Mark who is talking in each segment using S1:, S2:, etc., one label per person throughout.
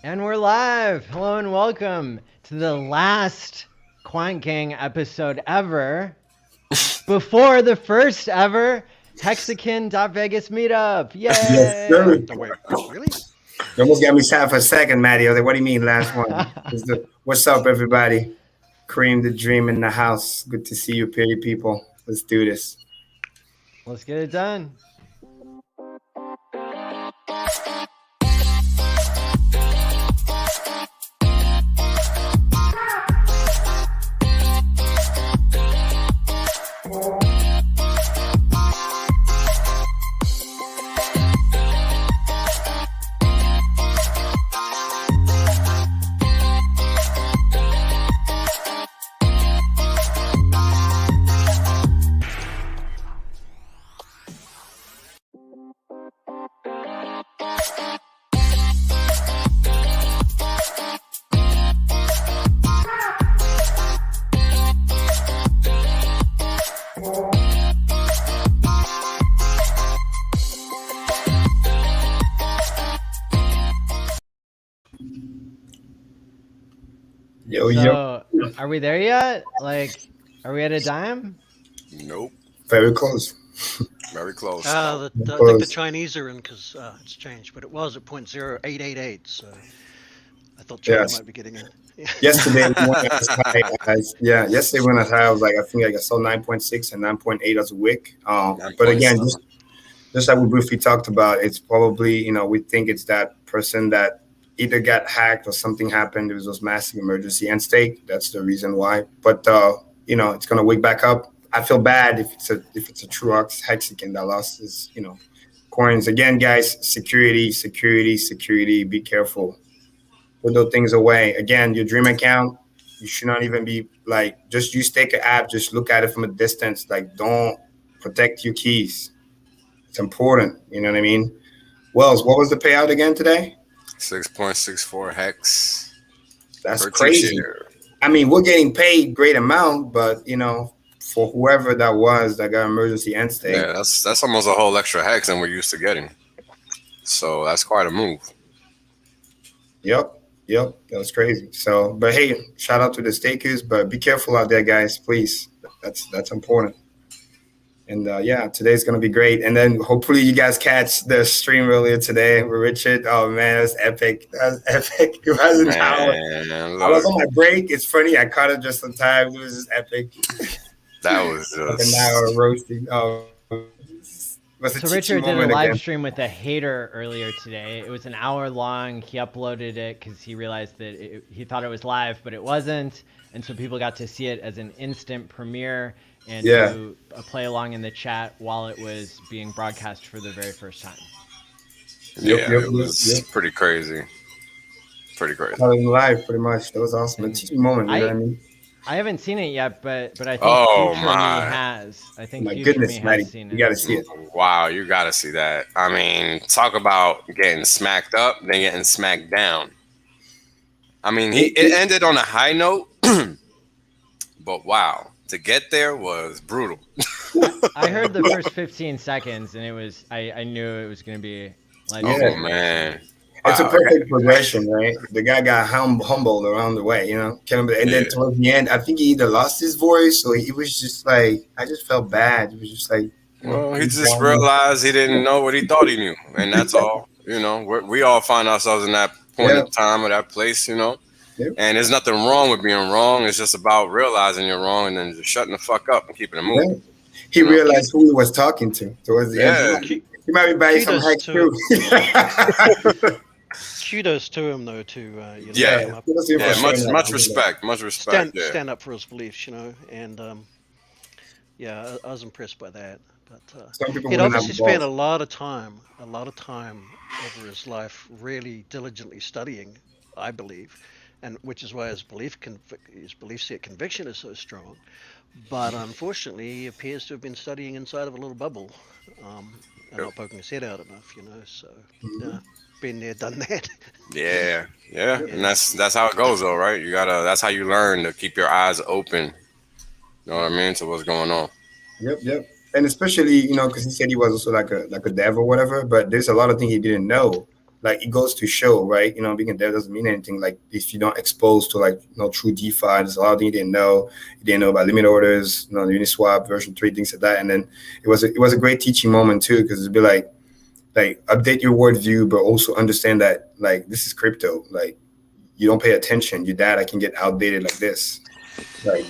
S1: And we're live. Hello and welcome to the last Quant Gang episode ever before the first ever Hexagon.Vegas meetup. Yay!
S2: Yes, sir.
S3: Oh, wait, really?
S2: You almost got me sad for a second, Matty. I was like, what do you mean last one? What's up, everybody? Karim the Dream in the house. Good to see you, pretty people. Let's do this.
S1: Let's get it done.
S2: Yo,
S1: So, are we there yet? Like, are we at a dime?
S3: Nope.
S2: Very close.
S3: Very close.
S4: I think the Chinese are in because it's changed, but it was at 0.0888. So I thought China might be getting in.
S2: Yesterday, we went as high as, yesterday when I was like, I think I saw 9.6 and 9.8 as a wick. But again, just like we briefly talked about, it's probably, we think it's that person that either got hacked or something happened. There was those massive emergency end state. That's the reason why. But it's gonna wake back up. I feel bad if it's a true hexagon that lost his coins. Again, guys, security. Be careful. Put those things away. Again, your dream account, you should not even be like just use Staker app. Just look at it from a distance. Like don't protect your keys. It's important. You know what I mean? Wells, what was the payout again today?
S3: 6.64 hex.
S2: That's crazy. I mean, we're getting paid great amount, but for whoever that was that got emergency end state.
S3: Yeah, that's almost a whole extra hex than we're used to getting. So that's quite a move.
S2: Yep, that was crazy. So, but hey, shout out to the stakers, but be careful out there, guys, please. That's important. And today's gonna be great. And then hopefully you guys catch the stream earlier today with Richard. Oh man, that's epic. It was an hour. I was on my break. It's funny. I caught it just in time. It was just epic.
S3: That was just
S2: like an hour roasting.
S1: So Richard did a live stream with a hater earlier today. It was an hour long. He uploaded it because he realized that he thought it was live, but it wasn't. And so people got to see it as an instant premiere and do a play along in the chat while it was being broadcast for the very first time.
S3: It was pretty crazy. Pretty crazy.
S2: Live, pretty much. That was awesome. A teaching moment. You know what I mean?
S1: I haven't seen it yet, but I think Future Me has. I think Future Me has seen it.
S2: You got to see it.
S3: Wow, you got to see that. I mean, talk about getting smacked up, then getting smacked down. I mean, it ended on a high note, but wow, to get there was brutal.
S1: I heard the first 15 seconds, and it was I knew it was going to be like,
S3: oh man.
S2: It's a perfect progression, right? The guy got humbled around the way, and then towards the end, I think he either lost his voice or he was just like, I just felt bad. It was just like,
S3: well, he just realized he didn't know what he thought he knew, and that's all. We all find ourselves in that point of time or that place, and there's nothing wrong with being wrong. It's just about realizing you're wrong and then just shutting the fuck up and keeping it moving.
S2: He realized who he was talking to towards the end. He might be buying some hacks too.
S4: Kudos to him, though,
S3: much respect.
S4: Stand up for his beliefs, and I was impressed by that. But he'd obviously spent a lot of time over his life really diligently studying, I believe, and which is why his belief set conviction is so strong. But unfortunately, he appears to have been studying inside of a little bubble, and not poking his head out enough, So. Been there, done that.
S3: Yeah, and that's how it goes, though, right? That's how you learn to keep your eyes open. You know what I mean? To what's going on.
S2: Yep. And especially, because he said he was also like a dev or whatever. But there's a lot of things he didn't know. like it goes to show, right? Being a dev doesn't mean anything. Like if you don't expose to like true DeFi, there's a lot of things you didn't know. You didn't know about limit orders, Uniswap version 3, things like that. And then it was a great teaching moment too, because it'd be like update your worldview, but also understand that like this is crypto. Like you don't pay attention, your data can get outdated like this. Like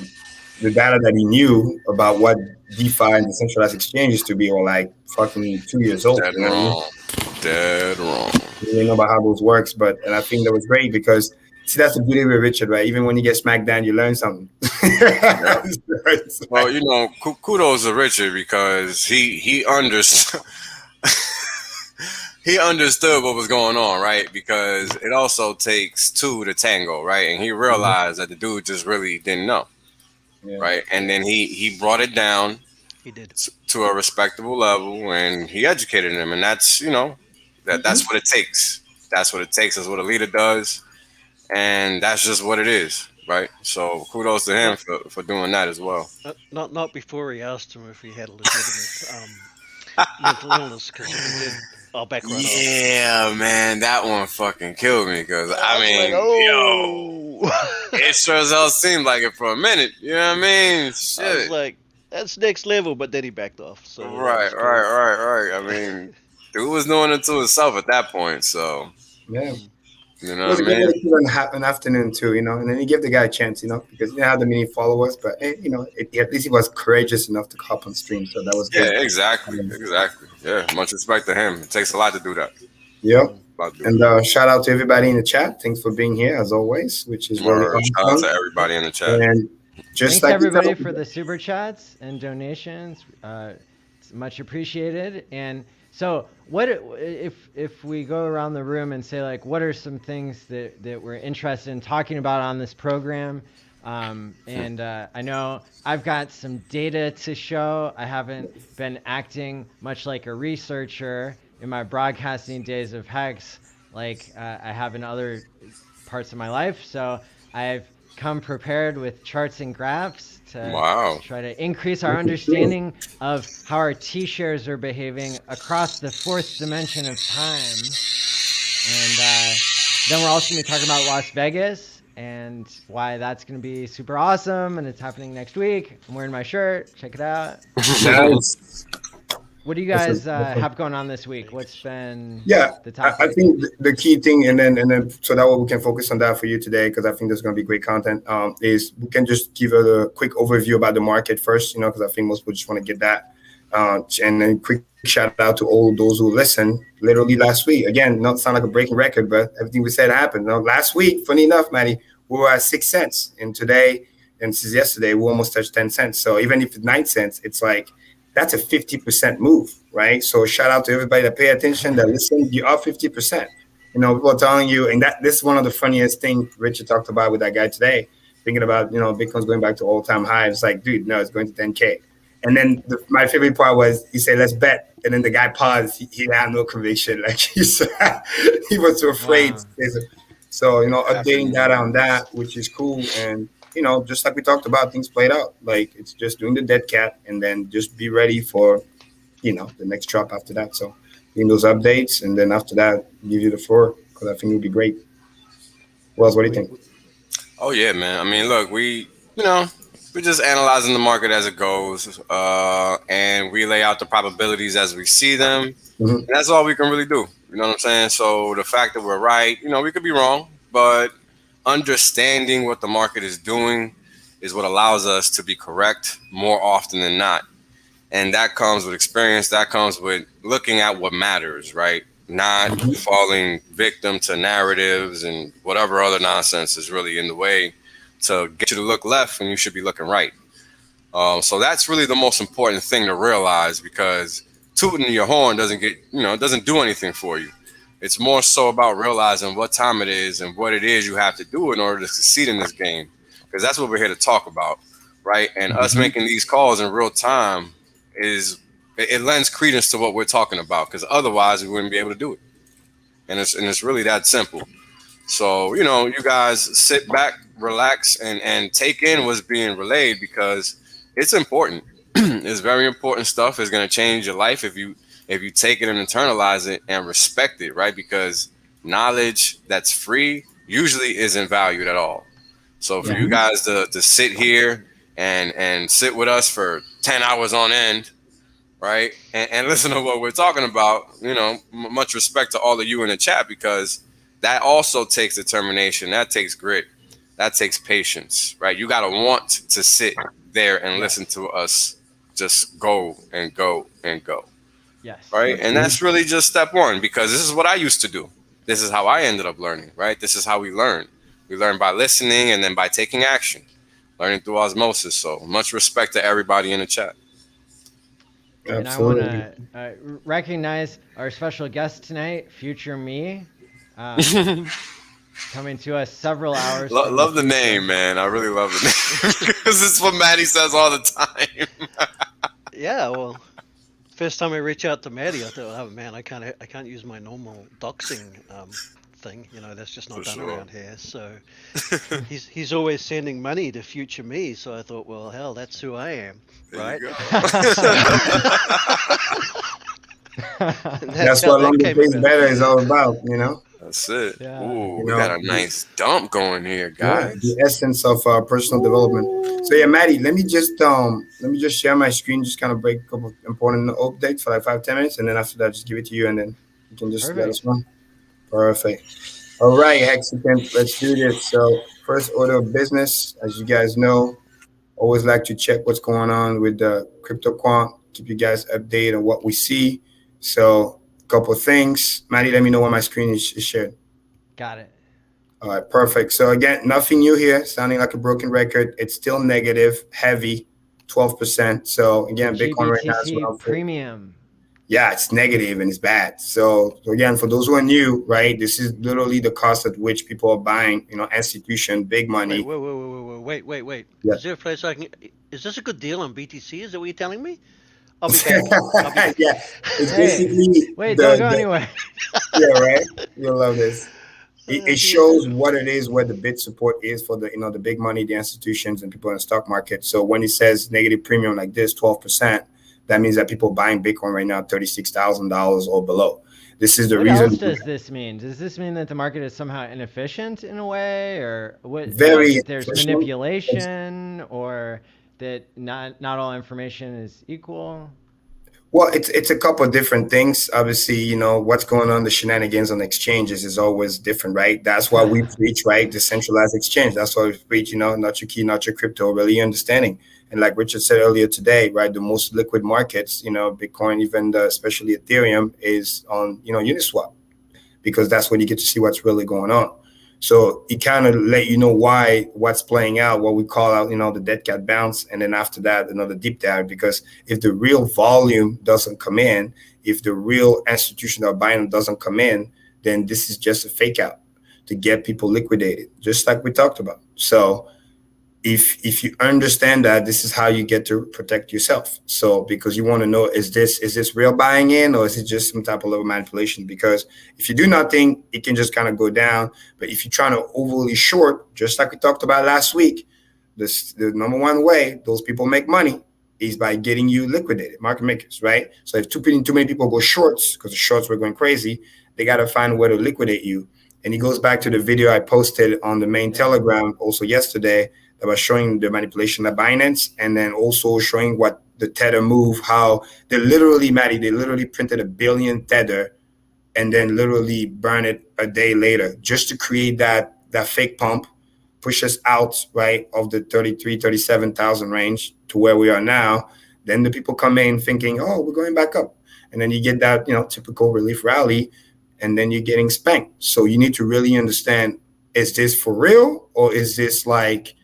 S2: the data that he knew about what DeFi and decentralized exchanges to be, or like fucking 2 years old.
S3: Dead wrong. Dead wrong.
S2: You didn't know about how those works, and I think that was great because see, that's the beauty of Richard, right? Even when you get smacked down, you learn something.
S3: Yeah. Well, kudos to Richard because he understood. He understood what was going on, right? Because it also takes two to tango, right? And he realized that the dude just really didn't know, right? And then he brought it down.
S4: He did
S3: to a respectable level, and he educated him, and that's that's what it takes. That's what it takes. That's what a leader does, and that's just what it is, right? So kudos to him for doing that as well.
S4: Not before he asked him if he had a legitimate mental illness, because if he did, I'll back right off.
S3: Yeah, man, that one fucking killed me because it sure as hell seemed like it for a minute. You know what I mean? Shit.
S4: I was like, that's next level, but then he backed off. So
S3: right. I mean, dude was doing it to himself at that point. So
S2: yeah,
S3: you know,
S2: it was a good way to do an afternoon too, and then he gave the guy a chance, because he didn't have the many followers, but at least he was courageous enough to hop on stream, so that was good.
S3: Yeah, exactly. Yeah, much respect to him. It takes a lot to do that.
S2: Yeah. And shout out to everybody in the chat. Thanks for being here as always, which is really awesome.
S3: Shout out to everybody in the chat.
S2: And
S1: thanks everybody for the super chats and donations. It's much appreciated. And so what if we go around the room and say, like, what are some things that we're interested in talking about on this program? And I know I've got some data to show. I haven't been acting much like a researcher in my broadcasting days of Hex like I have in other parts of my life. So I've come prepared with charts and graphs to try to increase our understanding of how our T-shares are behaving across the fourth dimension of time. And then we're also going to be talking about Las Vegas and why that's going to be super awesome, and it's happening next week. I'm wearing my shirt. Check it out.
S2: Nice.
S1: What do you guys have going on this week? What's been the topic?
S2: I think the key thing, and then so that way we can focus on that for you today, because I think there's going to be great content, is we can just give a quick overview about the market first, because I think most people just want to get that. And then quick shout out to all those who listened literally last week. Again, not sound like a breaking record, but everything we said happened. Last week, funny enough, Matty, we were at 6 cents. And today, and since yesterday, we almost touched 10 cents. So even if it's 9 cents, it's like, that's a 50% move, right? So shout out to everybody that pay attention, that listen. You are 50%. People are telling you, and this is one of the funniest things Richard talked about with that guy today, thinking about, Bitcoin's going back to all-time high. It's like, dude, no, it's going to 10K. And then my favorite part was he said, let's bet. And then the guy paused. He had no conviction. Like he said, he was so afraid. Wow. So, updating data on that, which is cool. And, just like we talked about, things played out. Like it's just doing the dead cat and then just be ready for, the next drop after that. So doing those updates. And then after that, give you the floor because I think it would be great. Wells, what do you think?
S3: Oh, yeah, man. I mean, look, we're just analyzing the market as it goes, and we lay out the probabilities as we see them. Mm-hmm. And that's all we can really do. You know what I'm saying? So the fact that we're right, we could be wrong, but understanding what the market is doing is what allows us to be correct more often than not. And that comes with experience. That comes with looking at what matters, right? Not falling victim to narratives and whatever other nonsense is really in the way to get you to look left when you should be looking right. So that's really the most important thing to realize, because tooting your horn doesn't do anything for you. It's more so about realizing what time it is and what it is you have to do in order to succeed in this game, because that's what we're here to talk about, right? And us making these calls in real time it lends credence to what we're talking about, because otherwise we wouldn't be able to do it. And it's really that simple. So, you guys sit back, relax, and take in what's being relayed, because it's important. It's very important stuff. It's going to change your life if you take it and internalize it and respect it, right? Because knowledge that's free usually isn't valued at all. So for you guys to sit here and sit with us for 10 hours on end, right, and listen to what we're talking about, much respect to all of you in the chat, because that also takes determination, that takes grit, that takes patience, right? You got to want to sit there and listen to us just go and go and go.
S1: Yes.
S3: Right. And that's really just step one, because this is what I used to do. This is how I ended up learning, right? This is how we learn. We learn by listening and then by taking action, learning through osmosis. So much respect to everybody in the chat.
S1: And
S2: Absolutely.
S1: I want to recognize our special guest tonight, Future Me, coming to us several hours.
S3: Love the name, man. I really love the name, because it's what Maddie says all the time.
S4: Yeah, well, first time I reach out to Maddie, I thought, oh man, I can't use my normal doxing thing. That's just not done around here. So he's always sending money to Future Me. So I thought, well, hell, that's who I am, right?
S2: That's what Longer Pays Better is all about,
S3: That's it.
S1: Yeah.
S3: Ooh, we got a nice dump going here, guys.
S2: Yeah, the essence of personal development. So yeah, Maddie, let me just share my screen, just kind of break a couple of important updates for like 5-10 minutes, and then after that, just give it to you, and then you can just let us know. Perfect. All right, Hexicant, let's do this. So first order of business, as you guys know, always like to check what's going on with the crypto Quant, keep you guys updated on what we see. So a couple of things. Maddie, let me know when my screen is shared.
S1: Got it.
S2: All right, perfect. So again, nothing new here, sounding like a broken record. It's still negative, heavy, 12%. So again, Bitcoin right now is around
S1: premium.
S2: Yeah, it's negative and it's bad. So again, for those who are new, right, this is literally the cost at which people are buying, institution, big money.
S4: Wait.
S2: Yeah.
S4: Is there a place I can? Is this a good deal on BTC? Is that what you're telling me? I'll be back.
S2: Yeah, it's basically.
S1: Wait, don't go anywhere.
S2: Yeah, right. You'll love this. It shows what it is, where the bid support is for the the big money, the institutions, and people in the stock market. So when it says negative premium like this, 12%. That means that people buying Bitcoin right now, $36,000 or below. This is the reason.
S1: What else does this mean? Does this mean that the market is somehow inefficient in a way, or what?
S2: Very.
S1: There's manipulation, or that not all information is equal?
S2: Well, it's a couple of different things. Obviously, what's going on, the shenanigans on exchanges is always different, right? That's why we preach, right, decentralized exchange. That's why we preach, not your key, not your crypto, really understanding. And like Richard said earlier today, right, the most liquid markets, Bitcoin, even especially Ethereum, is on, Uniswap, because that's when you get to see what's really going on. So it kind of let you know what's playing out, what we call out, the dead cat bounce. And then after that, another deep dive, because if the real volume doesn't come in, if the real institution that are buying doesn't come in, then this is just a fake out to get people liquidated, just like we talked about. So if you understand that, this is how you get to protect yourself. So because you want to know, is this real buying in, or is it just some type of little manipulation? Because if you do nothing, it can just kind of go down. But if you're trying to overly short, just like we talked about last week, the number one way those people make money is by getting you liquidated, market makers, right? So if too many people go shorts, because the shorts were going crazy, they got to find a way to liquidate you. And it goes back to the video I posted on the main Telegram also yesterday, that was showing the manipulation of Binance, and then also showing what the Tether move, how they literally printed 1 billion Tether and then literally burn it a day later just to create that fake pump, push us out, right, of the 37,000 range to where we are now. Then the people come in thinking, oh, we're going back up. And then you get that, typical relief rally, and then you're getting spanked. So you need to really understand, is this for real, or is this like,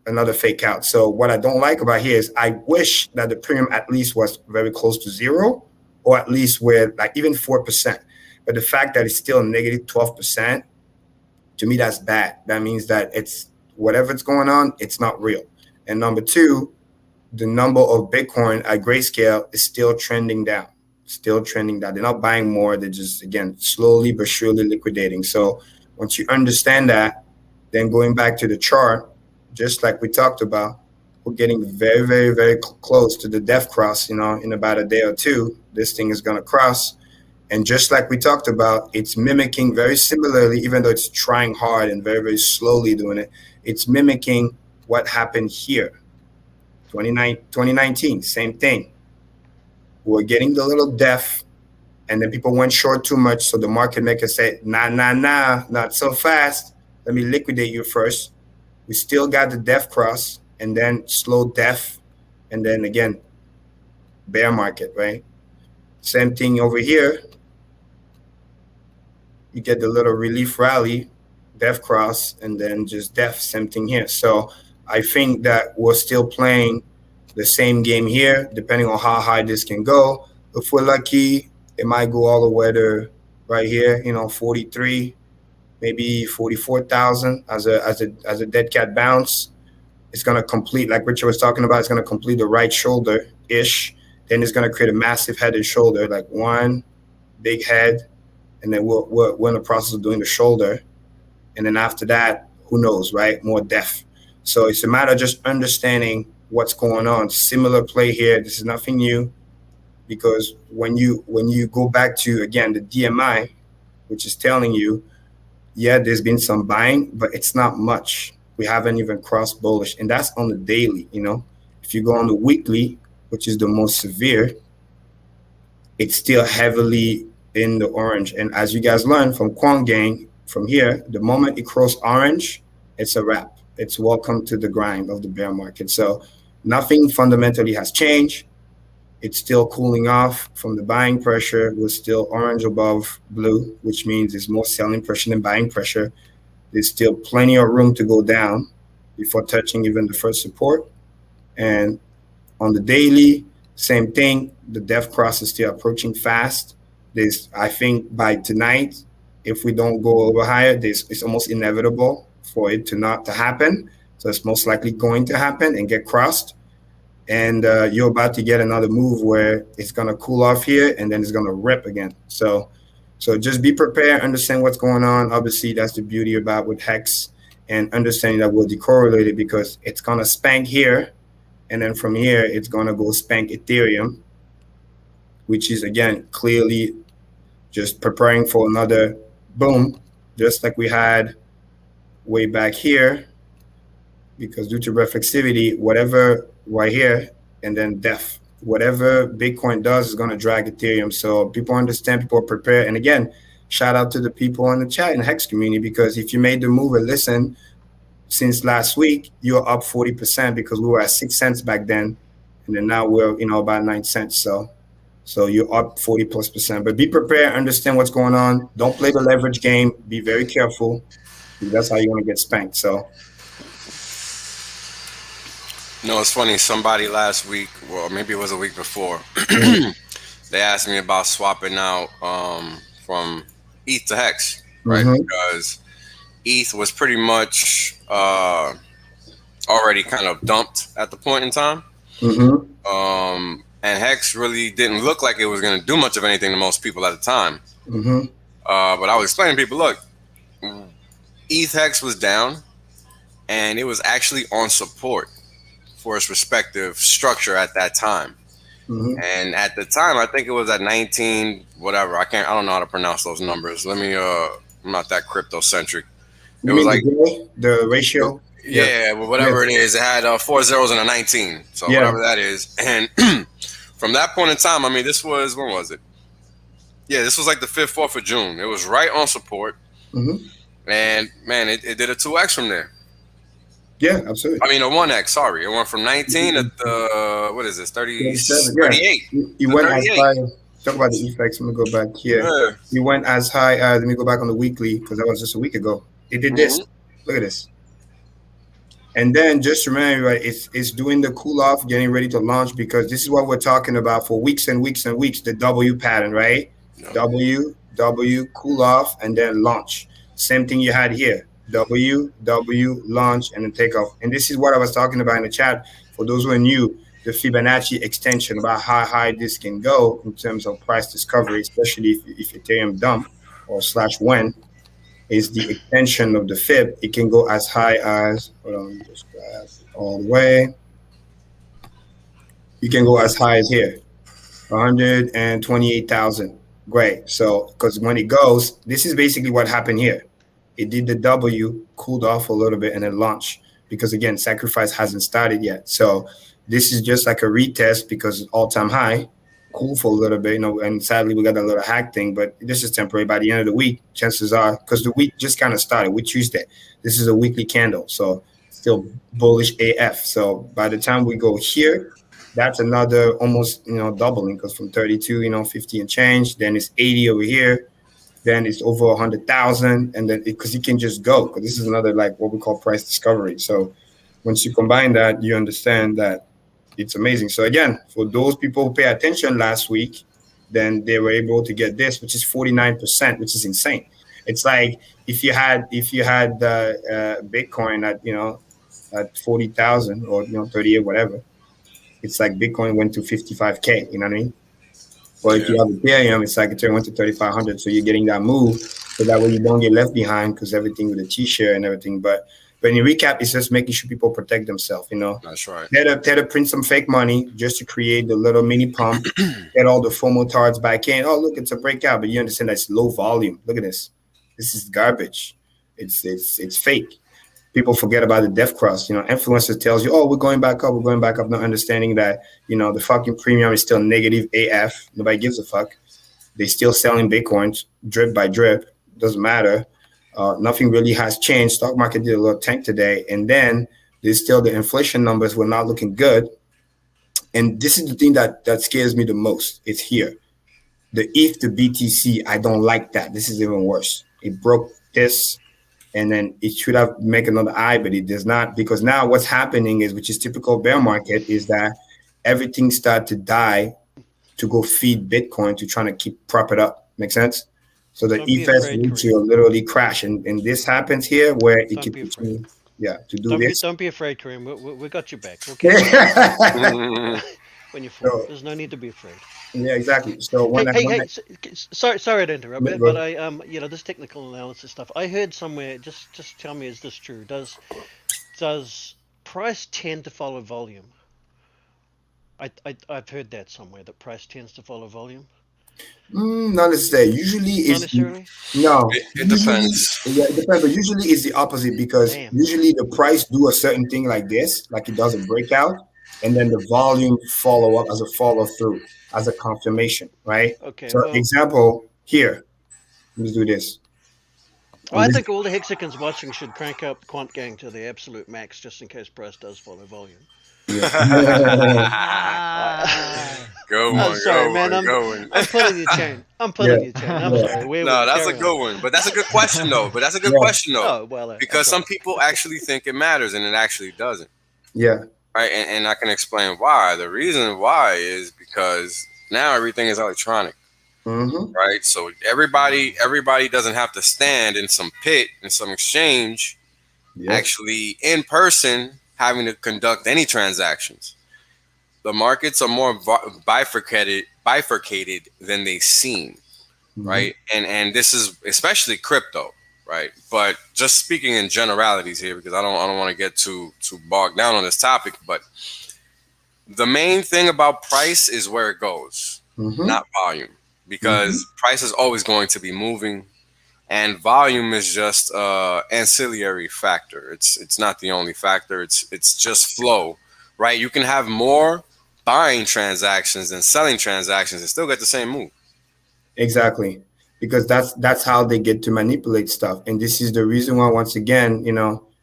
S2: another fake out? So what I don't like about here is I wish that the premium at least was very close to zero, or at least with like even 4%. But the fact that it's still negative 12%, to me, that's bad. That means that it's whatever's going on, it's not real. And number two, the number of Bitcoin at grayscale is still trending down. They're not buying more. They're just, again, slowly but surely liquidating. So once you understand that, then going back to the chart, just like we talked about, we're getting very, very, very close to the death cross. In about a day or two, this thing is going to cross. And just like we talked about, it's mimicking very similarly, even though it's trying hard and very, very slowly doing it. It's mimicking what happened here. 2019, same thing. We're getting the little def, and then people went short too much. So the market maker said, nah, not so fast. Let me liquidate you first. We still got the def cross, and then slow def, and then again, bear market, right? Same thing over here. You get the little relief rally, def cross, and then just def, same thing here. So I think that we're still playing the same game here, depending on how high this can go. If we're lucky, it might go all the way to right here, 43, maybe 44,000 as a dead cat bounce. It's gonna complete, like Richard was talking about, it's gonna complete the right shoulder-ish. Then it's gonna create a massive head and shoulder, like one big head, and then we're in the process of doing the shoulder. And then after that, who knows, right? More def. So it's a matter of just understanding what's going on. Similar play here. This is nothing new, because when you go back to, again, the DMI, which is telling you, yeah, there's been some buying, but it's not much. We haven't even crossed bullish, and that's on the daily. If you go on the weekly, which is the most severe, it's still heavily in the orange. And as you guys learned from Quant Gang, from here, the moment it crosses orange, it's a wrap. It's welcome to the grind of the bear market. So nothing fundamentally has changed. It's still cooling off from the buying pressure. We're still orange above blue, which means there's more selling pressure than buying pressure. There's still plenty of room to go down before touching even the first support. And on the daily, same thing. The def cross is still approaching fast. I think by tonight, if we don't go over higher, it's almost inevitable for it to happen. So it's most likely going to happen and get crossed. And you're about to get another move where it's going to cool off here, and then it's going to rip again. So just be prepared, understand what's going on. Obviously, that's the beauty about with Hex, and understanding that we're decorrelated, because it's going to spank here, and then from here, it's going to go spank Ethereum, which is, again, clearly just preparing for another boom, just like we had way back here, because due to reflexivity, whatever right here, and then def, whatever Bitcoin does is going to drag Ethereum. So people understand, people are prepared. And again, shout out to the people in the chat in Hex community, because if you made the move and listen, since last week, you're up 40%, because we were at 6 cents back then. And then now we're, about 9 cents. So you're up 40+%. But be prepared, understand what's going on. Don't play the leverage game. Be very careful. That's how you want to get spanked. So.
S3: It's funny. Somebody last week, well, maybe it was a week before, they asked me about swapping out from ETH to Hex, right? Mm-hmm. Because ETH was pretty much already kind of dumped at the point in time. Mm-hmm. And Hex really didn't look like it was going to do much of anything to most people at the time. Mm-hmm. But I was explaining to people, look, ETH Hex was down, and it was actually on support for its respective structure at that time. Mm-hmm. And at the time, I think it was at 19, whatever. I don't know how to pronounce those numbers. I'm not that crypto-centric.
S2: It was like the ratio.
S3: Yeah, well, whatever it is, it had 4 zeros and a 19. So whatever that is. And from that point in time, this was, when was it? Yeah, this was like the 5th, 4th of June. It was right on support. Mm-hmm. And man, it did a 2x from there.
S2: Yeah, absolutely.
S3: A 1x, sorry. It went from 19 to what is this, 38.
S2: You went as high. Talk about the effects. Let me go back here. Yeah. You went as high as, let me go back on the weekly, because that was just a week ago. It did this. Look at this. And then just remember, right, it's doing the cool off, getting ready to launch, because this is what we're talking about for weeks and weeks and weeks, the W pattern, right? No. W, cool off, and then launch. Same thing you had here. W, launch, and then take off. And this is what I was talking about in the chat. For those who are new, the Fibonacci extension, about how high this can go in terms of price discovery, especially if Ethereum dump or /when, is the extension of the Fib. It can go as high as, hold on, just grab all the way. You can go as high as here, 128,000. Great. So, because when it goes, this is basically what happened here. It did the W, cooled off a little bit, and then launched. Because again, sacrifice hasn't started yet. So this is just like a retest because all-time high, cool for a little bit, and sadly we got a little hack thing, but this is temporary. By the end of the week, chances are, because the week just kind of started with Tuesday. This is a weekly candle, so still bullish AF. So by the time we go here, that's another almost, doubling, because from 32, 50 and change, then it's 80 over here. Then it's over 100,000, and then because you can just go, because this is another like what we call price discovery. So once you combine that, you understand that it's amazing. So again, for those people who pay attention last week, then they were able to get this, which is 49%, which is insane. It's like if you had Bitcoin at 40,000 or 38, whatever, it's like Bitcoin went to 55K. You know what I mean? Or if you have Ethereum, it's like Ethereum went to 3,500. So you're getting that move, so that way you don't get left behind, because everything with the T-share and everything. But in recap, it's just making sure people protect themselves.
S3: That's right.
S2: They're to print some fake money just to create the little mini pump, get all the FOMO tards back in. Oh, look, it's a breakout, but you understand that's low volume. Look at this. This is garbage. It's fake. People forget about the death cross. Influencers tells you, oh, we're going back up, not understanding that, the fucking premium is still negative AF. Nobody gives a fuck. They still selling Bitcoins drip by drip. Doesn't matter. Nothing really has changed. Stock market did a little tank today. And then there's still the inflation numbers were not looking good. And this is the thing that scares me the most. It's here. The ETH to BTC, I don't like that. This is even worse. It broke this. And then it should have make another eye, but it does not, because now what's happening is, which is typical bear market, is that everything started to die to go feed Bitcoin to trying to prop it up. Make sense? So the ETH will literally crash, and this happens here where it can continue. Yeah, to do this.
S4: Don't be afraid, Karim. We got your back. Okay. When you fall, there's no need to be afraid.
S2: Yeah, exactly. So
S4: sorry to interrupt, but I this technical analysis stuff. I heard somewhere. Just tell me, is this true? Does price tend to follow volume? I've heard that somewhere, that price tends to follow volume.
S2: Not necessarily. Usually it's no.
S3: It depends.
S2: Yeah, it depends. But usually it's the opposite, because usually the price do a certain thing like this, like it does a breakout, and then the volume follow up as a follow through, as a confirmation, right?
S4: Okay.
S2: So example here, let's do this.
S4: Well, I think all the Hexicans watching should crank up Quant Gang to the absolute max, just in case price does follow volume.
S3: Yeah. Go on,
S4: sorry, man. I'm pulling your chain. I'm sorry.
S3: No, that's a good one. But that's a good question, though.
S4: Oh, well,
S3: because some people actually think it matters, and it actually doesn't.
S2: Yeah.
S3: Right, and I can explain why. The reason why is because now everything is electronic.
S2: Mm-hmm.
S3: Right, so everybody doesn't have to stand in some pit, in some exchange, actually in person, having to conduct any transactions. The markets are more bifurcated than they seem, right? And this is especially crypto, right? But just speaking in generalities here, because I don't want to get too bogged down on this topic, but the main thing about price is where it goes, not volume, because price is always going to be moving, and volume is just ancillary factor. It's not the only factor. It's just flow, right? You can have more buying transactions than selling transactions and still get the same move.
S2: Exactly, because that's how they get to manipulate stuff. And this is the reason why, once again,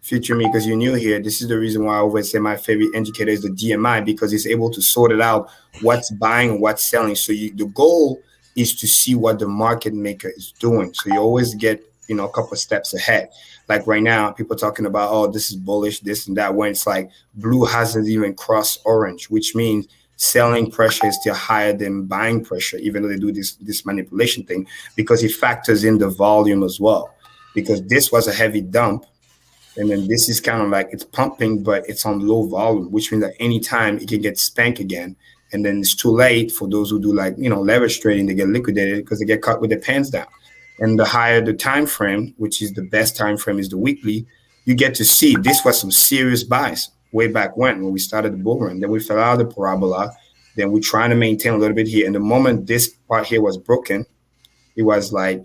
S2: future me, because you're new here, this is the reason why I always say my favorite indicator is the DMI, because it's able to sort it out, what's buying and what's selling. So the goal is to see what the market maker is doing. So you always get, a couple of steps ahead. Like right now, people talking about, oh, this is bullish, this and that, when it's like blue hasn't even crossed orange, which means selling pressure is still higher than buying pressure, even though they do this manipulation thing, because it factors in the volume as well. Because this was a heavy dump, and then this is kind of like it's pumping, but it's on low volume, which means that anytime it can get spanked again. And then it's too late for those who do leverage trading. They get liquidated because they get caught with their pants down. And the higher the time frame, which is the best time frame, is the weekly, you get to see this was some serious buys way back when we started the bull run. Then we fell out of the parabola. Then we're trying to maintain a little bit here. And the moment this part here was broken, it was like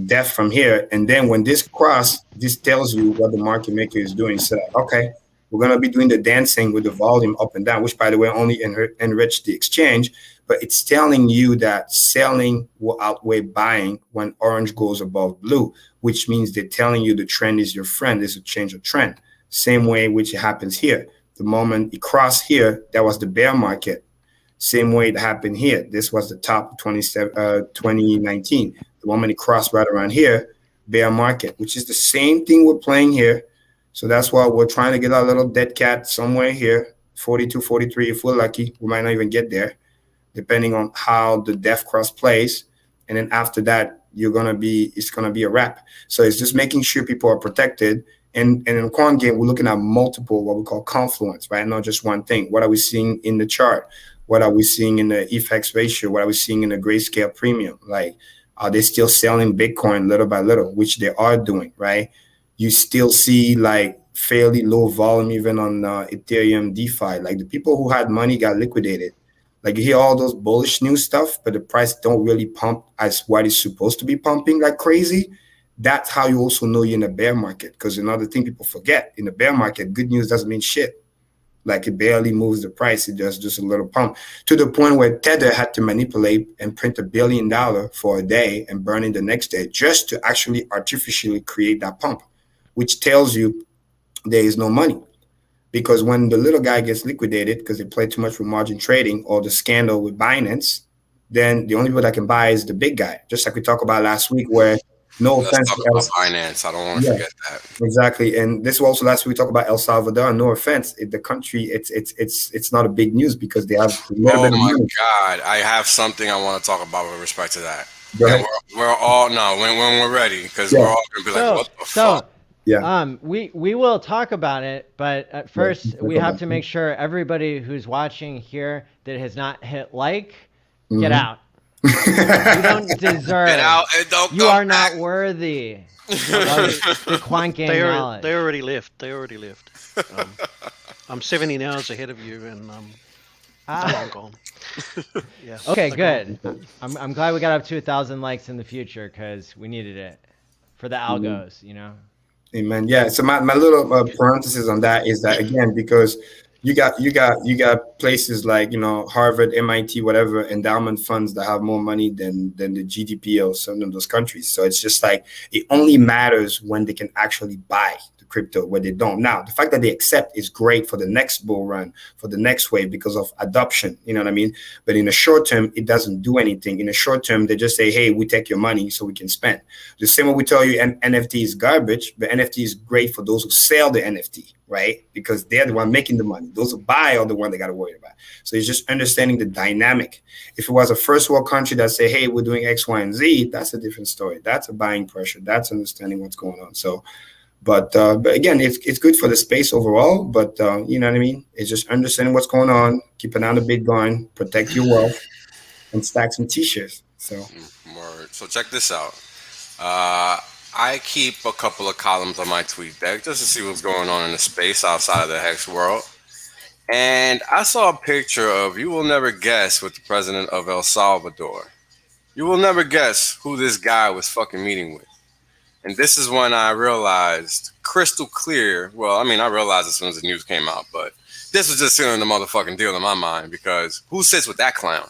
S2: death from here. And then when this cross, this tells you what the market maker is doing. So okay, we're gonna be doing the dancing with the volume up and down, which by the way only enrich the exchange. But it's telling you that selling will outweigh buying when orange goes above blue, which means they're telling you the trend is your friend. There's a change of trend. Same way which happens here. The moment it crossed here, that was the bear market. Same way it happened here. This was the top of 2019. The moment it crossed right around here, bear market, which is the same thing we're playing here. So that's why we're trying to get our little dead cat somewhere here, 42, 43. If we're lucky, we might not even get there, depending on how the death cross plays. And then after that, it's gonna be a wrap. So it's just making sure people are protected. And in the quant game, we're looking at multiple, what we call confluence, right? Not just one thing. What are we seeing in the chart? What are we seeing in the FX ratio? What are we seeing in the grayscale premium? Like, are they still selling Bitcoin little by little, which they are doing, right? You still see like fairly low volume even on Ethereum DeFi. Like the people who had money got liquidated. Like you hear all those bullish news stuff, but the price don't really pump as what it's supposed to be pumping like crazy. That's how you also know you're in a bear market. Because another thing people forget, in the bear market, good news doesn't mean shit. Like it barely moves the price. It does just a little pump to the point where Tether had to manipulate and print $1 billion for a day and burn it the next day just to actually artificially create that pump, which tells you there is no money. Because when the little guy gets liquidated because they play too much with margin trading or the scandal with Binance, then the only people that can buy is the big guy. Just like we talked about last week where
S3: Let's talk about finance. I don't want to forget that.
S2: Exactly, and this was also last week we talked about El Salvador. No offense, the country, it's not a big news because they have a little bit of money.
S3: God, I have something I want to talk about with respect to that. We're all when we're ready because we're all gonna be like, what the fuck?
S2: Yeah.
S1: We will talk about it, but at first we have to make sure everybody who's watching here that has not hit like, get out. You don't deserve.
S3: Get out and don't
S1: You are not worthy of the quant game knowledge.
S4: They already left. I'm 17 hours ahead of you, and I'm gone. Yeah.
S1: Okay, good. I'm glad we got up to 1,000 likes in the future because we needed it for the algos, you know.
S2: Amen. Yeah. So my little parenthesis on that is that again because you got places like Harvard, MIT, whatever endowment funds that have more money than the GDP of some of those countries. So it's just like it only matters when they can actually buy the crypto, where they don't. Now the fact that they accept is great for the next bull run, for the next wave because of adoption. You know what I mean? But in the short term, it doesn't do anything. In the short term, they just say, "Hey, we take your money so we can spend." The same way we tell you NFT is garbage, but NFT is great for those who sell the NFT. Right? Because they're the one making the money. Those who buy are the one they got to worry about. So it's just understanding the dynamic. If it was a first world country that say, hey, we're doing X, Y, and Z, that's a different story. That's a buying pressure. That's understanding what's going on. So, but again, it's good for the space overall. But you know what I mean? It's just understanding what's going on, keep an eye on the Bitcoin, protect your wealth, and stack some t-shirts. So
S3: check this out. I keep a couple of columns on my tweet deck just to see what's going on in the space outside of the Hex world. And I saw a picture of, you will never guess, with the president of El Salvador. You will never guess who this guy was fucking meeting with. And this is when I realized crystal clear. Well, I mean, I realized as soon as the news came out, but this was just sealing the motherfucking deal in my mind because who sits with that clown?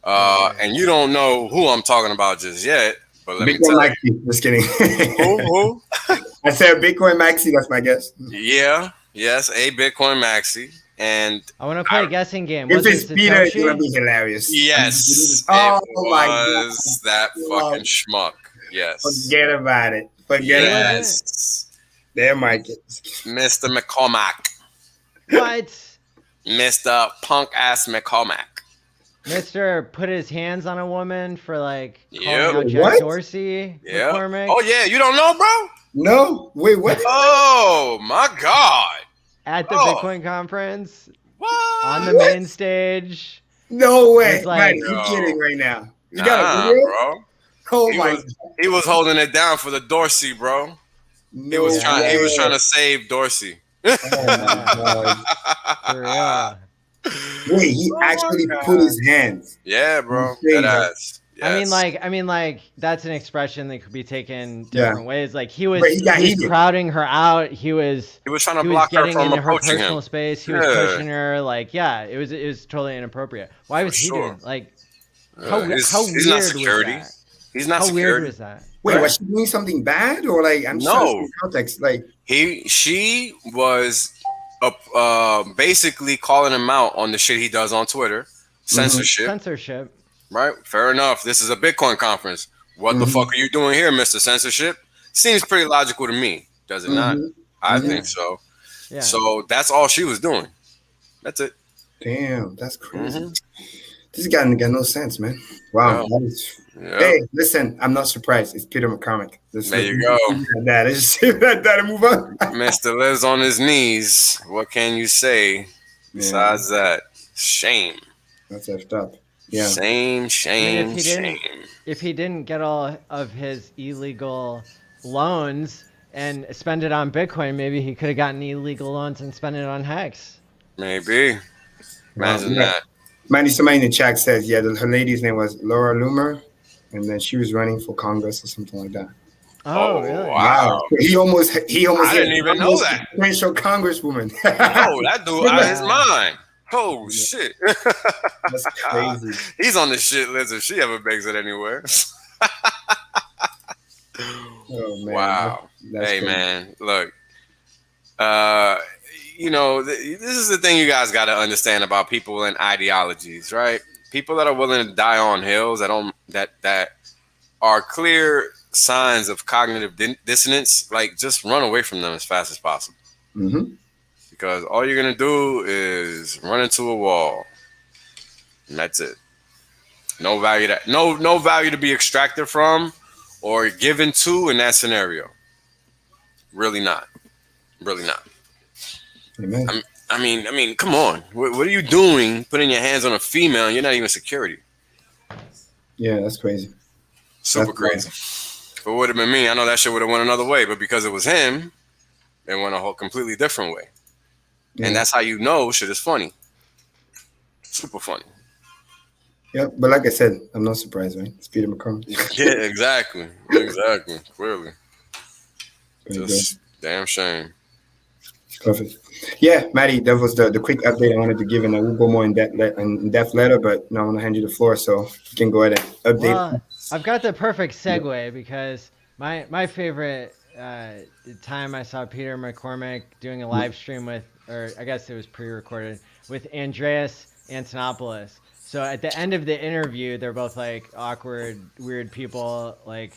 S3: And you don't know who I'm talking about just yet. But let
S2: Bitcoin Maxi. Just kidding.
S3: Who?
S2: I said Bitcoin Maxi. That's my guess.
S3: Yeah. Yes. A Bitcoin Maxi. And
S1: I want to play a guessing game.
S2: If it's Peter, it's going to be hilarious.
S3: Yes.
S2: Oh my
S3: God. That fucking schmuck. Yes.
S2: Forget about it.
S3: Yes.
S2: There, Mike.
S3: Mr. McCormack.
S1: What?
S3: Mr. Punk ass McCormack.
S1: Mr. put his hands on a woman for like calling out Jack Dorsey.
S3: Yeah.
S1: McCormick.
S3: Oh yeah, you don't know, bro?
S2: No. Wait, what?
S3: Oh my God.
S1: At the Bitcoin conference.
S3: What?
S1: On the main stage.
S2: No way.
S1: Like,
S2: man, you're kidding right now. You
S3: got a video? Bro.
S2: Oh
S3: He was holding it down for the Dorsey, bro. He was trying to save Dorsey.
S2: Oh my God.
S1: For real.
S2: Wait, he actually put his hands.
S3: Yeah, bro. That ass. Yes.
S1: I mean, like that's an expression that could be taken different ways. Like he was crowding her out. He was
S3: trying to block her from
S1: into her
S3: approaching
S1: personal
S3: him.
S1: space. He was pushing her. Like, it was totally inappropriate. Why was he doing like? How weird
S3: not security.
S1: was that?
S3: He's not
S1: how
S3: security.
S1: Weird was that?
S2: Wait, was she doing something bad or like? I'm just trying to see context. Like
S3: she was basically calling him out on the shit he does on Twitter,
S1: censorship.
S3: Right, fair enough. This is a Bitcoin conference. What the fuck are you doing here, Mr. Censorship? Seems pretty logical to me, does it not? I think so. Yeah. So that's all she was doing. That's it.
S2: Damn, that's crazy. This guy got no sense, man. Wow. Hey, listen, I'm not surprised. It's Peter McCormick.
S3: There you go.
S2: Let's just say that and move on.
S3: Mr. Liz on his knees. What can you say besides that? Shame.
S2: That's effed up. Yeah.
S3: Shame.
S1: If he didn't get all of his illegal loans and spend it on Bitcoin, maybe he could have gotten illegal loans and spent it on Hex.
S3: Maybe. Imagine that.
S2: Somebody in the chat says, her lady's name was Laura Loomer, and then she was running for Congress or something like that.
S1: Oh, really?
S3: Wow.
S2: He almost
S3: I didn't even know that.
S2: Potential congresswoman.
S3: That dude out of his mind. Oh, shit.
S2: That's crazy.
S3: He's on the shit list if she ever makes it anywhere.
S2: Oh, man.
S3: Wow.
S2: That's
S3: hey,
S2: crazy.
S3: Man, look. This is the thing you guys got to understand about people and ideologies, right? People that are willing to die on hills that are clear signs of cognitive dissonance, like just run away from them as fast as possible. Because all you're gonna do is run into a wall, and that's it. No value no value to be extracted from or given to in that scenario. Really not.
S2: Amen.
S3: I mean, come on. What are you doing? Putting your hands on a female, and you're not even security.
S2: Yeah, that's crazy.
S3: Super crazy. If it would have been me, I know that shit would have went another way, but because it was him, it went a whole completely different way. Yeah. And that's how you know shit is funny. Super funny.
S2: Yeah, but like I said, I'm not surprised, right? It's Peter McCormick.
S3: Yeah, exactly. Clearly. Just damn shame.
S2: Perfect. Yeah, Maddie, that was the quick update I wanted to give, and I will go more in depth later, but now I want to hand you the floor, so you can go ahead and update.
S1: Well, I've got the perfect segue because my favorite time I saw Peter McCormick doing a live stream with, or I guess it was pre-recorded, with Andreas Antonopoulos. So at the end of the interview, they're both like awkward, weird people, like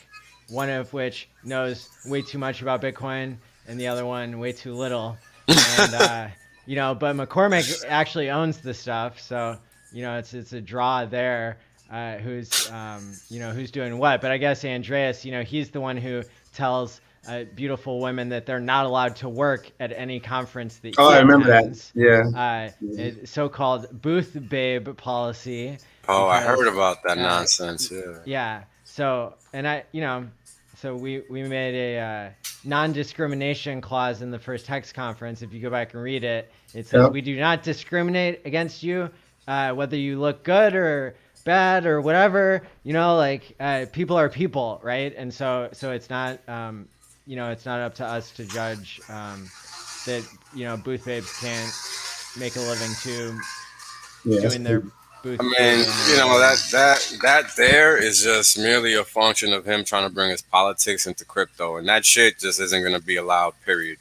S1: one of which knows way too much about Bitcoin and the other one way too little. And, but McCormick actually owns the stuff. So, it's a draw there, who's doing what. But I guess Andreas, he's the one who tells beautiful women that they're not allowed to work at any conference that
S2: I remember that. Yeah.
S1: So-called booth babe policy.
S3: Oh, I heard about that nonsense. Yeah.
S1: Yeah. So, and so we made a non-discrimination clause in the first Hex conference. If you go back and read it, it says we do not discriminate against you, whether you look good or bad or whatever. People are people, right? And so it's not it's not up to us to judge that booth babes can't make a living too doing their booth.
S3: I mean, that there is just merely a function of him trying to bring his politics into crypto, and that shit just isn't going to be allowed, period.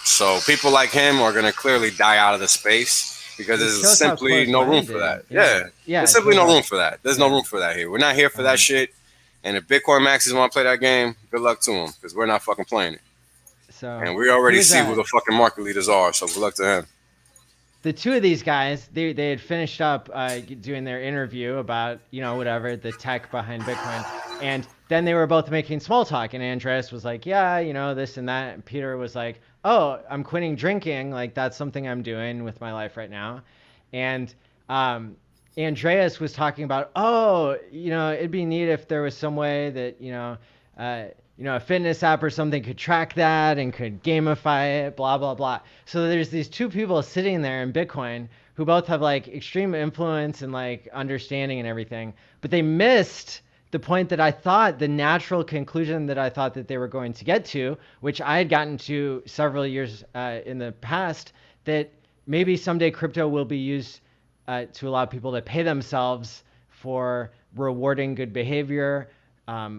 S3: So people like him are going to clearly die out of the space because there's simply no room for that. Yeah. There's simply no room for that. There's no room for that here. We're not here for that shit. And if Bitcoin maxis want to play that game, good luck to them because we're not fucking playing it. And we already see who the fucking market leaders are, so good luck to him.
S1: The two of these guys, they had finished up doing their interview about, whatever, the tech behind Bitcoin. And then they were both making small talk. And Andreas was like, yeah, this and that. And Peter was like, oh, I'm quitting drinking. Like, that's something I'm doing with my life right now. And Andreas was talking about, it'd be neat if there was some way that, a fitness app or something could track that and could gamify it, blah, blah, blah. So there's these two people sitting there in Bitcoin who both have like extreme influence and like understanding and everything, but they missed the point that I thought, the natural conclusion that I thought that they were going to get to, which I had gotten to several years in the past, that maybe someday crypto will be used to allow people to pay themselves for rewarding good behavior,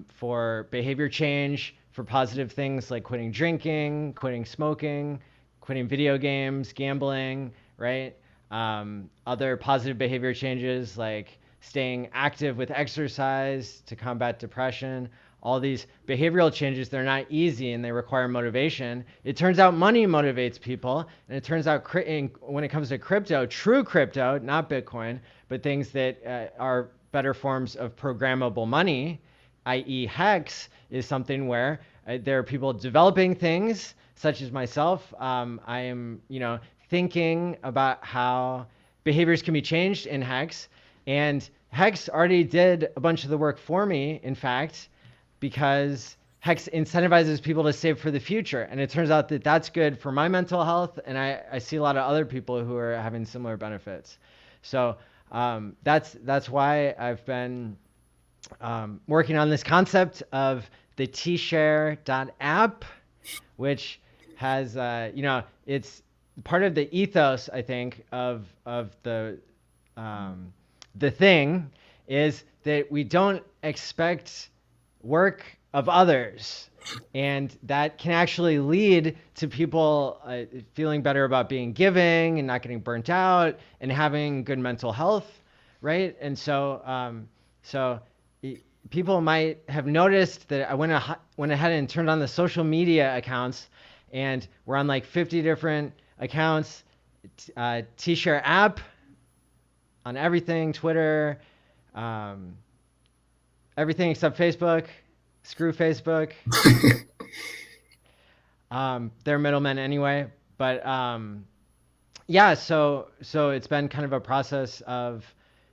S1: for behavior change, for positive things like quitting drinking, quitting smoking, quitting video games, gambling, right? Other positive behavior changes like staying active with exercise to combat depression. All these behavioral changes, they're not easy and they require motivation. It turns out money motivates people. And it turns out when it comes to crypto, true crypto, not Bitcoin, but things that are better forms of programmable money, i.e. Hex, is something where there are people developing things such as myself. I am, thinking about how behaviors can be changed in Hex. And Hex already did a bunch of the work for me, in fact, because Hex incentivizes people to save for the future. And it turns out that that's good for my mental health. And I see a lot of other people who are having similar benefits. So that's why I've been working on this concept of the tshare.app, which has, it's part of the ethos, I think, of the thing is that we don't expect work of others. And that can actually lead to people feeling better about being giving and not getting burnt out and having good mental health, right? And so, people might have noticed that I went ahead and turned on the social media accounts, and we're on like 50 different accounts, T-Share app on everything, Twitter, everything except Facebook. Screw Facebook. They're middlemen anyway. But yeah, so it's been kind of a process of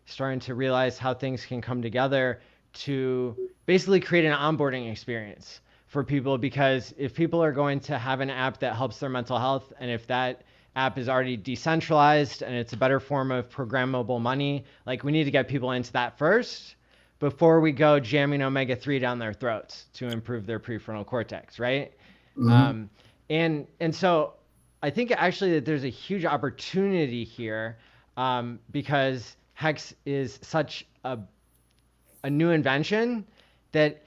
S1: starting to realize how things can come together to basically create an onboarding experience for people, because if people are going to have an app that helps their mental health, and if that app is already decentralized and it's a better form of programmable money, like we need to get people into that first before we go jamming omega-3 down their throats to improve their prefrontal cortex, right? Mm-hmm. And so I think actually that there's a huge opportunity here because Hex is such a new invention that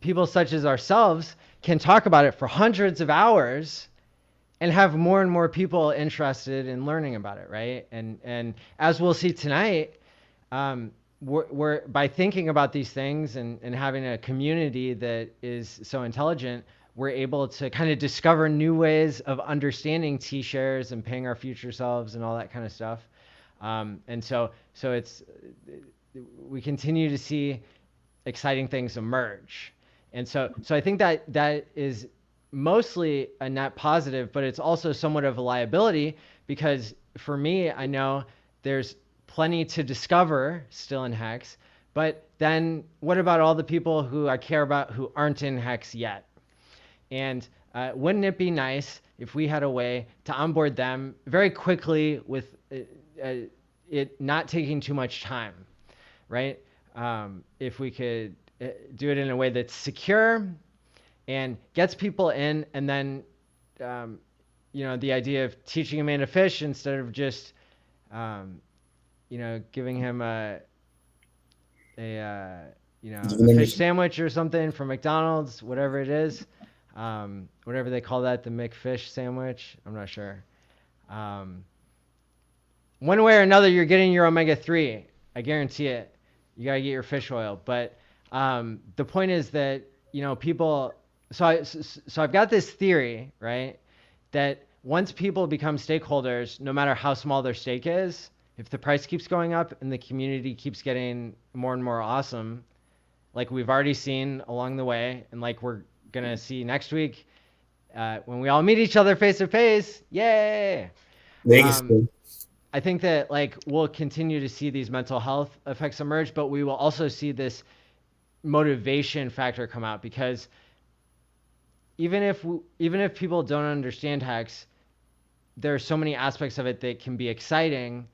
S1: people such as ourselves can talk about it for hundreds of hours and have more and more people interested in learning about it, right? And as we'll see tonight, we're by thinking about these things and having a community that is so intelligent, we're able to kind of discover new ways of understanding T-shares and paying our future selves and all that kind of stuff. And so it's, we continue to see exciting things emerge. And so I think that is mostly a net positive, but it's also somewhat of a liability, because for me, I know there's plenty to discover still in Hex, but then what about all the people who I care about who aren't in Hex yet? And wouldn't it be nice if we had a way to onboard them very quickly with it not taking too much time, right? If we could do it in a way that's secure and gets people in, and then, the idea of teaching a man to fish instead of just, giving him a fish sandwich or something from McDonald's, whatever it is, whatever they call that, the McFish sandwich. I'm not sure. One way or another, you're getting your omega-3. I guarantee it. You gotta get your fish oil. But the point is that people. So I've got this theory, right, that once people become stakeholders, no matter how small their stake is, if the price keeps going up and the community keeps getting more and more awesome, like we've already seen along the way, and like we're gonna see next week when we all meet each other face to face, yay! I think that like we'll continue to see these mental health effects emerge, but we will also see this motivation factor come out, because even if people don't understand hex, there are so many aspects of it that can be exciting,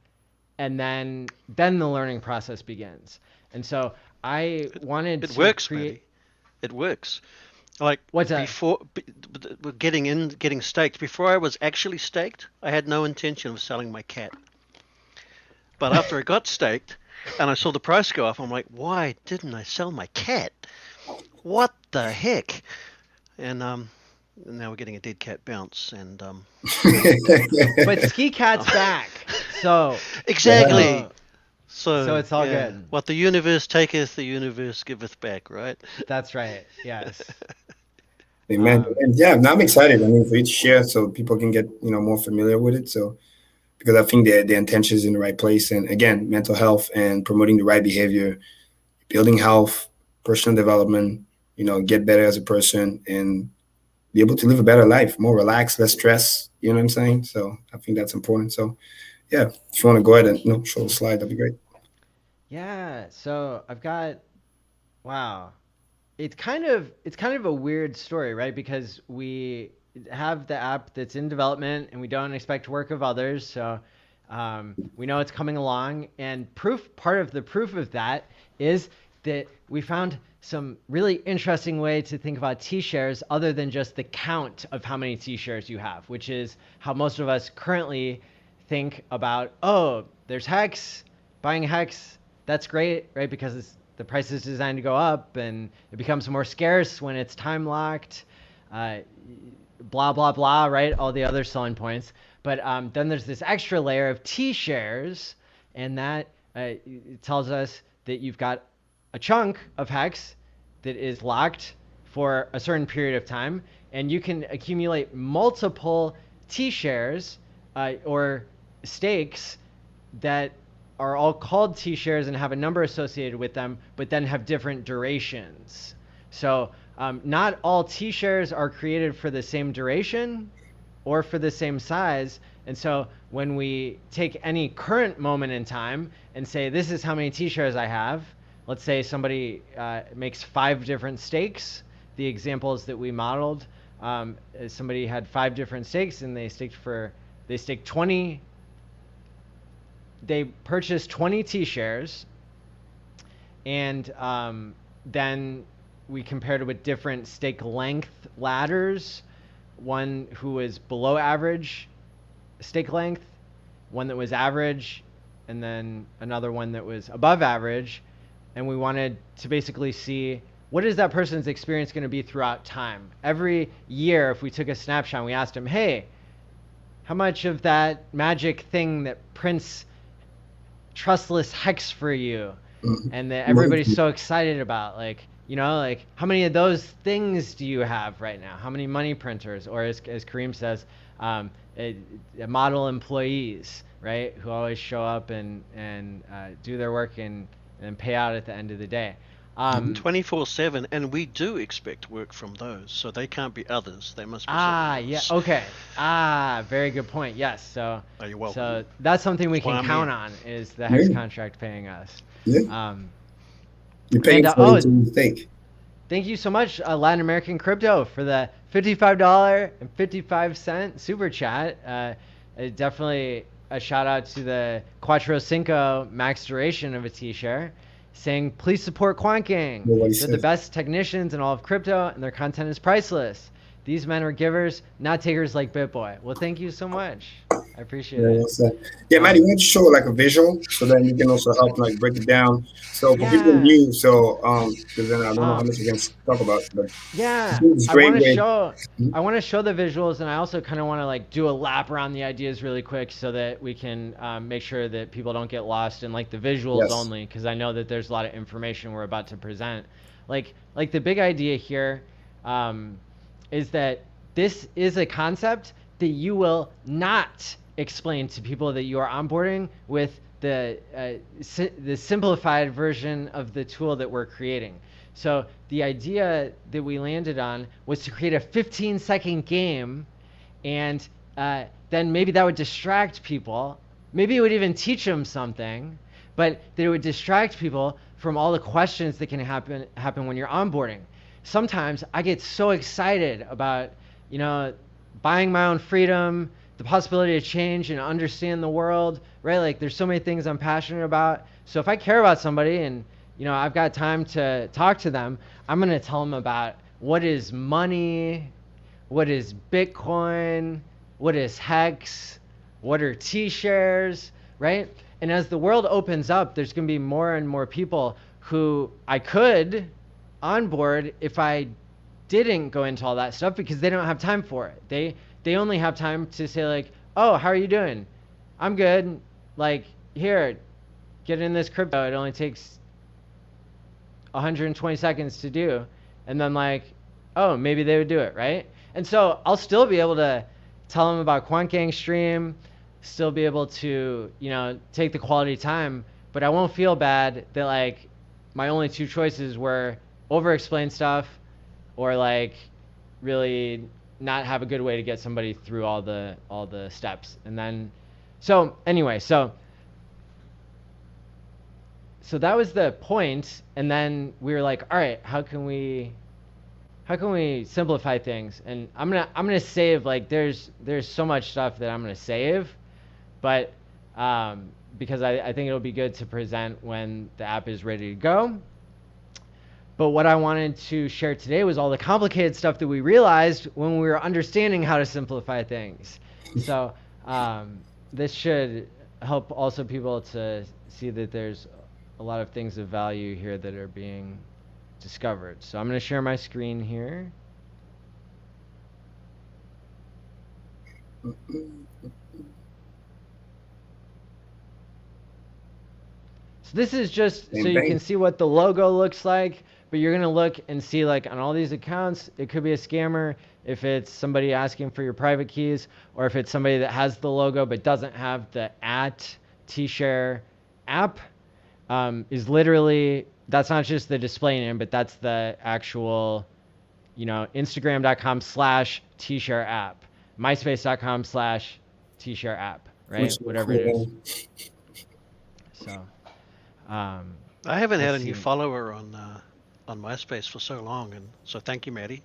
S1: and then the learning process begins. And so I wanted to
S4: works,
S1: create.
S4: Matty. It works. Like
S1: what's that?
S4: Before getting staked. Before I was actually staked, I had no intention of selling my cat. But after I got staked and I saw the price go up, I'm like, why didn't I sell my cat? What the heck? And now we're getting a dead cat bounce, and
S1: but Ski Cat's back, so
S4: exactly. So
S1: it's all good.
S4: What the universe taketh, the universe giveth back, right?
S1: That's right. Yes.
S2: Amen. And yeah, now I'm excited. I mean, for you to share so people can get more familiar with it. So because I think the intention is in the right place, and again, mental health and promoting the right behavior, building health, personal development. Get better as a person and be able to live a better life, more relaxed, less stress. You know what I'm saying? So I think that's important. So yeah, if you want to go ahead and show the slide, that'd be great.
S1: Yeah. So I've got, wow. It's kind of a weird story, right? Because we have the app that's in development and we don't expect work of others. So we know it's coming along, and part of the proof of that is that we found some really interesting way to think about T-shares other than just the count of how many T-shares you have, which is how most of us currently think about, oh, there's Hex, buying Hex, that's great, right? Because the price is designed to go up and it becomes more scarce when it's time locked, blah, blah, blah, right? All the other selling points. But then there's this extra layer of T-shares, and that it tells us that you've got a chunk of Hex that is locked for a certain period of time, and you can accumulate multiple T-shares or stakes that are all called T-shares and have a number associated with them, but then have different durations. So not all T-shares are created for the same duration or for the same size. And so when we take any current moment in time and say, this is how many T-shares I have, let's say somebody makes 5 different stakes. The examples that we modeled, somebody had 5 different stakes and they staked 20. They purchased 20 T-shares, and then we compared it with different stake length ladders. One who was below average stake length, one that was average, and then another one that was above average. And we wanted to basically see, what is that person's experience going to be throughout time? Every year, if we took a snapshot and we asked them, hey, how much of that magic thing that prints trustless Hex for you and that everybody's so excited about, like how many of those things do you have right now? How many money printers, or as Karim says, model employees, right, who always show up and do their work and pay out at the end of the day.
S4: 24/7, and we do expect work from those, so they can't be others. They must be
S1: yeah, okay. Very good point. Yes, so
S4: you're welcome.
S1: So that's something we can count on, is the Hex contract paying us.
S2: Yeah. You're paying for it to stake.
S1: Thank you so much, Latin American Crypto, for the $55.55 super chat. Definitely a shout out to the Cuatro Cinco max duration of a T-share, saying, please support Quant Gang. They're the best technicians in all of crypto, and their content is priceless. These men are givers, not takers like BitBoy. Well, thank you so much. I appreciate it.
S2: Yeah, Maddie, why don't you show like a visual so then you can also help like break it down. So for people new, because then I don't know how much we can talk about. But
S1: yeah, I want to show the visuals, and I also kind of want to like do a lap around the ideas really quick so that we can make sure that people don't get lost in like the visuals only, because I know that there's a lot of information we're about to present. Like the big idea here is that this is a concept that you will not explain to people that you are onboarding with the simplified version of the tool that we're creating. So the idea that we landed on was to create a 15-second game, and then maybe that would distract people. Maybe it would even teach them something, but that it would distract people from all the questions that can happen when you're onboarding. Sometimes I get so excited about, you know, buying my own freedom, the possibility to change and understand the world, right? Like there's so many things I'm passionate about. So if I care about somebody and, you know, I've got time to talk to them, I'm going to tell them about what is money, what is Bitcoin, what is Hex, what are T-shares, right? And as the world opens up, there's going to be more and more people who I could onboard if I didn't go into all that stuff, because they don't have time for it. They only have time to say like, oh, how are you doing? I'm good. Like, here, get in this crypto. It only takes 120 seconds to do. And then like, oh, maybe they would do it, right? And so I'll still be able to tell them about Quant Gang Stream, still be able to, you know, take the quality time, but I won't feel bad that like my only two choices were over-explain stuff or like really not have a good way to get somebody through all the steps. And then, so anyway, so that was the point. And then we were like, all right, how can we simplify things? And I'm gonna save, like there's so much stuff that I'm gonna save, but because I think it'll be good to present when the app is ready to go. But what I wanted to share today was all the complicated stuff that we realized when we were understanding how to simplify things. So this should help also people to see that there's a lot of things of value here that are being discovered. So I'm going to share my screen here. So this is just so you can see what the logo looks like, but you're going to look and see like on all these accounts, it could be a scammer if it's somebody asking for your private keys, or if it's somebody that has the logo but doesn't have the @T-share app. Is literally, that's not just the display name, but that's the actual, you know, Instagram.com/T-share app, MySpace.com/T-share app, right? Whatever it is. So,
S4: I haven't had a new follower on MySpace for so long, and so thank you, Maddie.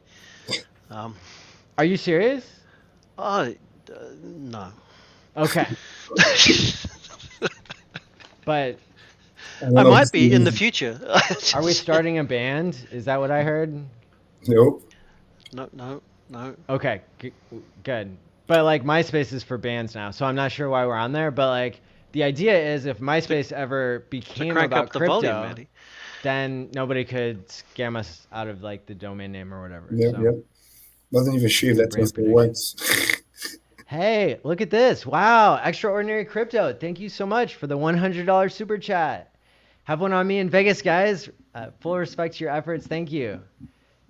S1: Are you serious?
S4: No.
S1: Okay. But
S4: I might be in the future.
S1: Are we starting a band? Is that what I heard?
S2: Nope.
S4: No.
S1: Okay, good. But like MySpace is for bands now, so I'm not sure why we're on there. But like the idea is, if MySpace ever became about crypto, volume, then nobody could scam us out of like the domain name or whatever.
S2: Yep. Wasn't even sure if that's what it was.
S1: Hey, look at this. Wow, Extraordinary Crypto. Thank you so much for the $100 super chat. Have one on me in Vegas, guys. Full respect to your efforts. Thank you.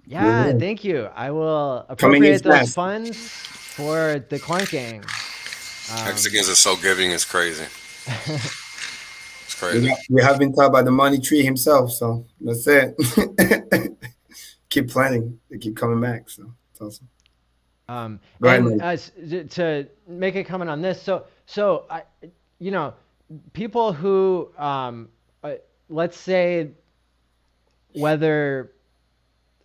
S1: Yeah, thank you. I will appropriate those funds for the Quant Gang.
S3: Mexicans are so giving, it's crazy. It's crazy.
S2: We have been taught by the money tree himself, so that's it. Keep planning. They keep coming back, so it's awesome.
S1: To make a comment on this, so I, you know, people who, let's say, whether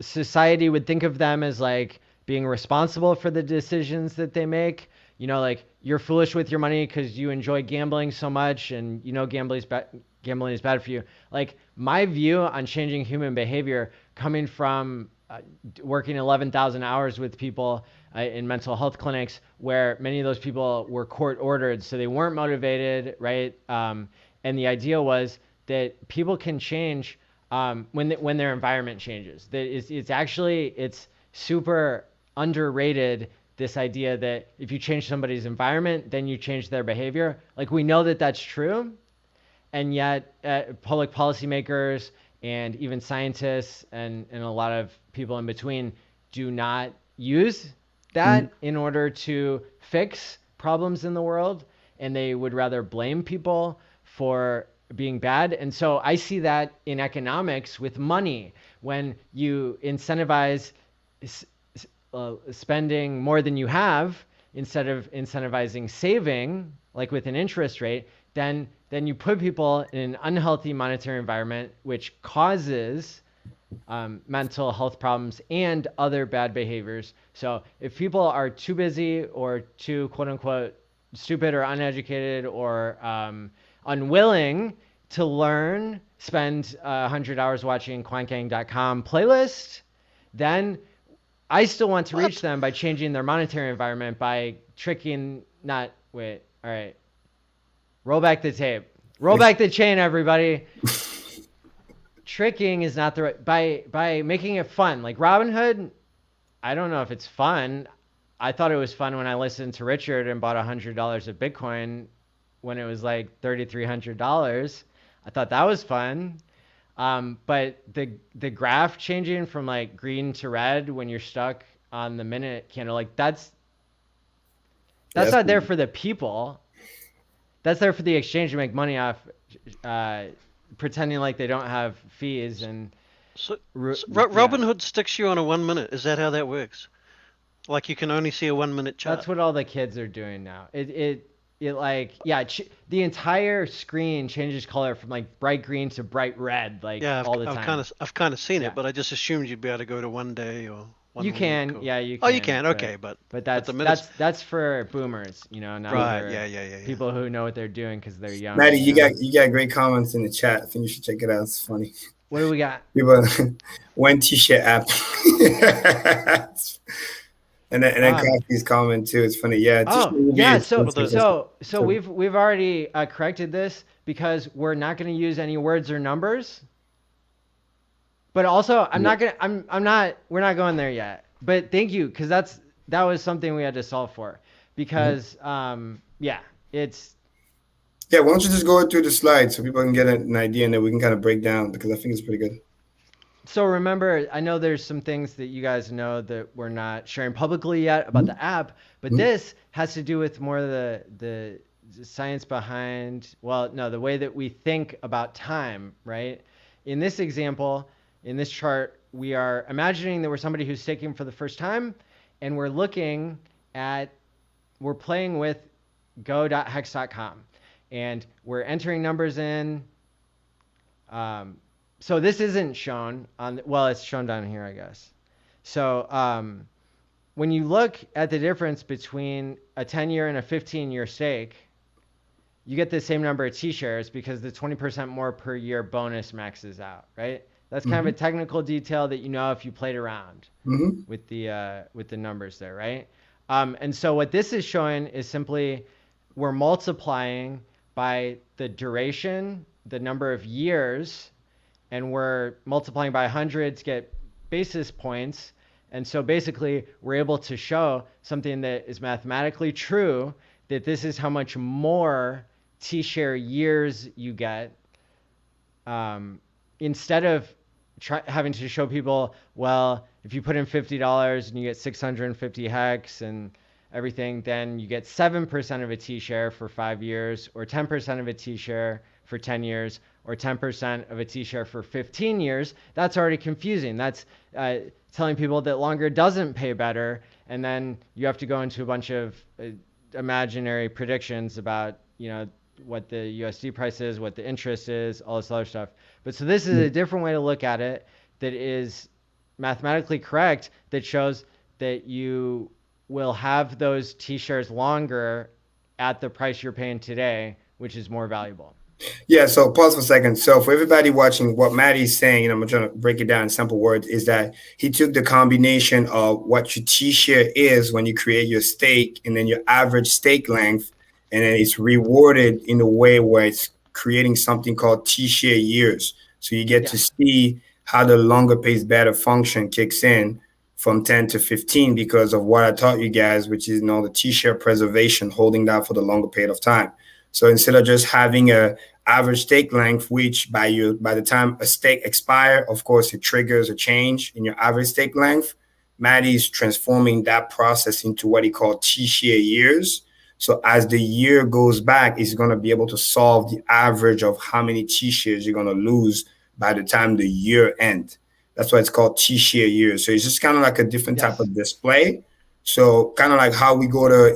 S1: society would think of them as like being responsible for the decisions that they make, you know, like you're foolish with your money because you enjoy gambling so much, and you know gambling is bad for you. Like my view on changing human behavior, coming from working 11,000 hours with people in mental health clinics, where many of those people were court ordered, so they weren't motivated, right? And the idea was that people can change when their environment changes. That it's super underrated, this idea that if you change somebody's environment, then you change their behavior. Like we know that that's true, and yet public policymakers and even scientists and a lot of people in between do not use that in order to fix problems in the world, and they would rather blame people for being bad. And so I see that in economics with money. When you incentivize spending more than you have instead of incentivizing saving, like with an interest rate, then then you put people in an unhealthy monetary environment, which causes mental health problems and other bad behaviors. So if people are too busy or too quote unquote stupid or uneducated or unwilling to learn, spend 100 hours watching quantgang.com playlist, then I still want to reach them by changing their monetary environment, by tricking, all right. Roll back the tape. Roll back the chain, everybody. Tricking is not the right, by making it fun. Like Robinhood, I don't know if it's fun. I thought it was fun when I listened to Richard and bought $100 of Bitcoin when it was like $3,300. I thought that was fun. But the graph changing from like green to red when you're stuck on the minute candle, like that's not there for the people. That's there for the exchange to make money off, pretending like they don't have fees. And
S4: so Robinhood sticks you on a 1 minute. Is that how that works? Like you can only see a 1 minute chart.
S1: That's what all the kids are doing now. The entire screen changes color from like bright green to bright red, like all the time.
S4: I've kind of seen it, but I just assumed you'd be able to go to 1 day or 1 week.
S1: You can.
S4: Oh, you can. Okay, but
S1: that's for boomers, not
S4: for
S1: people who know what they're doing because they're young.
S2: Maddie, you got great comments in the chat. I think you should check it out. It's funny.
S1: What do we got?
S2: People, one t-shirt app. And then Coffee's comment too. It's funny. Yeah.
S1: So we've already corrected this because we're not going to use any words or numbers. But also, we're not going there yet. But thank you, because that was something we had to solve for. Because it's.
S2: Yeah, why don't you just go through the slides so people can get an idea and then we can kind of break down, because I think it's pretty good.
S1: So remember, I know there's some things that you guys know that we're not sharing publicly yet about the app, but this has to do with more of the science behind, the way that we think about time, right? In this example, in this chart, we are imagining that we're somebody who's staking for the first time, and we're playing with go.hex.com, and we're entering numbers in. So this isn't shown it's shown down here, I guess. So when you look at the difference between a 10-year and a 15-year stake, you get the same number of T-shares because the 20% more per year bonus maxes out, right? That's kind of a technical detail that if you played around with the numbers there, right? And so what this is showing is simply we're multiplying by the duration, the number of years, and we're multiplying by 100 to get basis points. And so basically, we're able to show something that is mathematically true, that this is how much more T-share years you get, instead of having to show people, if you put in $50 and you get 650 hex and everything, then you get 7% of a T-share for 5 years, or 10% of a T-share for 10 years, or 10% of a T-share for 15 years. That's already confusing. That's telling people that longer doesn't pay better, and then you have to go into a bunch of imaginary predictions about what the USD price is, what the interest is, all this other stuff. But so this is a different way to look at it that is mathematically correct, that shows that you will have those T-shares longer at the price you're paying today, which is more valuable.
S2: Yeah, so pause for a second. So for everybody watching, what Maddie's saying, I'm trying to break it down in simple words, is that he took the combination of what your T-share is when you create your stake and then your average stake length, and then it's rewarded in a way where it's creating something called T-share years. So you get to see how the longer pays better function kicks in from 10 to 15 because of what I taught you guys, which is the T-share preservation, holding that for the longer period of time. So instead of just having a average stake length, which by the time a stake expire, of course, it triggers a change in your average stake length, Maddie's transforming that process into what he called T-share years. So as the year goes back, he's going to be able to solve the average of how many T-shares you're going to lose by the time the year end. That's why it's called T-share years. So it's just kind of like a different type of display. So kind of like how we go to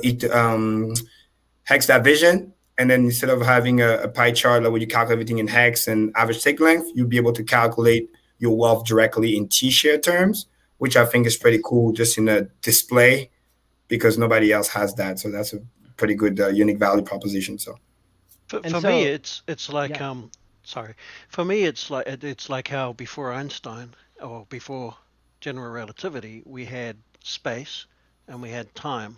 S2: Hex.Vision, And then instead of having a pie chart where you calculate everything in hex and average stake length, you'll be able to calculate your wealth directly in T-share terms, which I think is pretty cool just in a display because nobody else has that. So that's a pretty good unique value proposition. So
S4: for me, it's like sorry. For me, it's like how before Einstein or before general relativity, we had space and we had time,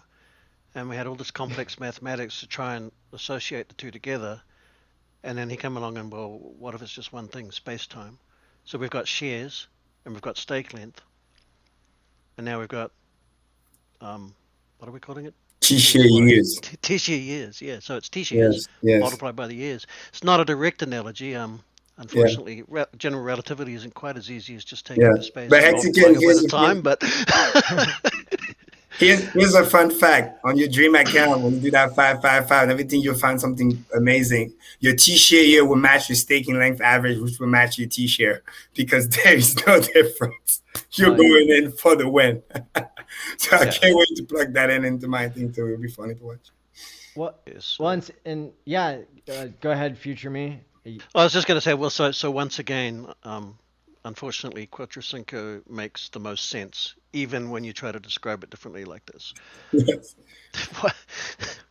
S4: and we had all this complex mathematics to try and associate the two together. And then he came along and, well, what if it's just one thing, space-time? So we've got shares and we've got stake length, and now we've got what are we calling it?
S2: T-share years.
S4: T-share years, yeah. So it's T-shares multiplied by the years. It's not a direct analogy. Unfortunately, general relativity isn't quite as easy as just taking the space and multiplying it with the time. But
S2: here's a fun fact. On your Dream account, when you do that 555 and everything, you'll find something amazing. Your T-share year will match your staking length average, which will match your T-share because there is no difference. You're going in for the win. So I can't wait to plug that into my thing too. It'll be funny to watch.
S1: Go ahead, future me.
S4: I was just going to say, well, so once again, unfortunately, Quattrocinco makes the most sense, even when you try to describe it differently like this.
S2: Yes.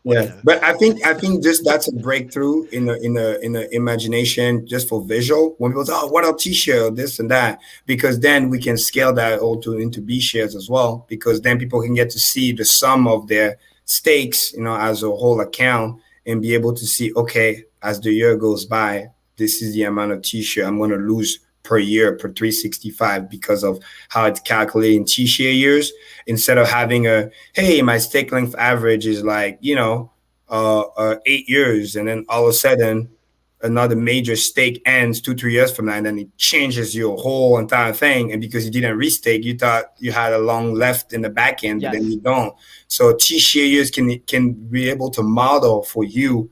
S2: But I think just that's a breakthrough in the imagination just for visual. When people say, oh, what are T-share, this and that, because then we can scale that all into B shares as well, because then people can get to see the sum of their stakes, as a whole account, and be able to see, okay, as the year goes by, this is the amount of T-share I'm going to lose per year, per 365, because of how it's calculated in T-share years, instead of having hey, my stake length average is like, 8 years. And then all of a sudden another major stake ends 2-3 years from now, and then it changes your whole entire thing. And because you didn't restake, you thought you had a long left in the back end, but then you don't. So T-share years can be able to model for you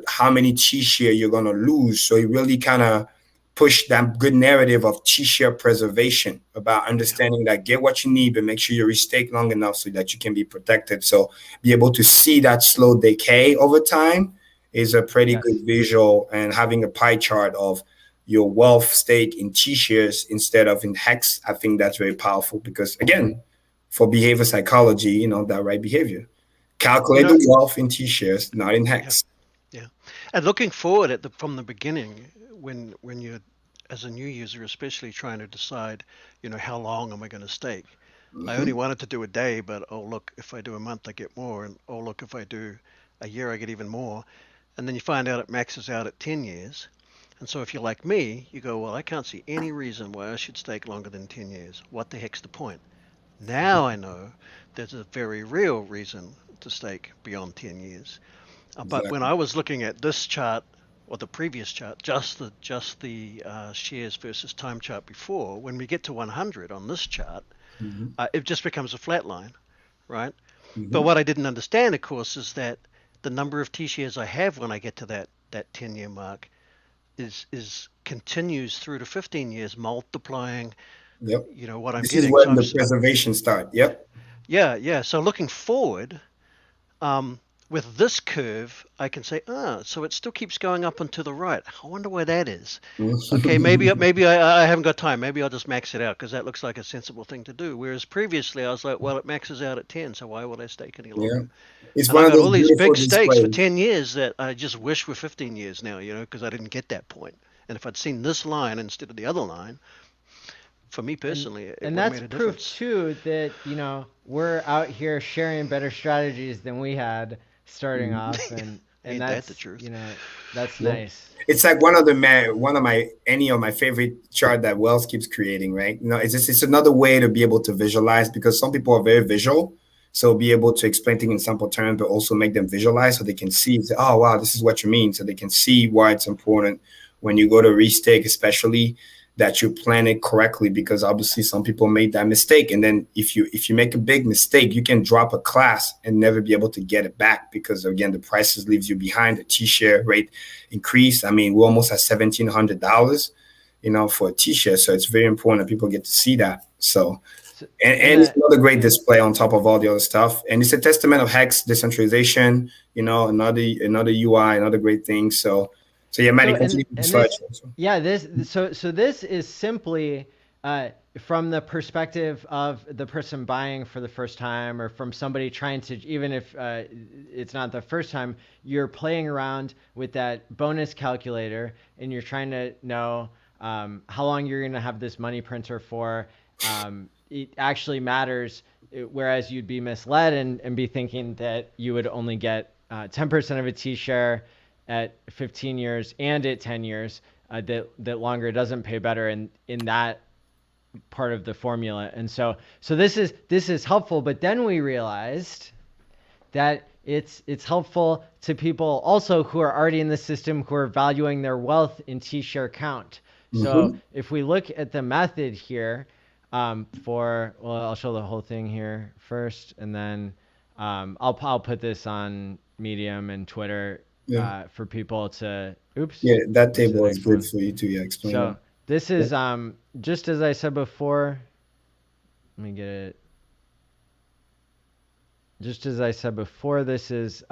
S2: how many T-share you're going to lose. So it really kind of push that good narrative of T-share preservation, about understanding that get what you need, but make sure you restake long enough so that you can be protected. So be able to see that slow decay over time is a pretty good visual, and having a pie chart of your wealth stake in T-shares instead of in hex, I think that's very powerful, because again, for behavior psychology, that right behavior. Calculate the wealth in T-shares, not in hex.
S4: Yeah. And looking forward from the beginning, when you're, as a new user especially, trying to decide, how long am I going to stake? I only wanted to do a day, but oh look, if I do a month I get more, and oh look, if I do a year I get even more. And then you find out it maxes out at 10 years. And so if you're like me, you go, well, I can't see any reason why I should stake longer than 10 years. What the heck's the point? Now I know there's a very real reason to stake beyond 10 years. But when I was looking at this chart, or the previous chart, just the shares versus time chart before, when we get to 100 on this chart, it just becomes a flat line, right? But what I didn't understand, of course, is that the number of T-shares I have when I get to that 10-year mark continues through to 15 years, multiplying.
S2: Yep.
S4: What I'm
S2: getting.
S4: This
S2: is when the preservation start. Yep.
S4: Yeah. So looking forward, with this curve, I can say, so it still keeps going up and to the right. I wonder why that is. Okay, maybe I haven't got time. Maybe I'll just max it out because that looks like a sensible thing to do. Whereas previously I was like, well, it maxes out at 10, so why would I stake any longer?
S2: It's
S4: and I got all these big stakes for 10 years that I just wish were 15 years now, because I didn't get that point. And if I'd seen this line instead of the other line, for me personally, it would have made a difference.
S1: And that's proof too that we're out here sharing better strategies than we had starting off, and that's
S4: the truth.
S1: That's nice.
S2: It's like any of my favorite chart that Wells keeps creating, right? It's another way to be able to visualize, because some people are very visual, so be able to explain things in simple terms, but also make them visualize so they can see, say, oh wow, this is what you mean, so they can see why it's important when you go to restake, especially that you plan it correctly, because obviously some people made that mistake. And then if you make a big mistake, you can drop a class and never be able to get it back, because again, the prices leaves you behind. The T-share rate increase. I mean, we're almost at $1,700, for a T-share. So it's very important that people get to see that. So And it's another great display on top of all the other stuff. And it's a testament of Hex decentralization, another UI, another great thing. So yeah, Manny, continue to search.
S1: So this is simply from the perspective of the person buying for the first time, or from somebody trying to, even if it's not the first time, you're playing around with that bonus calculator and you're trying to know how long you're going to have this money printer for. It actually matters, whereas you'd be misled and be thinking that you would only get 10% of a T-share at 15 years and at 10 years, that longer doesn't pay better in that part of the formula. And so this is helpful, but then we realized that it's helpful to people also who are already in the system, who are valuing their wealth in T-share count. So if we look at the method here, I'll show the whole thing here first, and then I'll put this on Medium and Twitter for people to.
S2: Yeah, that table is good for you to explain.
S1: So this is just as I said before. Let me get it. Just as I said before, this is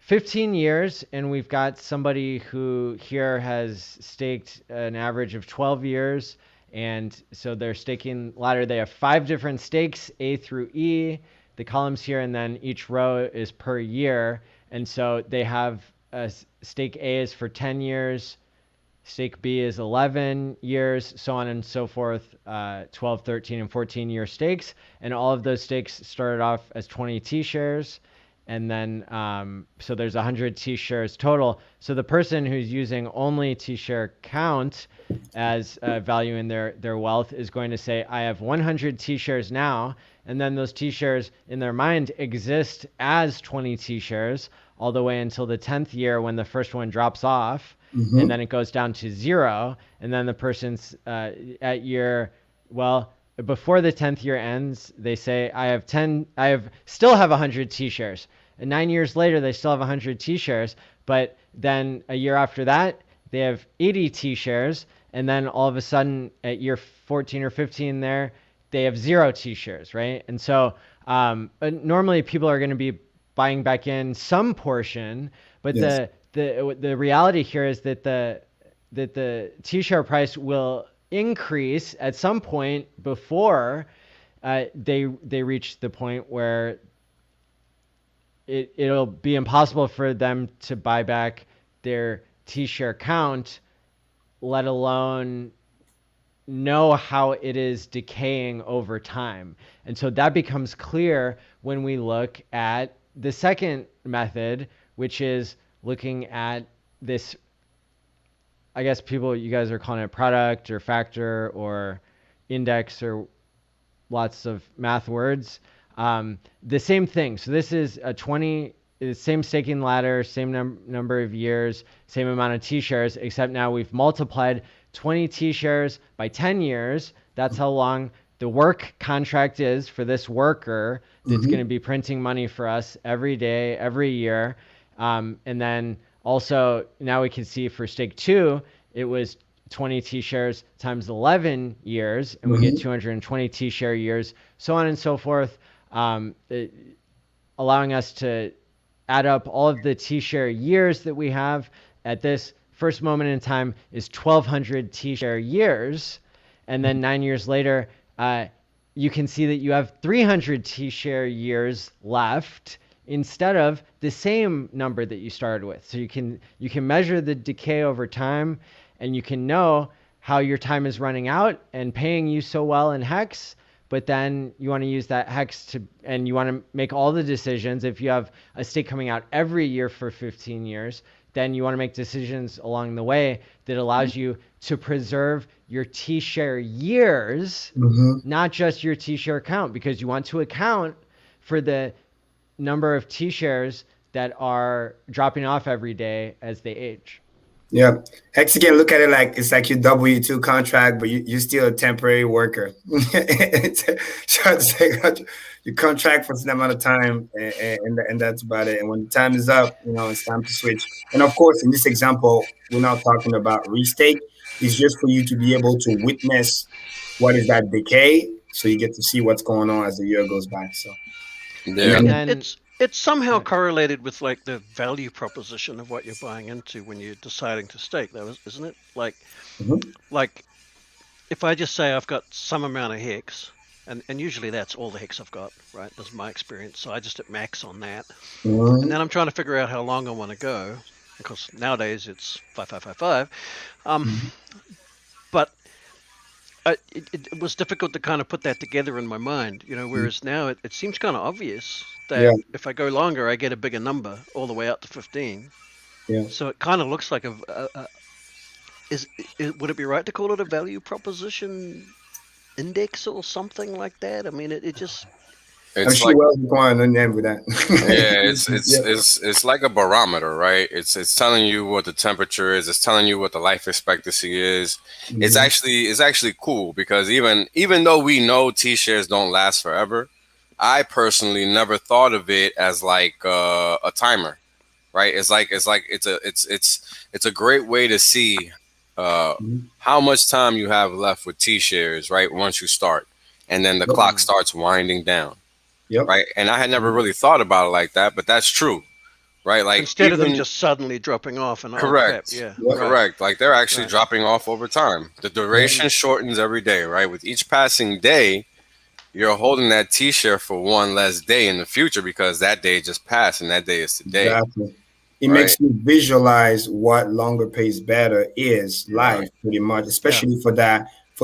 S1: 15 years, and we've got somebody who here has staked an average of 12 years. And so their staking ladder, they have 5 different stakes, A through E, the columns here, and then each row is per year. And so they have stake A is for 10 years, stake B is 11 years, so on and so forth, 12, 13, and 14-year stakes. And all of those stakes started off as 20 T-shares. And then, so there's 100 T-shares total. So the person who's using only T-share count as value in their wealth is going to say, I have 100 T-shares now. And then those T-shares in their mind exist as 20 T-shares all the way until the 10th year when the first one drops off. And then it goes down to 0. And then the person's at year, before the 10th year ends, they say, still have 100 T-shares. And 9 years later, they still have 100 T-shares. But then a year after that, they have 80 T-shares. And then all of a sudden at year 14 or 15 there, they have 0 T-shares, right? And so normally people are going to be buying back in some portion, but the reality here is that the T-share price will increase at some point before they reach the point where it'll be impossible for them to buy back their T-share count, let alone know how it is decaying over time. And so that becomes clear when we look at the second method, which is looking at this, I guess you guys are calling it product or factor or index or lots of math words. The same thing. So this is same staking ladder, same number of years, same amount of T-shares, except now we've multiplied 20 T-shares by 10 years. That's how long the work contract is for this worker that's going to be printing money for us every day, every year. And then also now we can see for stake 2, it was 20 T-shares times 11 years, and we get 220 T-share years, so on and so forth, allowing us to add up all of the T-share years that we have at this first moment in time is 1,200 T-share years. And then 9 years later, you can see that you have 300 T-share years left instead of the same number that you started with. So you can measure the decay over time, and you can know how your time is running out and paying you so well in Hex, but then you want to use that Hex and you want to make all the decisions. If you have a stake coming out every year for 15 years, then you want to make decisions along the way that allows you to preserve your T-share years, not just your T-share count, because you want to account for the number of T-shares that are dropping off every day as they age.
S2: Yeah. Hex, again, look at it like it's like your W-2 contract, but you're still a temporary worker. You contract for some amount of time, and that's about it. And when the time is up, it's time to switch. And of course, in this example, we're not talking about restake. It's just for you to be able to witness what is that decay so you get to see what's going on as the year goes by. So
S3: yeah,
S4: it's somehow correlated with like the value proposition of what you're buying into when you're deciding to stake, though, isn't it? Like, like if I just say I've got some amount of hex, and usually that's all the hex I've got, right? That's my experience. So I just hit max on that, and then I'm trying to figure out how long I want to go, because nowadays it's 5555. But it was difficult to kind of put that together in my mind, whereas now it seems kind of obvious that if I go longer, I get a bigger number all the way out to 15.
S2: Yeah.
S4: So it kind of looks like would it be right to call it a value proposition index or something like that? I mean, it just...
S2: I'm sure Wells is going to name with that.
S3: Yeah, it's like a barometer, right? It's telling you what the temperature is. It's telling you what the life expectancy is. It's actually cool, because even though we know T-shares don't last forever, I personally never thought of it as like a timer, right? It's a great way to see how much time you have left with T-shares, right? Once you start, and then the clock starts winding down.
S2: Yep.
S3: Right. And I had never really thought about it like that, but that's true. Right. Like,
S4: instead of them just suddenly dropping off and
S3: correct.
S4: Yeah.
S3: Correct. Like, they're actually dropping off over time. The duration shortens every day, right? With each passing day, you're holding that T-share for one less day in the future, because that day just passed and that day is today.
S2: Exactly. It makes you visualize what longer pays better is life, pretty much, especially for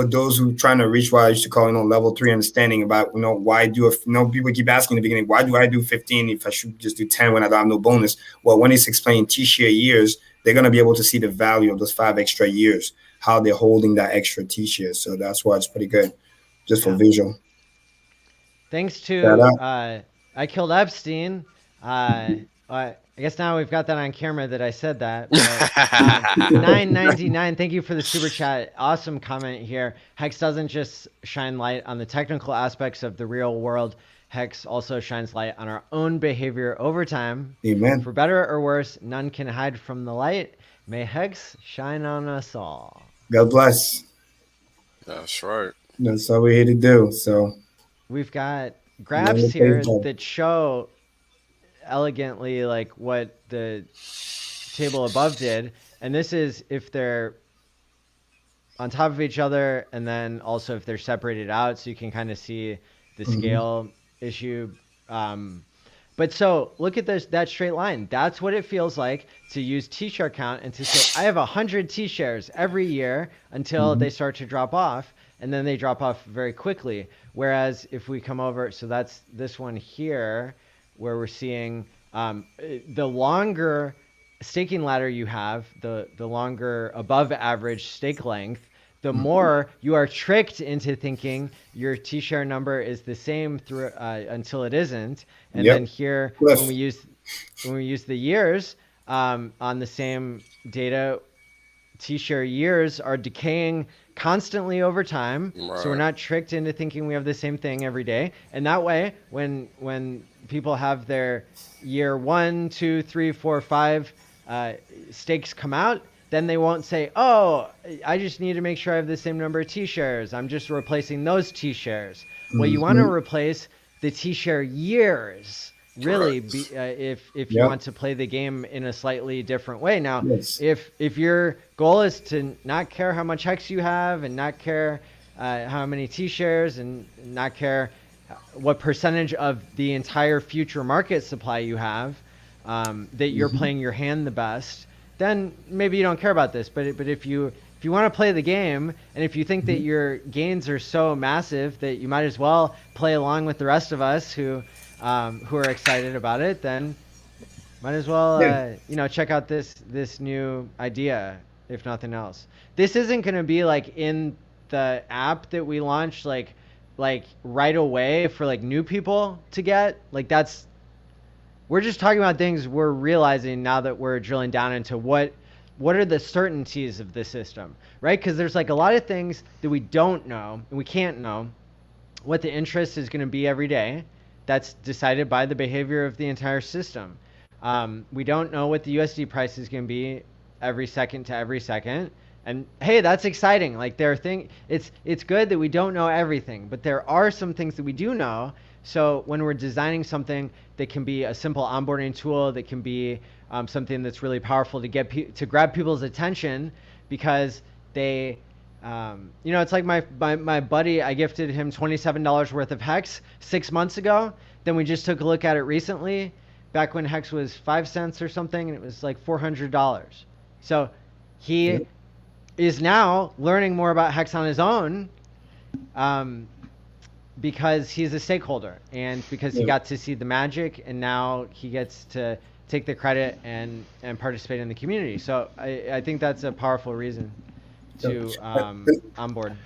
S2: those who trying to reach what I used to call, level 3 understanding about, why people keep asking in the beginning, why do I do 15 if I should just do 10 when I don't have no bonus? Well, when it's explaining T-share years, they're going to be able to see the value of those 5 extra years, how they're holding that extra T-share. So that's why it's pretty good, just for visual.
S1: Thanks to I Killed Epstein. I guess now we've got that on camera that I said that. But, 9.99. Thank you for the super chat. Awesome comment here. Hex doesn't just shine light on the technical aspects of the real world. Hex also shines light on our own behavior over time.
S2: Amen.
S1: For better or worse, none can hide from the light. May Hex shine on us all.
S2: God bless.
S3: That's right.
S2: That's all we're here to do. So
S1: we've got graphs here that show elegantly like what the table above did, and this is if they're on top of each other, and then also if they're separated out, so you can kind of see the scale issue. But so look at that straight line. That's what it feels like to use T-share count and to say I have 100 T-shares every year until they start to drop off, and then they drop off very quickly. Whereas if we come over, so that's this one here, where we're seeing the longer staking ladder you have, the longer above average stake length, the more you are tricked into thinking your T-share number is the same through until it isn't. And then here, when we use the years on the same data, T-share years are decaying constantly over time. Right. So we're not tricked into thinking we have the same thing every day. And that way, when people have their year 1, 2, 3, 4, 5 stakes come out, then they won't say, oh, I just need to make sure I have the same number of T-shares. I'm just replacing those T-shares. Well, you want to replace the T-share years, really, if you want to play the game in a slightly different way. Now, if your goal is to not care how much hex you have, and not care how many T-shares, and not care what percentage of the entire future market supply you have, that you're playing your hand the best, then maybe you don't care about this. But if you want to play the game, and if you think that your gains are so massive that you might as well play along with the rest of us who are excited about it, then might as well check out this new idea, if nothing else. This isn't going to be like in the app that we launched like right away for like new people to get. Like we're just talking about things we're realizing now that we're drilling down into what are the certainties of the system, right? Because there's like a lot of things that we don't know, and we can't know what the interest is going to be every day. That's decided by the behavior of the entire system. We don't know what the USD price is going to be every second to every second. And hey, that's exciting. Like it's good that we don't know everything, but there are some things that we do know. So when we're designing something that can be a simple onboarding tool, that can be something that's really powerful to to grab people's attention, because they, it's like my buddy, I gifted him $27 worth of Hex 6 months ago. Then we just took a look at it recently, back when Hex was 5 cents or something, and it was like $400. So he is now learning more about Hex on his own, because he's a stakeholder, and because he got to see the magic, and now he gets to take the credit and participate in the community. So I think that's a powerful reason to onboard.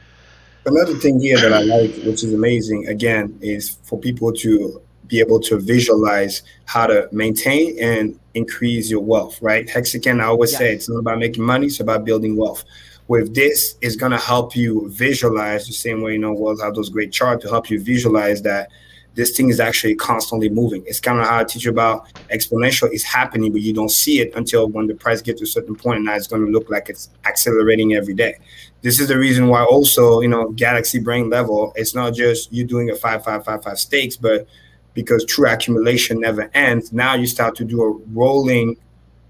S2: Another thing here that I like, which is amazing, again, is for people to be able to visualize how to maintain and increase your wealth, right? Hexagon, I always say, it's not about making money, it's about building wealth. With this, is going to help you visualize the same way, Wells have those great charts to help you visualize that this thing is actually constantly moving. It's kind of how I teach you about exponential is happening, but you don't see it until when the price gets to a certain point, and now it's going to look like it's accelerating every day. This is the reason why also, Galaxy Brain level, it's not just you doing a 5-5-5-5 stakes, but because true accumulation never ends, now you start to do a rolling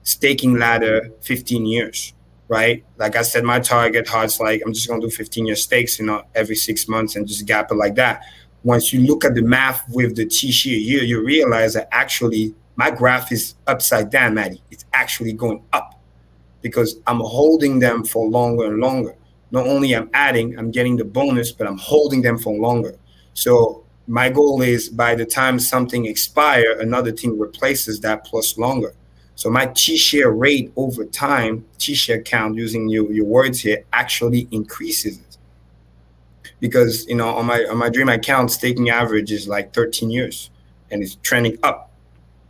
S2: staking ladder 15 years, right? Like I said, my target heart's like, I'm just going to do 15-year stakes, every 6 months and just gap it like that. Once you look at the math with the T-share year, you realize that actually my graph is upside down, Maddie. It's actually going up because I'm holding them for longer and longer. Not only I'm adding, I'm getting the bonus, but I'm holding them for longer. So my goal is by the time something expires, another thing replaces that plus longer. So my T-share rate over time, T-share count, using your words here, actually increases it. Because on my dream account, staking average is like 13 years and it's trending up.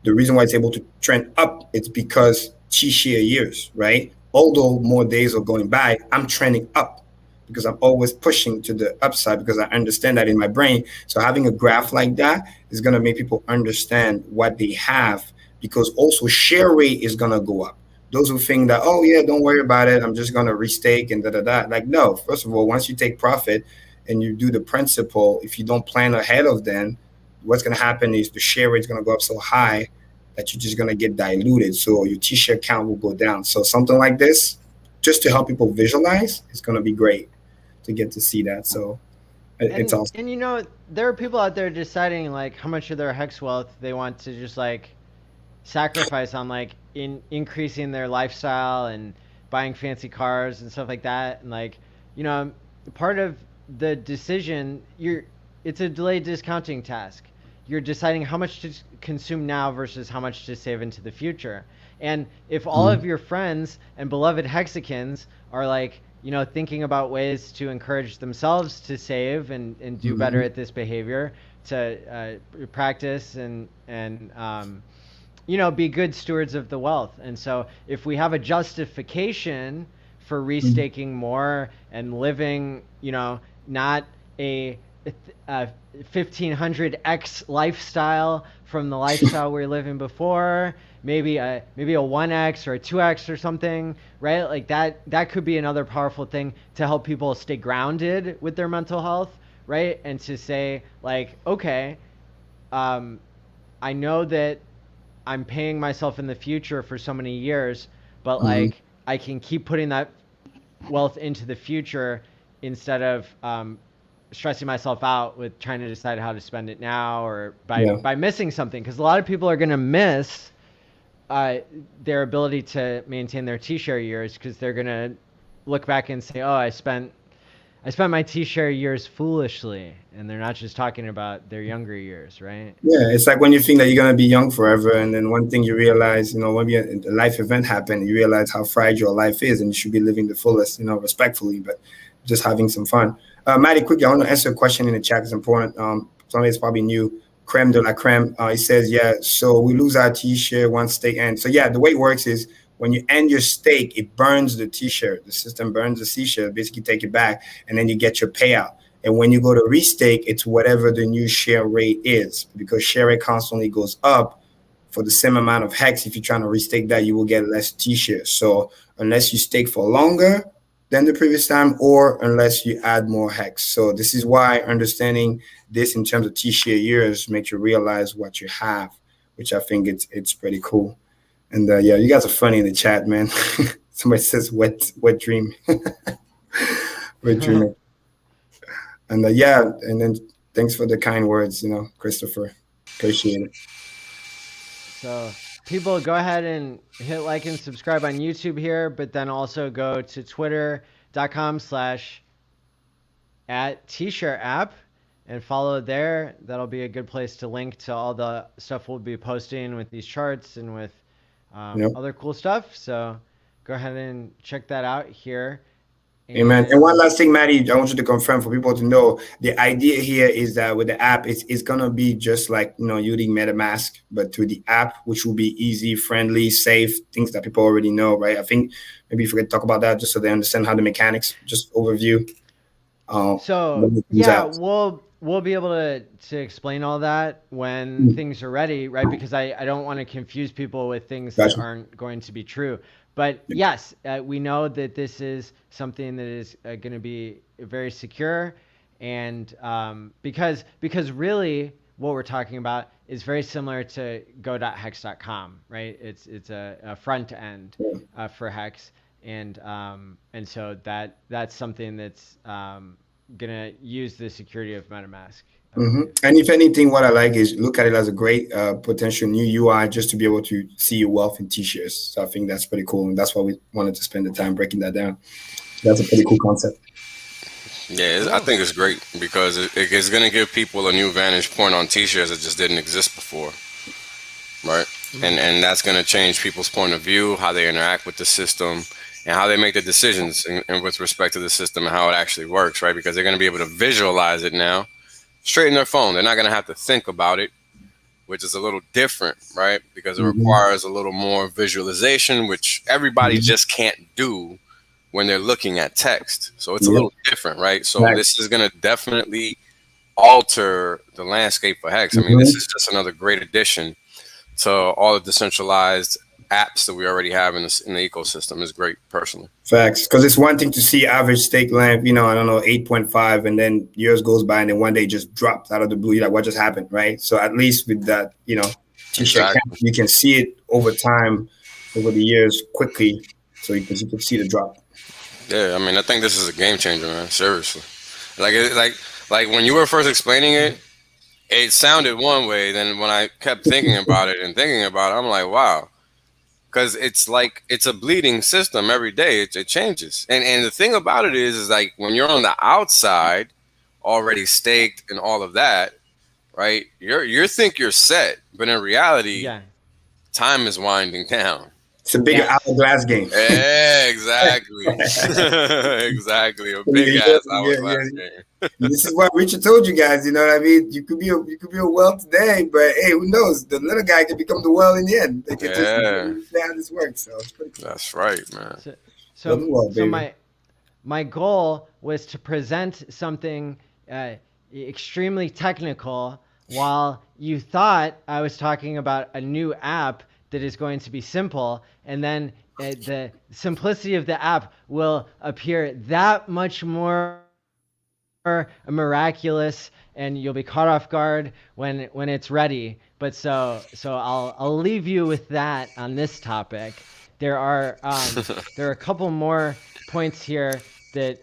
S2: The reason why it's able to trend up, it's because T-share years, right? Although more days are going by, I'm trending up because I'm always pushing to the upside because I understand that in my brain. So having a graph like that is going to make people understand what they have, because also share rate is going to go up. Those who think that, oh yeah, don't worry about it, I'm just going to restake and da-da-da. Like, no, first of all, once you take profit and you do the principal, if you don't plan ahead of then, what's going to happen is the share rate is going to go up so high that you're just going to get diluted. So your T-share count will go down. So something like this, just to help people visualize, it's going to be great to get to see that. So it's awesome.
S1: And there are people out there deciding like how much of their Hex wealth they want to just like sacrifice on like increasing their lifestyle and buying fancy cars and stuff like that. And like, part of the decision, it's a delayed discounting task. You're deciding how much to consume now versus how much to save into the future. And if all of your friends and beloved Hexicans are like, thinking about ways to encourage themselves to save and do better at this behavior, to practice and be good stewards of the wealth. And so if we have a justification for restaking more and living, not a 1500x lifestyle from the lifestyle we were living before, maybe a 1x or a 2x or something, right? Like that could be another powerful thing to help people stay grounded with their mental health, right? And to say like, okay, I know that I'm paying myself in the future for so many years, but like I can keep putting that wealth into the future instead of stressing myself out with trying to decide how to spend it now or by missing something. Because a lot of people are going to miss their ability to maintain their T-share years because they're going to look back and say, oh, I spent my T-share years foolishly. And they're not just talking about their younger years, right?
S2: Yeah, it's like when you think that you're going to be young forever, and then one thing you realize, when a life event happens, you realize how fragile life is, and you should be living the fullest, respectfully, but just having some fun. Maddie, quickly, I want to answer a question in the chat. It's important. Somebody's probably new. Creme de la creme. He says, yeah, so we lose our T-share once stake ends. So yeah, the way it works is when you end your stake, it burns the T-share. The system burns the C-share, basically take it back, and then you get your payout. And when you go to restake, it's whatever the new share rate is, because share rate constantly goes up for the same amount of Hex. If you're trying to restake that, you will get less T-shares. So unless you stake for longer, than the previous time, or unless you add more hex. So this is why understanding this in terms of T-share years makes you realize what you have, which I think it's pretty cool. And yeah, you guys are funny in the chat, man. Somebody says wet dream. Wet dream. And yeah, and then thanks for the kind words, Christopher. Appreciate it.
S1: So people, go ahead and hit like and subscribe on YouTube here, but then also go to twitter.com/@tshareapp and follow there. That'll be a good place to link to all the stuff we'll be posting with these charts and with other cool stuff. So go ahead and check that out here.
S2: Amen. And one last thing, Maddie, I want you to confirm for people to know, the idea here is that with the app, it's going to be just like, using MetaMask, but through the app, which will be easy, friendly, safe, things that people already know, right? I think maybe if we could talk about that just so they understand how the mechanics, just overview.
S1: So yeah, we'll be able to explain all that when things are ready, right? Because I don't want to confuse people with things that aren't going to be true. But yes, we know that this is something that is going to be very secure, and because really what we're talking about is very similar to go.hex.com, right? It's a front end for Hex, and so that's something that's gonna use the security of MetaMask.
S2: And if anything, what I like is look at it as a great potential new UI just to be able to see your wealth in T-shares. So I think that's pretty cool, and that's why we wanted to spend the time breaking that down. So that's a pretty cool concept.
S3: Yeah, I think it's great because it's going to give people a new vantage point on T-shares that just didn't exist before, right? And that's going to change people's point of view, how they interact with the system, and how they make the decisions and with respect to the system and how it actually works, right? Because they're going to be able to visualize it now straight in their phone. They're not going to have to think about it, which is a little different, right? Because it requires a little more visualization, which everybody just can't do when they're looking at text. So it's a little different, right? So this is going to definitely alter the landscape for Hex. I mean, this is just another great addition to all the decentralized apps that we already have in the ecosystem. Is great, personally.
S2: Facts, because it's one thing to see average stake length, I don't know, 8.5, and then years goes by, and then one day just drops out of the blue. You're like, what just happened, right? So at least with that, T-shirt, you can see it over time, over the years, quickly, so you can see the drop.
S3: Yeah, I mean, I think this is a game changer, man. Seriously, like when you were first explaining it, it sounded one way. Then when I kept thinking about it, I'm like, wow. Because it's like it's a bleeding system every day. It changes, and the thing about it is like when you're on the outside, already staked and all of that, right? You think you're set, but in reality, time is winding down.
S2: It's a bigger hourglass game.
S3: Yeah, exactly. Exactly. A big ass hourglass game.
S2: This is what Richard told you guys, you know what I mean? You could be a whale today, but hey, who knows? The little guy can become the whale in the end. They can just see how this works. So it's pretty cool.
S3: That's right, man.
S1: So my goal was to present something extremely technical while you thought I was talking about a new app that is going to be simple, and then the simplicity of the app will appear that much more miraculous, and you'll be caught off guard when it's ready. But so I'll leave you with that on this topic. There are a couple more points here that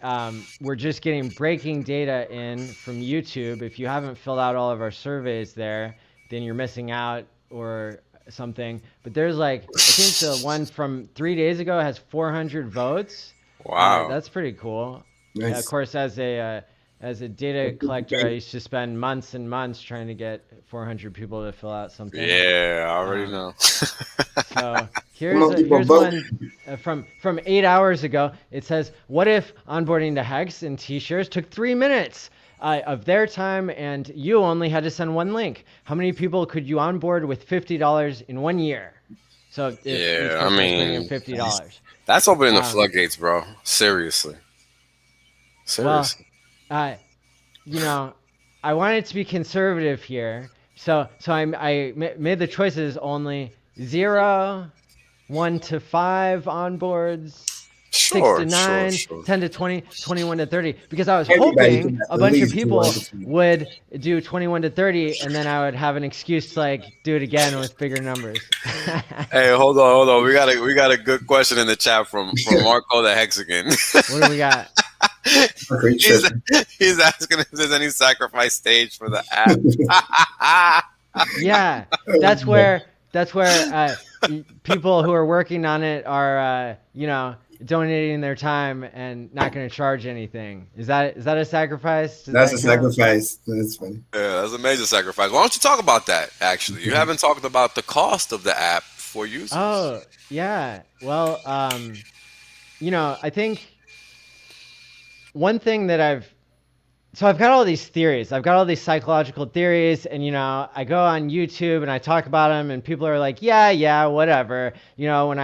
S1: we're just getting breaking data in from YouTube. If you haven't filled out all of our surveys there, then you're missing out or something. But there's I think the one from 3 days ago has 400 votes.
S3: Wow,
S1: that's pretty cool.
S2: Nice.
S1: Of course, as a data collector, I used to spend months and months trying to get 400 people to fill out something.
S3: Yeah, I already know.
S1: So here's one from 8 hours ago. It says, what if onboarding to Hex and T-shares took 3 minutes of their time and you only had to send one link? How many people could you onboard with $50 in 1 year? So
S3: I mean,
S1: $50.
S3: That's opening the floodgates, bro. Seriously.
S1: Well, I wanted to be conservative here, so I made the choices only 0, 1 to 5 onboards, 6 to 9, 10 to 20, 21 to 30, because I was hoping a bunch of people would do 21 to 30, and then I would have an excuse to like do it again with bigger numbers.
S3: Hey, hold on. We got a good question in the chat from Marco the Hexagon.
S1: What do we got?
S3: He's asking if there's any sacrifice stage for the app.
S1: Yeah, that's where people who are working on it are, donating their time and not going to charge anything. Is that a sacrifice?
S2: That's a sacrifice. That's funny.
S3: Yeah, that's a major sacrifice. Why don't you talk about that? Actually, you haven't talked about the cost of the app for users.
S1: Oh, yeah. Well, I think one thing that I've got all these theories. I've got all these psychological theories, and I go on YouTube and I talk about them, and people are like, yeah, whatever. When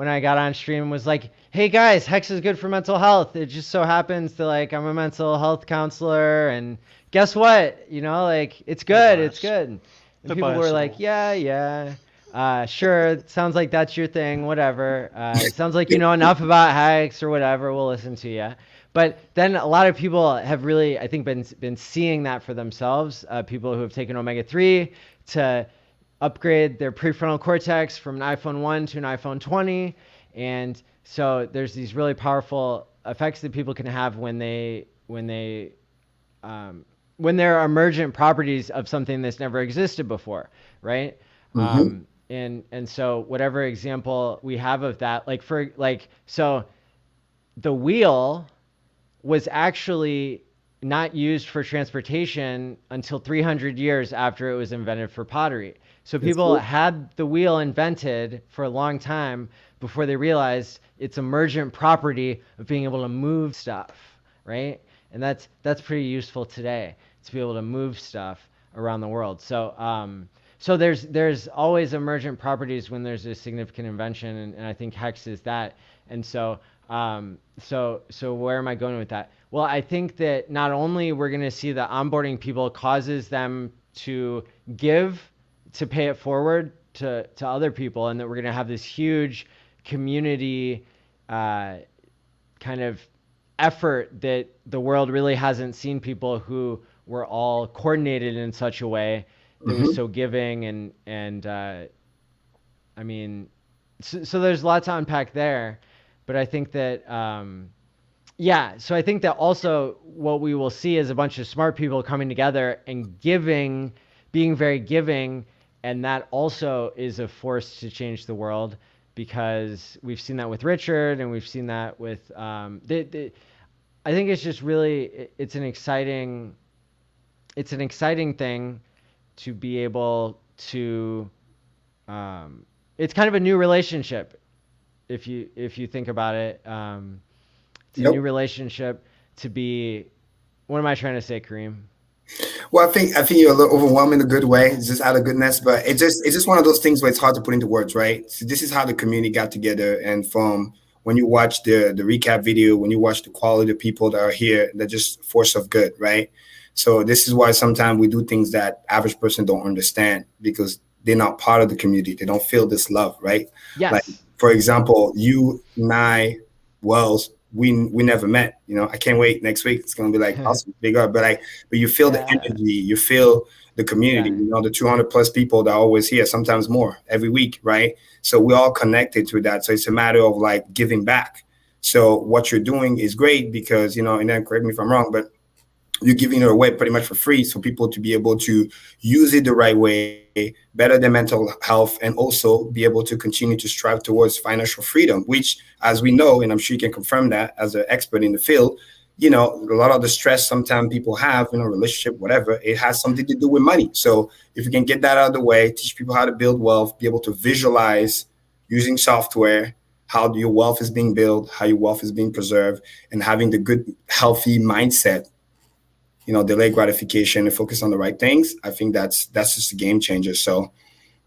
S1: I got on stream and was like, hey guys, Hex is good for mental health. It just so happens that like I'm a mental health counselor, and guess what? It's good. It's good. And people were like, yeah. Sure. Sounds like that's your thing. Whatever. It sounds like you know enough about Hex or whatever. We'll listen to you. But then a lot of people have really, I think, been seeing that for themselves. People who have taken omega-3 to upgrade their prefrontal cortex from an iPhone 1 to an iPhone 20. And so there's these really powerful effects that people can have when there are emergent properties of something that's never existed before, right? Mm-hmm. And so whatever example we have of that, so the wheel was actually not used for transportation until 300 years after it was invented for pottery. So people had the wheel invented for a long time before they realized its emergent property of being able to move stuff, right? And that's pretty useful today, to be able to move stuff around the world. So there's always emergent properties when there's a significant invention, and I think Hex is that. And so where am I going with that? Well, I think that not only we're going to see the onboarding people causes them to pay it forward to other people, and that we're going to have this huge community kind of effort that the world really hasn't seen, people who were all coordinated in such a way that was so giving, and I mean, so there's lots to unpack there. But I think that, so I think that also what we will see is a bunch of smart people coming together and being very giving, and that also is a force to change the world, because we've seen that with Richard, and we've seen that with, I think it's just really, it's an exciting thing to be able to, it's kind of a new relationship. If you think about it, it's a new relationship to be. What am I trying to say, Karim?
S2: Well, I think you're a little overwhelmed in a good way. It's just out of goodness, but it's just one of those things where it's hard to put into words, right? So this is how the community got together, and from when you watch the recap video, when you watch the quality of people that are here, they're just force of good, right? So this is why sometimes we do things that average person don't understand, because they're not part of the community. They don't feel this love, right?
S1: Yes.
S2: Like, for example, you and I, Wells, we never met. I can't wait next week. It's gonna be like awesome, big up. But you feel the energy, you feel the community. The 200 plus people that are always here, sometimes more every week, right? So we're all connected to that. So it's a matter of like giving back. So what you're doing is great, because and then correct me if I'm wrong, but you're giving it away pretty much for free, so people to be able to use it the right way, better their mental health, and also be able to continue to strive towards financial freedom, which, as we know, and I'm sure you can confirm that as an expert in the field, a lot of the stress sometimes people have in a relationship, whatever, it has something to do with money. So if you can get that out of the way, teach people how to build wealth, be able to visualize using software how your wealth is being built, how your wealth is being preserved, and having the good, healthy mindset, delay gratification and focus on the right things. I think that's just a game changer. So,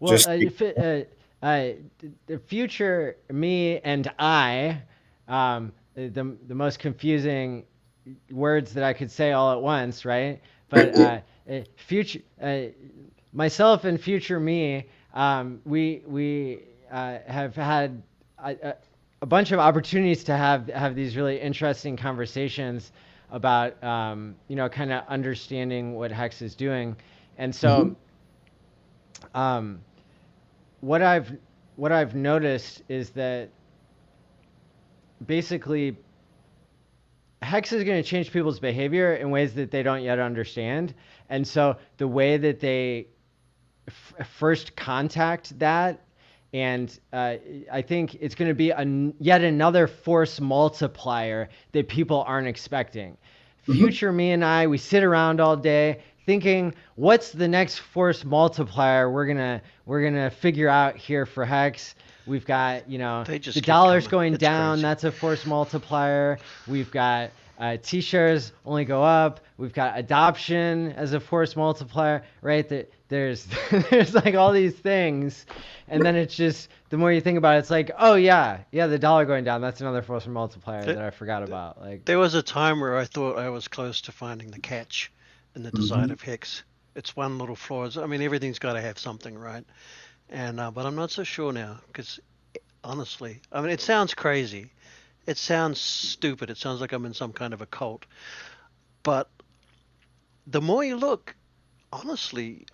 S1: the future me and I, the most confusing words that I could say all at once, right? But future myself and future me, we have had. a bunch of opportunities to have these really interesting conversations about kind of understanding what Hex is doing. And so what I've noticed is that basically Hex is going to change people's behavior in ways that they don't yet understand. And so the way that they first contact that, and I think it's going to be yet another force multiplier that people aren't expecting. Future me and I, we sit around all day thinking, what's the next force multiplier we're gonna figure out here for Hex? We've got, the dollar's going down. Crazy. That's a force multiplier. We've got T-shares only go up. We've got adoption as a force multiplier, right? There's like all these things. And then it's just, the more you think about it, it's like, oh yeah, the dollar going down. That's another force multiplier that I forgot about. Like,
S4: there was a time where I thought I was close to finding the catch in the design of Hex. It's one little flaw. I mean, everything's got to have something, right? And but I'm not so sure now, because honestly, I mean, it sounds crazy. It sounds stupid. It sounds like I'm in some kind of a cult. But the more you look, honestly,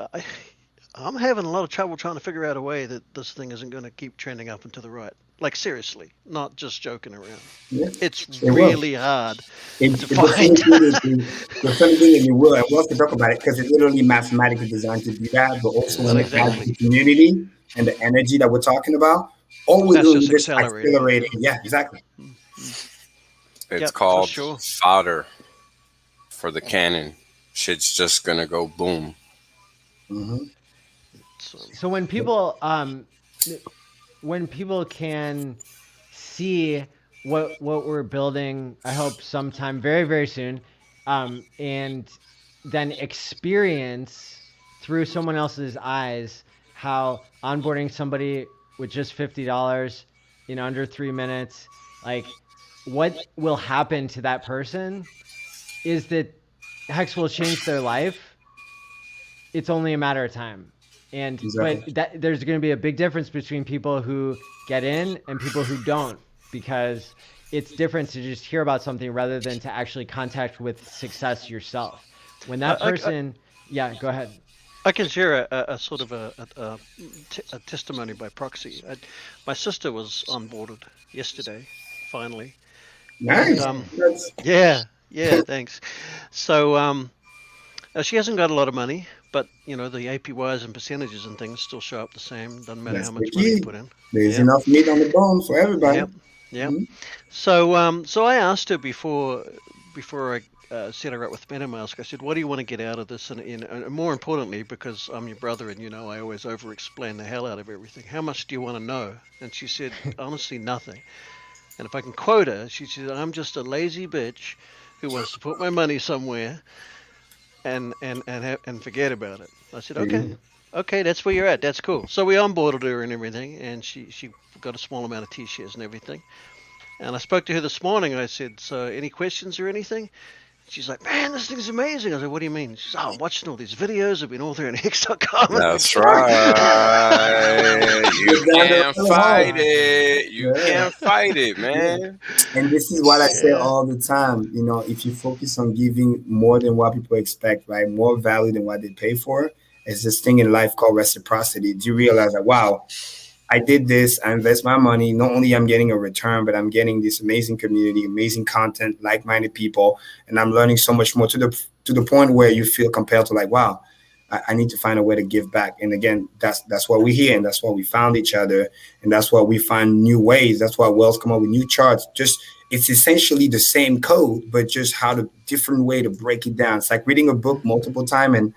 S4: I'm having a lot of trouble trying to figure out a way that this thing isn't going to keep trending up and to the right. Like, seriously, not just joking around. Yeah, it's really hard to find.
S2: The funny thing is, you will, and we'll have to talk about it, because it's literally mathematically designed to do that, but also when it has the community and the energy that we're talking about, all we're doing is just accelerating. Yeah, exactly.
S3: It's called fodder for the cannon. Shit's just going to go boom.
S1: So when people can see what we're building, I hope sometime very, very soon, and then experience through someone else's eyes how onboarding somebody with just $50 in under 3 minutes, like what will happen to that person is that Hex will change their life. It's only a matter of time. And but there's going to be a big difference between people who get in and people who don't, because it's different to just hear about something rather than to actually contact with success yourself. When that person, go ahead.
S4: I can share a sort of a testimony by proxy. My sister was onboarded yesterday, finally.
S2: Nice.
S4: And, yeah, thanks. So she hasn't got a lot of money, but the APYs and percentages and things still show up the same. Doesn't matter how much money you put in.
S2: There's enough meat on the bone for everybody.
S4: Yeah. Mm-hmm. So I asked her before I set her up with MetaMask. I said, "What do you want to get out of this?" And more importantly, because I'm your brother and I always over-explain the hell out of everything. How much do you want to know? And she said, honestly, nothing. And if I can quote her, she said, "I'm just a lazy bitch who wants to put my money somewhere and forget about it." I said, okay, that's where you're at. That's cool. So we onboarded her and everything, and she got a small amount of T-shares and everything. And I spoke to her this morning. I said, "So any questions or anything?" She's like, "Man, this thing's amazing." I said, "What do you mean?" She's, "Oh, I'm watching all these videos. I've been all there on X.com."
S3: That's right. You can't fight it. You can't fight it, man.
S2: And this is what I say all the time. If you focus on giving more than what people expect, right? More value than what they pay for, it's this thing in life called reciprocity. Do you realize that, wow, I did this, I invest my money, not only I'm getting a return, but I'm getting this amazing community, amazing content, like-minded people, and I'm learning so much more to the point where you feel compelled to, like, wow, I need to find a way to give back. And again, that's why we're here, and that's why we found each other, and that's why we find new ways. That's why Whales come up with new charts. Just, it's essentially the same code, but just how the different way to break it down. It's like reading a book multiple times,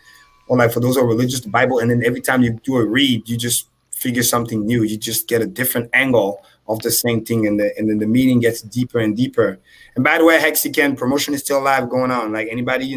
S2: or like for those who are religious, the Bible, and then every time you do a read, you just figure something new. You just get a different angle of the same thing, and then the meaning gets deeper and deeper. And by the way, Hexican promotion is still live, going on. Like, anybody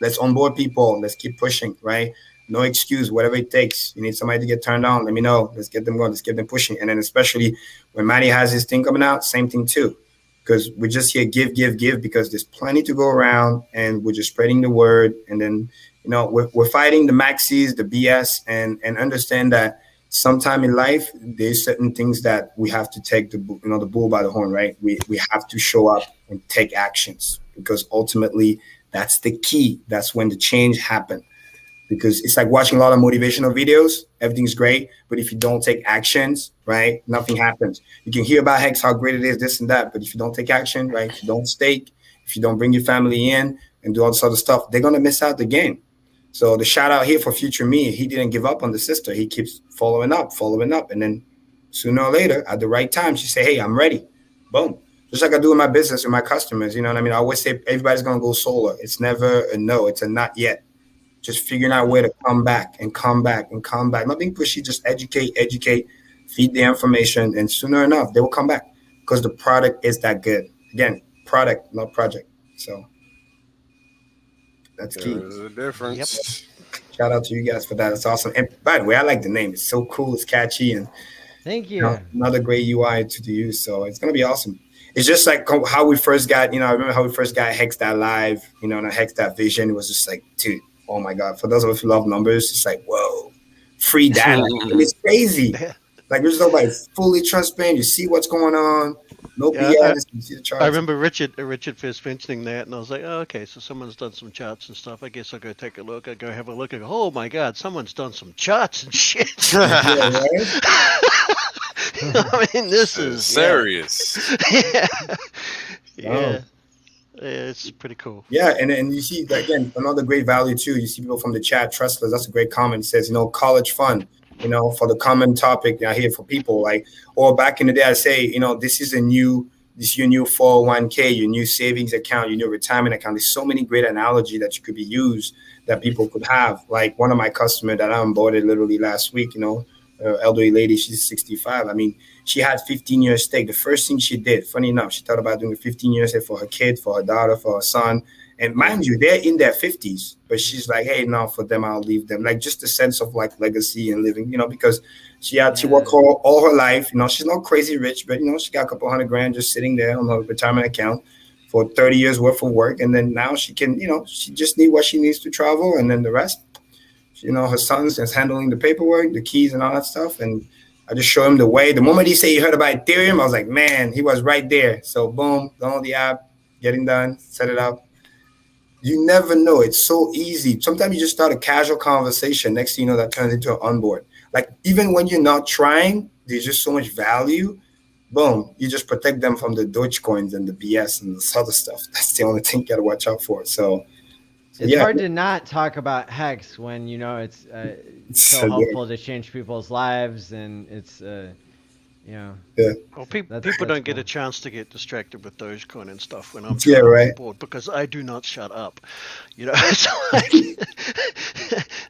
S2: let's onboard people. Let's keep pushing, right? No excuse, whatever it takes. You need somebody to get turned on, let me know. Let's get them going. Let's get them pushing. And then especially when Matty has his thing coming out, same thing too. Because we're just here, give, because there's plenty to go around, and we're just spreading the word. And then, we're fighting the maxis, the BS, and understand that sometime in life, there's certain things that we have to take the bull by the horn, right? We have to show up and take actions, because ultimately that's the key. That's when the change happens. Because it's like watching a lot of motivational videos. Everything's great, but if you don't take actions, right, nothing happens. You can hear about Hex, how great it is, this and that, but if you don't take action, right, if you don't stake, if you don't bring your family in and do all this other stuff, they're gonna miss out the game. So the shout out here for future me, he didn't give up on the sister. He keeps following up, and then sooner or later, at the right time, she say, "Hey, I'm ready." Boom. Just like I do in my business with my customers. You know what I mean? I always say everybody's gonna go solar. It's never a no. It's a not yet. Just figuring out where to come back. Not being pushy, just educate, feed the information, and sooner enough, they will come back, because the product is that good. Again, product, not project. So that's key.
S3: There's a difference.
S4: Yep.
S2: Shout out to you guys for that. It's awesome. And by the way, I like the name. It's so cool. It's catchy. And
S1: thank you.
S2: Another great UI to use. So it's going to be awesome. It's just like how we first got, I remember how we first got Hex that live, and Hex that vision. It was just like, dude, oh my God. For those of us who love numbers, it's like, whoa, free data. It's crazy. Like, we're just talking about fully transparent. You see what's going on. No BS. You see the charts.
S4: I remember Richard first mentioning that, and I was like, oh, okay, so someone's done some charts and stuff. I guess I'll go take a look. I'll go have a look. I go, oh my God, someone's done some charts and shit.
S2: Yeah, right?
S4: I mean, this is
S3: serious.
S4: Yeah.
S2: Wow.
S4: It's pretty cool.
S2: Yeah, and you see, again, another great value too. You see people from the chat, Trustless, that's a great comment. It says, college fund, for the common topic I hear for people, like, or back in the day, I say, this is your new 401k, your new savings account, your new retirement account. There's so many great analogy that you could be used that people could have. Like one of my customers that I onboarded literally last week, elderly lady, she's 65. I mean, she had 15 years stake. The first thing she did, funny enough, she thought about doing a 15 years stake for her kid, for her daughter, for her son. And mind you, they're in their 50s, but she's like, hey, no, for them, I'll leave them. Like just a sense of like legacy and living, because she worked all her life. She's not crazy rich, but she got a couple $100,000 just sitting there on her retirement account for 30 years worth of work. And then now she can, she just need what she needs to travel. And then the rest, her son's is handling the paperwork, the keys and all that stuff. And I just show him the way. The moment he said he heard about Ethereum, I was like, man, he was right there. So boom, download the app, getting done, set it up. You never know. It's so easy. Sometimes you just start a casual conversation. Next thing you know, that turns into an onboard. Like even when you're not trying, there's just so much value. Boom, you just protect them from the Dogecoins and the BS and this other stuff. That's the only thing you got to watch out for. So
S1: it's hard to not talk about Hex when it's so helpful to change people's lives, and it's
S4: Well, people don't get a chance to get distracted with Dogecoin and stuff when I'm on board, because I do not shut up. It's like,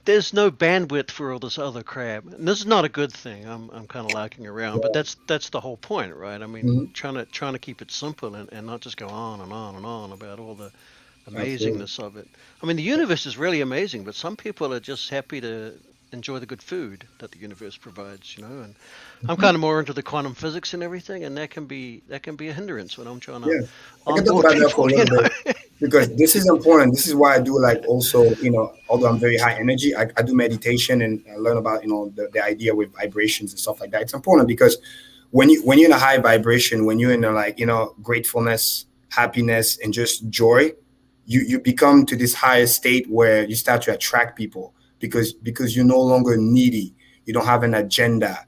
S4: there's no bandwidth for all this other crap, and this is not a good thing. I'm kind of larking around, but that's the whole point, right? I mean, trying to keep it simple and not just go on and on and on about all the amazingness of it. I mean, the universe is really amazing, but some people are just happy to enjoy the good food that the universe provides, and I'm kind of more into the quantum physics and everything, and that can be a hindrance when I'm trying to onboard people,
S2: because this is important. This is why I do like also, although I'm very high energy, I do meditation and I learn about, the idea with vibrations and stuff like that. It's important because when you're in a high vibration, when you're in a gratefulness, happiness, and just joy, you become to this higher state where you start to attract people. Because you're no longer needy, you don't have an agenda,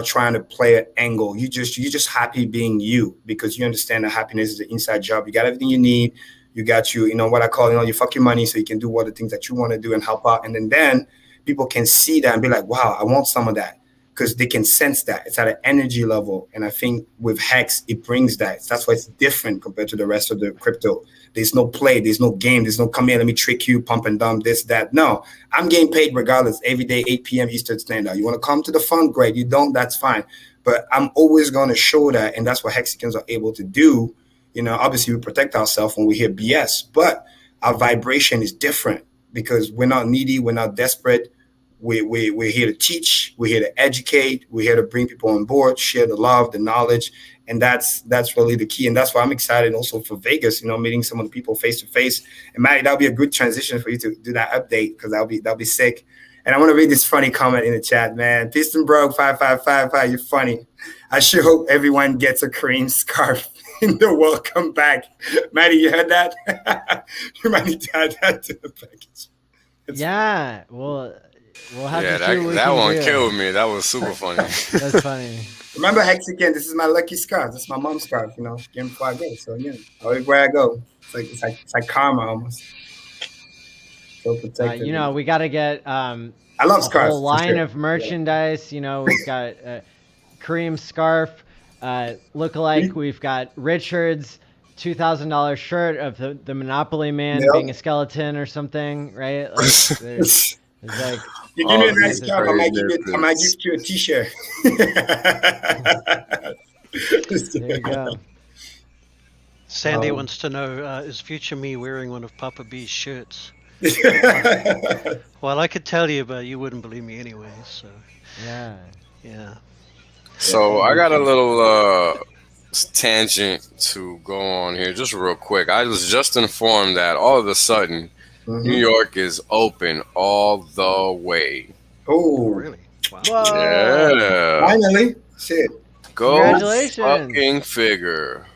S2: trying to play an angle. You're just happy being you, because you understand that happiness is an inside job. You got everything you need. You got what I call, you fuck your money so you can do all the things that you want to do and help out. And then people can see that and be like, wow, I want some of that, because they can sense that. It's at an energy level. And I think with Hex, it brings that. That's why it's different compared to the rest of the crypto. There's no play. There's no game. There's no come here, let me trick you, pump and dump, this, that. No, I'm getting paid regardless. Every day, 8 p.m. Eastern Standard. You want to come to the fund? Great. You don't, that's fine. But I'm always going to show that. And that's what Hexicans are able to do. Obviously, we protect ourselves when we hear BS. But our vibration is different because we're not needy. We're not desperate. We're here to teach. We're here to educate. We're here to bring people on board, share the love, the knowledge. And that's really the key. And that's why I'm excited also for Vegas, meeting some of the people face to face. And Matty, that'll be a good transition for you to do that update, because that'll be sick. And I want to read this funny comment in the chat, man. Piston Broke 5555, you're funny. I sure hope everyone gets a Karim scarf in the welcome back. Maddie, you heard that? You might need to add that to the package.
S1: Yeah, we'll have to see what we
S3: that
S1: can
S3: one
S1: do.
S3: Killed me. That was super funny.
S1: That's funny.
S2: Remember, Hexagon, this is my lucky scarf. This is my mom's scarf, you know, getting before I go. So, yeah, everywhere I go, it's like karma almost. So protected.
S1: You know, we got to get
S2: I love scarves.
S1: A whole line of merchandise. You know, we've got Karim scarf, look-alike. We've got Richard's $2,000 shirt of the Monopoly man being a skeleton or something, right? Like, there's like,
S2: you give me a nice scarf, I might give you a t-shirt.
S1: There you go.
S4: Sandy wants to know, is future me wearing one of Papa B's shirts? Well, I could tell you, but you wouldn't believe me anyway, so. Yeah.
S3: So I got a little tangent to go on here, just real quick. I was just informed that all of a sudden, New York is open all the way.
S2: Oh,
S4: really? Wow.
S3: Yeah.
S2: Finally, shit.
S3: Go
S1: Congratulations.
S3: fucking figure.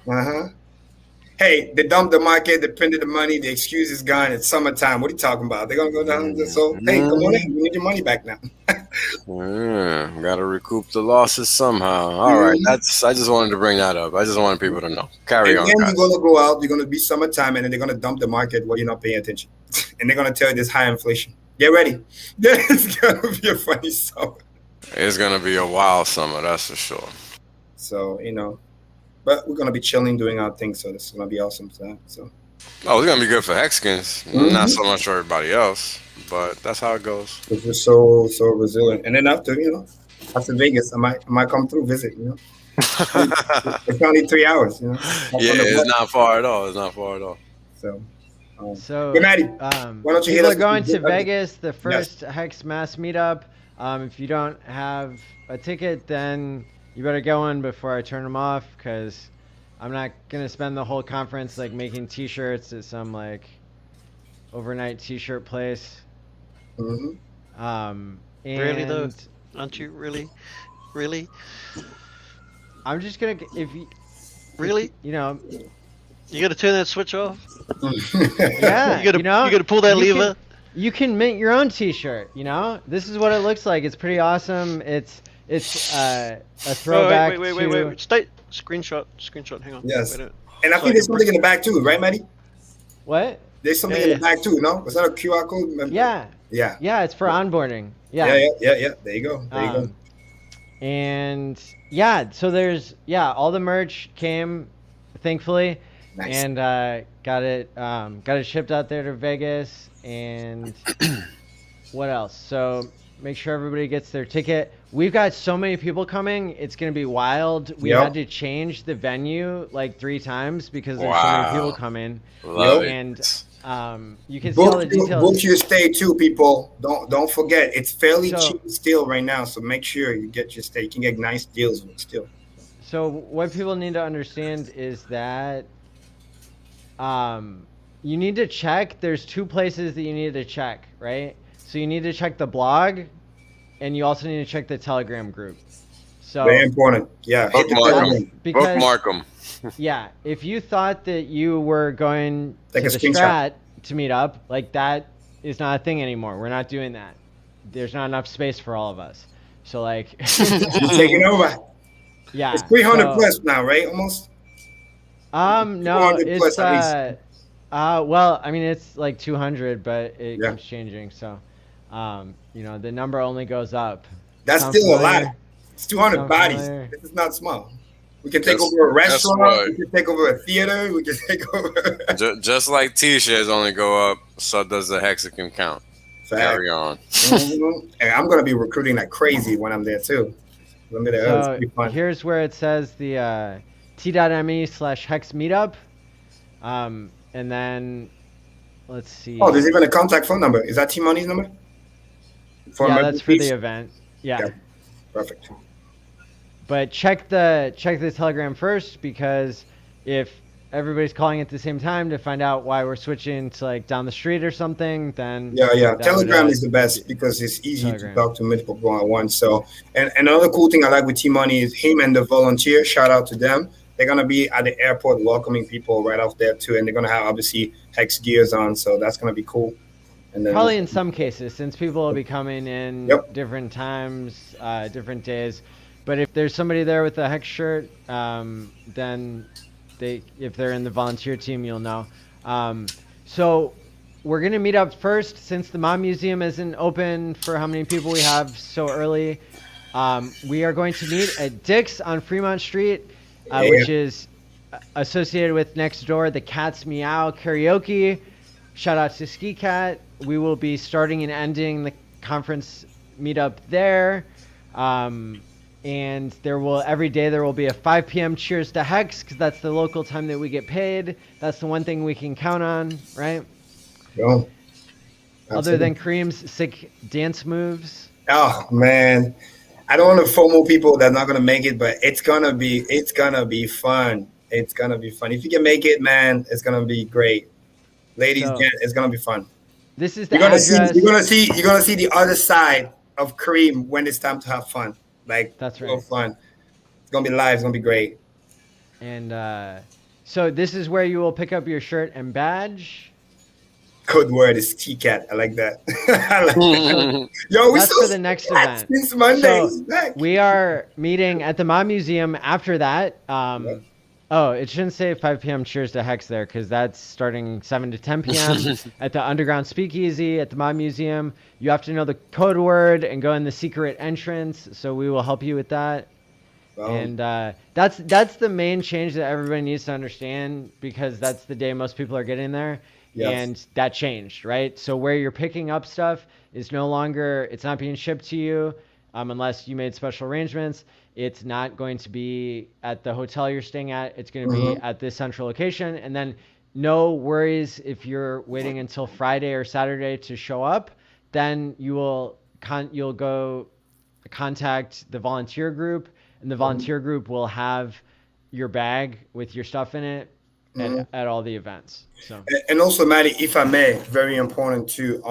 S2: Hey, they dumped the market, they printed the money, the excuse is gone. It's summertime. What are you talking about? They're gonna go down. So hey, come on in. You need your money back now.
S3: Gotta recoup the losses somehow. All right, I just wanted to bring that up. I just wanted people to know. Carry on.
S2: Then
S3: Guys.
S2: you're gonna go out. You're gonna be summertime, and then they're gonna dump the market while you're not paying attention, and they're gonna tell you there's high inflation. Get ready. It's gonna be a funny summer.
S3: It's gonna be a wild summer, that's for sure.
S2: So but we're gonna be chilling, doing our thing. So this is gonna be awesome for that. So.
S3: Oh, it's gonna be good for Hexicans. Not so much for everybody else, but that's how it goes.
S2: It's just so resilient. And then after Vegas, I might come through, visit. You know, it's only 3 hours. You know.
S3: It's not far at all.
S2: So, hey, Maddie, why don't you
S1: people are going to Vegas, the first Hex Mass meetup. If you don't have a ticket, then you better go in before I turn them off, because I'm not gonna spend the whole conference like making T-shirts at some like overnight T-shirt place.
S4: Really though? Aren't you really?
S1: I'm just gonna
S4: really.
S1: You know.
S4: You gotta turn that switch off.
S1: Yeah.
S4: You gotta pull that lever.
S1: You can mint your own T-shirt. You know. This is what it looks like. It's pretty awesome. It's a throwback.
S4: Wait. Stay. Screenshot. Hang on.
S2: Yes. And I think there's something in the back too, right, Maddie?
S1: What?
S2: There's something in the back too, no? Was that a QR code?
S1: Yeah. It's for onboarding. Yeah.
S2: There you go.
S1: And so there's all the merch came, thankfully, and got it shipped out there to Vegas. And what else? So make sure everybody gets their ticket. We've got so many people coming. It's going to be wild. We had to change the venue like 3 times because there's so many people coming. And you can see all the details.
S2: Book your stay too, people. Don't forget. It's fairly cheap still right now. So make sure you get your stay. You can get nice deals still.
S1: So what people need to understand is that you need to check. There's 2 places that you need to check, right? So you need to check the blog, and you also need to check the Telegram group. So
S2: very important. Yeah.
S3: Bookmark them.
S1: Yeah. If you thought that you were going
S2: like
S1: to the Strat to meet up, like that is not a thing anymore. We're not doing that. There's not enough space for all of us. So like
S2: you're taking over.
S1: Yeah.
S2: It's 300 plus now, right? Almost.
S1: No, it's well, I mean it's like 200, but it keeps changing. So the number only goes up.
S2: That's still a lot. It's 200 bodies. This is not small. We can take over a restaurant. We can take over a theater. We can take over.
S3: Just like T-shirts only go up, so does the Hexagon count. Carry on.
S2: And I'm gonna be recruiting like crazy when I'm there too.
S1: So here's where it says the t.me/hex meetup, and then let's see.
S2: Oh, there's even a contact phone number. Is that T-Money's number?
S1: That's for the event. Yeah.
S2: Perfect.
S1: But check the Telegram first, because if everybody's calling at the same time to find out why we're switching to like down the street or something, then
S2: Telegram is the best because it's easy to talk to multiple people at once. So, and another cool thing I like with T-Money is him and the volunteer. Shout out to them. They're gonna be at the airport welcoming people right off there too, and they're gonna have obviously hex gears on, so that's gonna be cool.
S1: And then probably in some cases, since people will be coming in different times, different days. But if there's somebody there with a hex shirt, then if they're in the volunteer team, you'll know. So we're going to meet up first since the Mod Museum isn't open for how many people we have so early. We are going to meet at Dick's on Fremont Street, which is associated with next door, the Cat's Meow Karaoke. Shout out to Ski Cat. We will be starting and ending the conference meetup there. And every day there will be a 5 p.m. Cheers to Hex, because that's the local time that we get paid. That's the one thing we can count on, right?
S2: Yeah.
S1: Other than Kareem's sick dance moves.
S2: Oh man, I don't want to FOMO people that are not gonna make it, but it's gonna be fun. It's gonna be fun. If you can make it, man, it's gonna be great. Ladies, it's gonna be fun.
S1: This is the address.
S2: You're gonna see the other side of Kareem when it's time to have fun. Like, that's right. So fun. It's gonna be live. It's gonna be great.
S1: And so this is where you will pick up your shirt and badge.
S2: Code word is T-Cat. I like that. Yo,
S1: that's for the next event.
S2: Since Monday.
S1: So we are meeting at the Mod Museum after that. Oh, it shouldn't say 5 p.m. Cheers to Hex there, because that's starting 7 to 10 p.m. at the Underground Speakeasy at the Mod Museum. You have to know the code word and go in the secret entrance, so we will help you with that. And that's the main change that everybody needs to understand, because that's the day most people are getting there. Yes. And that changed, right? So where you're picking up stuff is no longer, it's not being shipped to you unless you made special arrangements. It's not going to be at the hotel you're staying at. It's going to be at this central location. And then no worries if you're waiting until Friday or Saturday to show up. Then you'll go contact the volunteer group, and the volunteer group will have your bag with your stuff in it at all the events. So.
S2: And also, Maddie, if I may, very important too,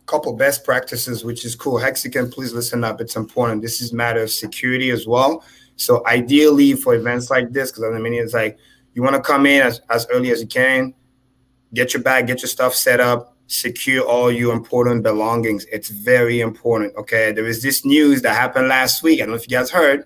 S2: couple best practices, which is cool. Hexagon, please listen up. It's important. This is a matter of security as well. So ideally for events like this, because I mean, it's like you want to come in as early as you can, get your bag, get your stuff set up, secure all your important belongings. It's very important. Okay. There is this news that happened last week. I don't know if you guys heard.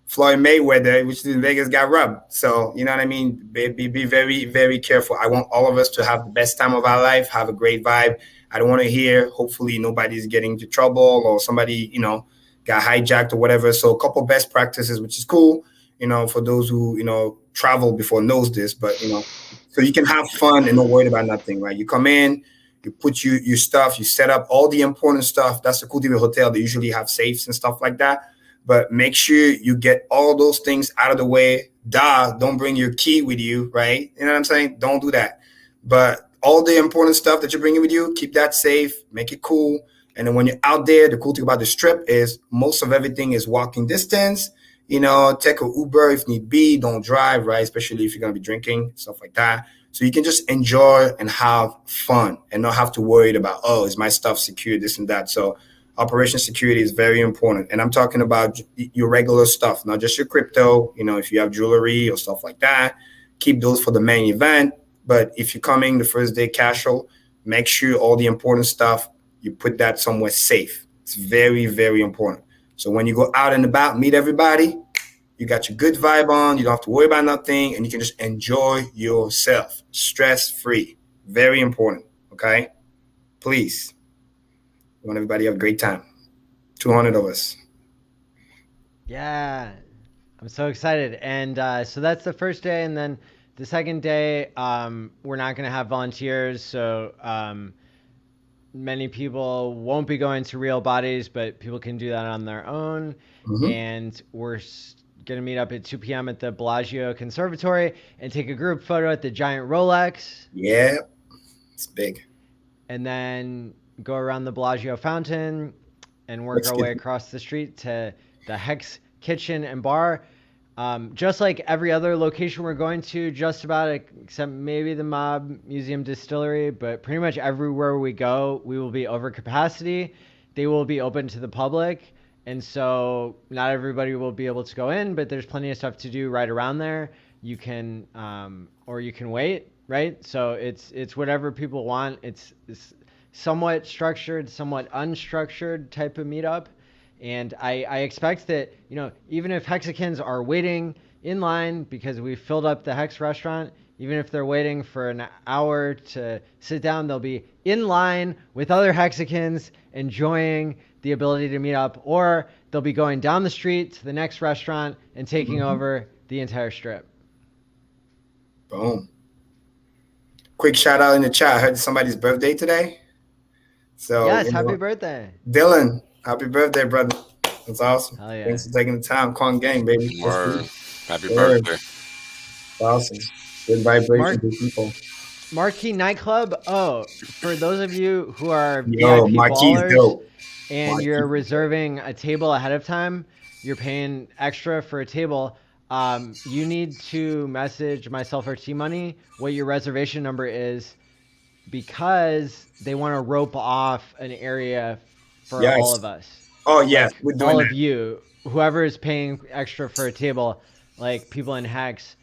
S2: Floyd Mayweather, which is in Vegas, got robbed. So, you know what I mean? Be very, very careful. I want all of us to have the best time of our life, have a great vibe. I don't want to hear, hopefully nobody's getting into trouble or somebody, got hijacked or whatever. So a couple best practices, which is cool, for those who, travel before knows this, but, so you can have fun and not worried about nothing, right? You come in, you put your stuff, you set up all the important stuff. That's the cool thing with hotel. They usually have safes and stuff like that. But make sure you get all those things out of the way. Don't bring your key with you, right? You know what I'm saying? Don't do that. But all the important stuff that you're bringing with you, keep that safe, make it cool. And then when you're out there, the cool thing about the strip is most of everything is walking distance. Take an Uber if need be. Don't drive, right? Especially if you're going to be drinking, stuff like that. So you can just enjoy and have fun and not have to worry about, is my stuff secure, this and that. So operation security is very important. And I'm talking about your regular stuff, not just your crypto. If you have jewelry or stuff like that, keep those for the main event. But if you're coming the first day casual, make sure all the important stuff, you put that somewhere safe. It's very, very important. So when you go out and about, meet everybody, you got your good vibe on, you don't have to worry about nothing, and you can just enjoy yourself, stress-free. Very important, okay? Please. We want everybody to have a great time. 200 of us.
S1: Yeah, I'm so excited. And so that's the first day. And then the second day, we're not going to have volunteers. So many people won't be going to Real Bodies, but people can do that on their own. And we're going to meet up at 2 p.m. at the Bellagio Conservatory and take a group photo at the giant Rolex.
S2: Yeah, it's big.
S1: And then go around the Bellagio fountain and work our way across the street to the Hex Kitchen and Bar. just like every other location we're going to, just about, except maybe the Mob Museum Distillery, but pretty much everywhere we go, we will be over capacity. They will be open to the public, and so not everybody will be able to go in, but there's plenty of stuff to do right around there. You can, or you can wait, right? So it's whatever people want. It's somewhat structured, somewhat unstructured type of meetup. And I expect that, even if Hexicans are waiting in line because we filled up the Hex restaurant, even if they're waiting for an hour to sit down, they'll be in line with other Hexicans enjoying the ability to meet up, or they'll be going down the street to the next restaurant and taking over the entire strip.
S2: Boom. Quick shout out in the chat. I heard somebody's birthday today. So
S1: yes, happy birthday.
S2: Dylan. Happy birthday, brother. That's awesome.
S1: Hell yeah.
S2: Thanks for taking the time. Quant gang, baby.
S3: Happy birthday.
S2: Awesome. Good vibration to people.
S1: Marquee Nightclub. Oh, for those of you who are VIP
S2: Marquee's dope.
S1: And you're reserving a table ahead of time, you're paying extra for a table. You need to message myself or T-Money what your reservation number is, because they want to rope off an area for all of us.
S2: Oh, yes. We're doing
S1: all of you. Whoever is paying extra for a table, like people in Hex,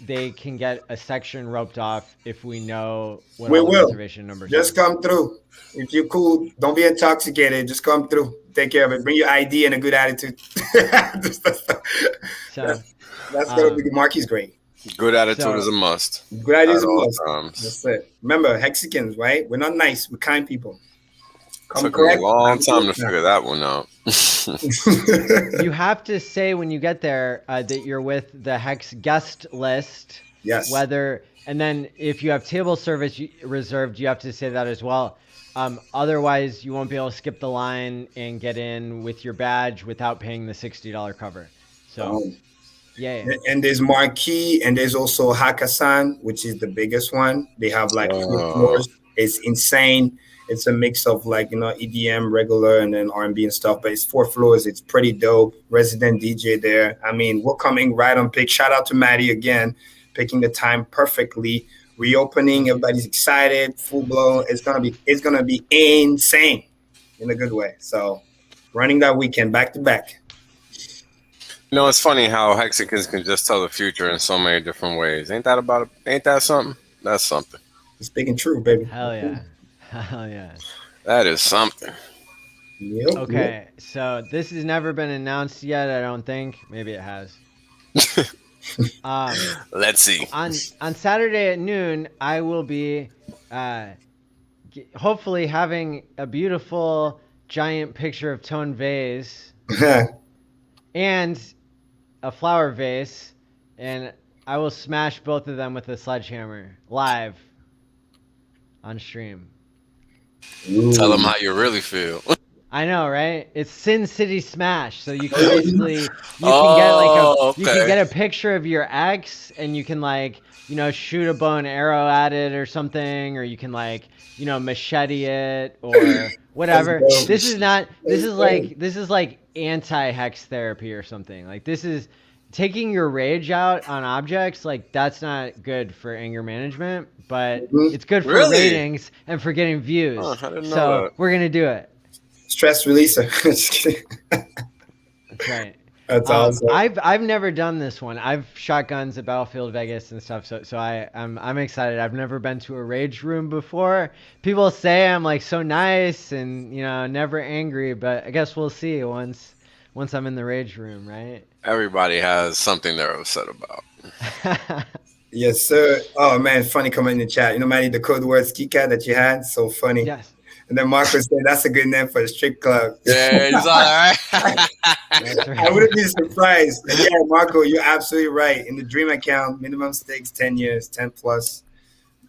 S1: they can get a section roped off if we know what all the reservation numbers
S2: Just come through. If you're cool, don't be intoxicated. Just come through. Take care of it. Bring your ID and a good attitude. That's going to be Marquis great.
S3: Good attitude is a must.
S2: Good attitude is a must. That's it. Remember, Hexicans, right? We're not nice. We're kind people.
S3: Took a long time to figure that one out.
S1: You have to say when you get there that you're with the Hex guest list.
S2: Yes.
S1: And then if you have table service reserved, you have to say that as well. Otherwise, you won't be able to skip the line and get in with your badge without paying the $60 cover. So, yeah.
S2: And there's Marquee, and there's also Hakkasan, which is the biggest one. They have like 4 floors. It's insane. It's a mix of EDM, regular, and then R&B and stuff. But it's 4 floors. It's pretty dope. Resident DJ there. I mean, we're coming right on pick. Shout out to Maddie again, picking the time perfectly. Reopening, everybody's excited, full blown. It's gonna be insane in a good way. So, running that weekend back to back.
S3: It's funny how Hexicans can just tell the future in so many different ways. Ain't that something? That's something.
S2: It's big and true, baby.
S1: Hell yeah. Hell yeah.
S3: That is something.
S2: Yep.
S1: Okay, so this has never been announced yet, I don't think. Maybe it has.
S3: Let's see.
S1: On Saturday at noon, I will be hopefully having a beautiful giant picture of Tone vase and a flower vase, and I will smash both of them with a sledgehammer live on stream.
S2: Ooh.
S3: Tell them how you really feel.
S1: I know, right? It's Sin City Smash, so you can basically you can get a picture of your ex, and you can shoot a bow and arrow at it or something, or you can machete it or whatever. This is like anti-hex therapy or something. Like, this is taking your rage out on objects. Like, that's not good for anger management, but it's good for ratings and for getting views.
S3: Oh, I didn't know
S1: so
S3: that.
S1: we're gonna do it.
S2: Stress releaser. Just kidding.
S1: That's right.
S2: That's awesome.
S1: I've never done this one. I've shot guns at Battlefield Vegas and stuff, so I'm excited. I've never been to a rage room before. People say I'm so nice and never angry, but I guess we'll see once I'm in the rage room, right?
S3: Everybody has something they're upset about.
S2: Yes, sir. Oh man, funny comment in the chat. Maddie, the code word ski cat that you had, so funny.
S1: Yes.
S2: And then Marco said that's a good name for a strip club.
S3: Yeah, he's all right.
S2: I wouldn't be surprised. And yeah, Marco, you're absolutely right. In the Dream account, minimum stakes 10 years, 10 plus.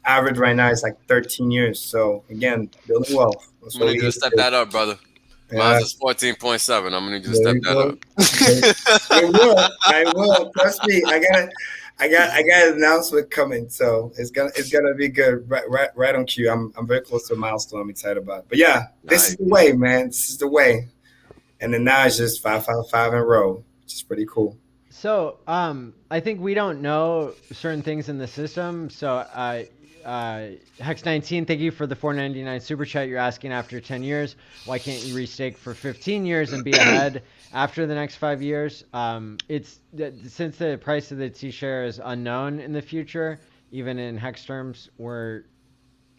S2: Average right now is 13 years. So again, building wealth.
S3: I'm gonna need you to step that up, brother. Mine's is 14.7. I'm gonna need you to step that up.
S2: I will. Trust me. I got an announcement coming, so it's gonna be good. Right on cue. I'm very close to a milestone. I'm excited about it. But yeah, this is the way, man. This is the way. And then now it's just 555 in a row, which is pretty cool.
S1: So I think we don't know certain things in the system. So Hex 19, thank you for the $4.99 super chat. You're asking after 10 years, why can't you restake for 15 years and be ahead after the next 5 years? It's since the price of the T-share is unknown in the future, even in Hex terms, I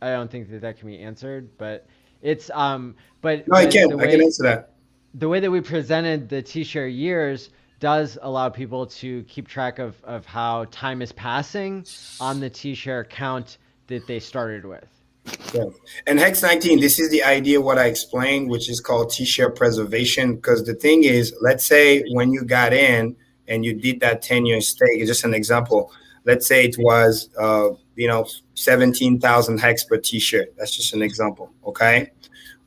S1: don't think that can be answered. But it's but
S2: no, I can answer that.
S1: The way that we presented the T-share years does allow people to keep track of how time is passing on the T-share count that they started with.
S2: Yeah. And Hex 19, this is the idea what I explained, which is called T-share preservation. Because the thing is, let's say when you got in and you did that 10-year stake, it's just an example. Let's say it was 17,000 hex per T-shirt. That's just an example. Okay.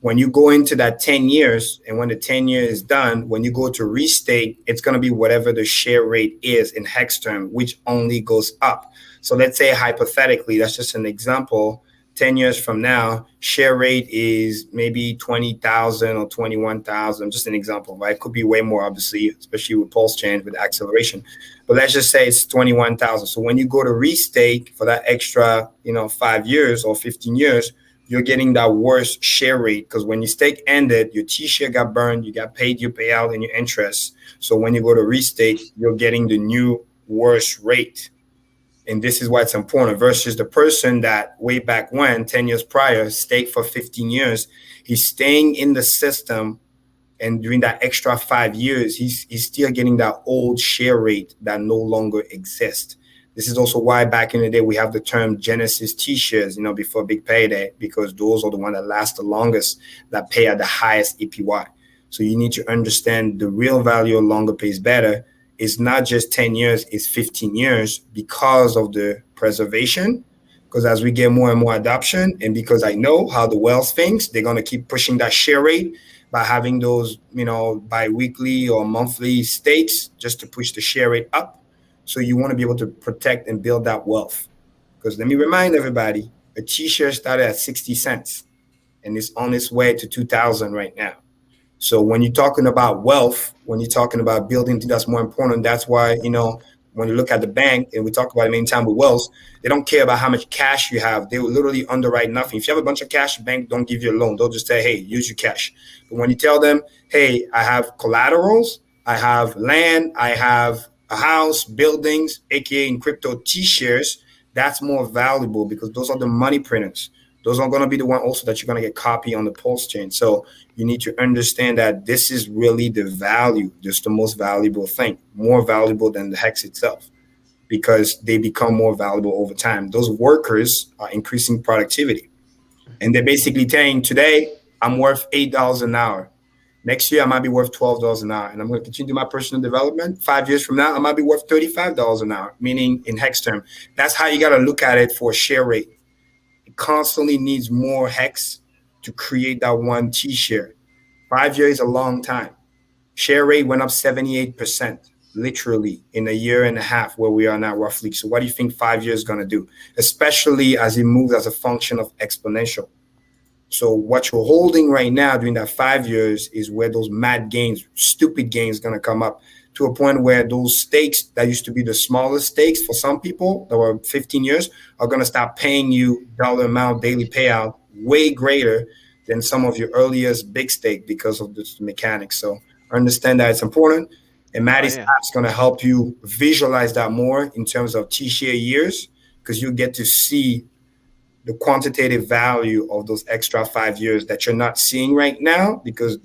S2: When you go into that 10 years and when the 10 year is done, when you go to restake, it's going to be whatever the share rate is in hex term, which only goes up. So let's say hypothetically, that's just an example. 10 years from now, share rate is maybe 20,000 or 21,000, just an example, right? It could be way more, obviously, especially with pulse chain, with acceleration. But let's just say it's 21,000. So when you go to restake for that extra, 5 years or 15 years, you're getting that worse share rate because when your stake ended, your T-share got burned, you got paid your payout and your interest. So when you go to restake, you're getting the new worse rate. And this is why it's important versus the person that way back when, 10 years prior, staked for 15 years, he's staying in the system. And during that extra 5 years, he's still getting that old share rate that no longer exists. This is also why back in the day, we have the term Genesis T-shares, before big payday, because those are the ones that last the longest, that pay at the highest APY. So you need to understand the real value of longer pays better. It's not just 10 years, it's 15 years because of the preservation. Because as we get more and more adoption, and because I know how the Whales thinks, they're going to keep pushing that share rate by having those, bi-weekly or monthly stakes just to push the share rate up. So you want to be able to protect and build that wealth. Because let me remind everybody, a T-share started at 60 cents and it's on its way to 2,000 right now. So when you're talking about wealth, when you're talking about building, that's more important. That's why, when you look at the bank, and we talk about it many times with Wells, they don't care about how much cash you have. They will literally underwrite nothing. If you have a bunch of cash, the bank don't give you a loan. They'll just say, hey, use your cash. But when you tell them, hey, I have collaterals, I have land, I have a house, buildings, aka in crypto T-shares, that's more valuable because those are the money printers. Those are going to be the one also that you're going to get copy on the pulse chain. So you need to understand that this is really the value, just the most valuable thing, more valuable than the hex itself, because they become more valuable over time. Those workers are increasing productivity. And they're basically saying, today, I'm worth $8 an hour. Next year, I might be worth $12 an hour. And I'm going to continue my personal development. 5 years from now, I might be worth $35 an hour, meaning in hex term. That's how you got to look at it for share rate. It constantly needs more hex to create that one T-share. 5 years is a long time. Share rate went up 78%, literally, in a year and a half where we are now roughly. So what do you think 5 years is going to do? Especially as it moves as a function of exponential. So what you're holding right now during that 5 years is where those mad gains, stupid gains going to come up to a point where those stakes that used to be the smallest stakes for some people that were 15 years are going to start paying you dollar amount daily payout way greater than some of your earliest big stake because of this mechanics. So understand that it's important. And Maddie's app is going to help you visualize that more in terms of T-share years, because you get to see the quantitative value of those extra 5 years that you're not seeing right now, because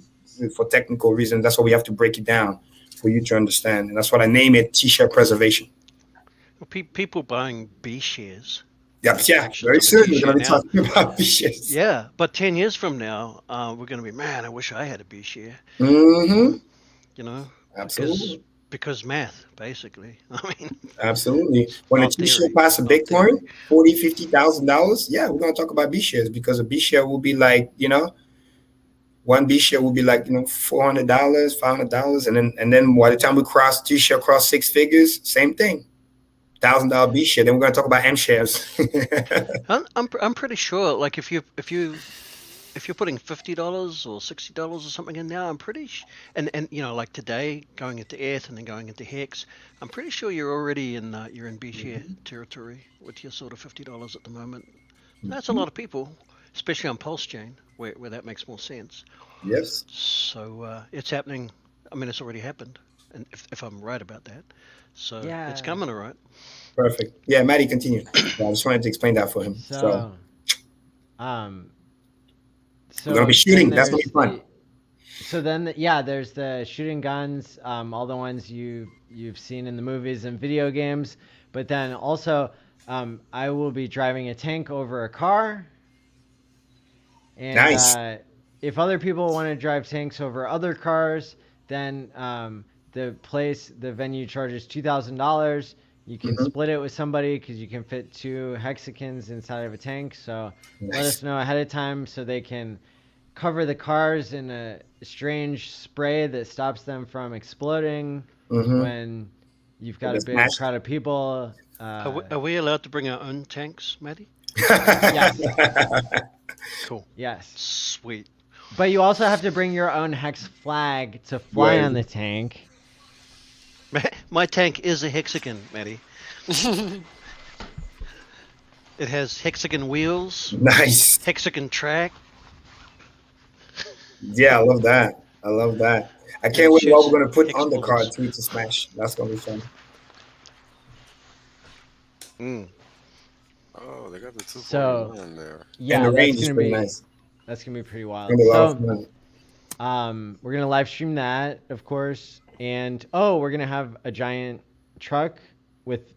S2: for technical reasons, that's why we have to break it down for you to understand. And that's what I name it, T-share preservation.
S4: Well, people buying B shares.
S2: Yeah, very soon we're going to be talking about B shares.
S4: Yeah, but 10 years from now, we're going to be, man, I wish I had a B share.
S2: Mm-hmm.
S4: Absolutely. Because math, basically. I mean,
S2: absolutely. When a T-share passes a Bitcoin, $40,000, $50,000, yeah, we're going to talk about B shares, because a B share will be like, one B share will be like, $400, $500, and then by the time we T-share cross six figures, same thing. $1,000 B share. Then we're going to talk about M shares.
S4: I'm pretty sure, like if you if you're putting $50 or $60 or something in now, I'm pretty and like today going into ETH and then going into Hex, I'm pretty sure you're already in B share territory with your sort of $50 at the moment. That's a lot of people, especially on Pulse Chain where that makes more sense.
S2: Yes.
S4: So it's happening. I mean, it's already happened, and if I'm right about that, so it's coming, all right.
S2: Perfect. Yeah, Maddie, continue. Yeah, I just wanted to explain that for him.
S1: So
S2: we're gonna be shooting. That's gonna be fun.
S1: So then, there's the shooting guns, all the ones you've seen in the movies and video games. But then also, I will be driving a tank over a car. And
S2: nice.
S1: If other people want to drive tanks over other cars, then the venue charges $2,000. You can split it with somebody because you can fit 2 hexagons inside of a tank. So let us know ahead of time so they can cover the cars in a strange spray that stops them from exploding when you've got a big crowd of people.
S4: Are we allowed to bring our own tanks, Maddie?
S1: Yes.
S4: Cool.
S1: Yes.
S4: Sweet.
S1: But you also have to bring your own hex flag to fly on the tank.
S4: My tank is a hexagon, Maddie. It has hexagon wheels.
S2: Nice.
S4: Hexagon track.
S2: Yeah, I love that. I can't wait what we're going to put on the car too to smash. That's going to be fun.
S3: Oh, they got the 241 there.
S1: Yeah,
S2: and the range is pretty nice.
S1: That's going to be pretty wild. So, we're going to live stream that, of course. And we're going to have a giant truck with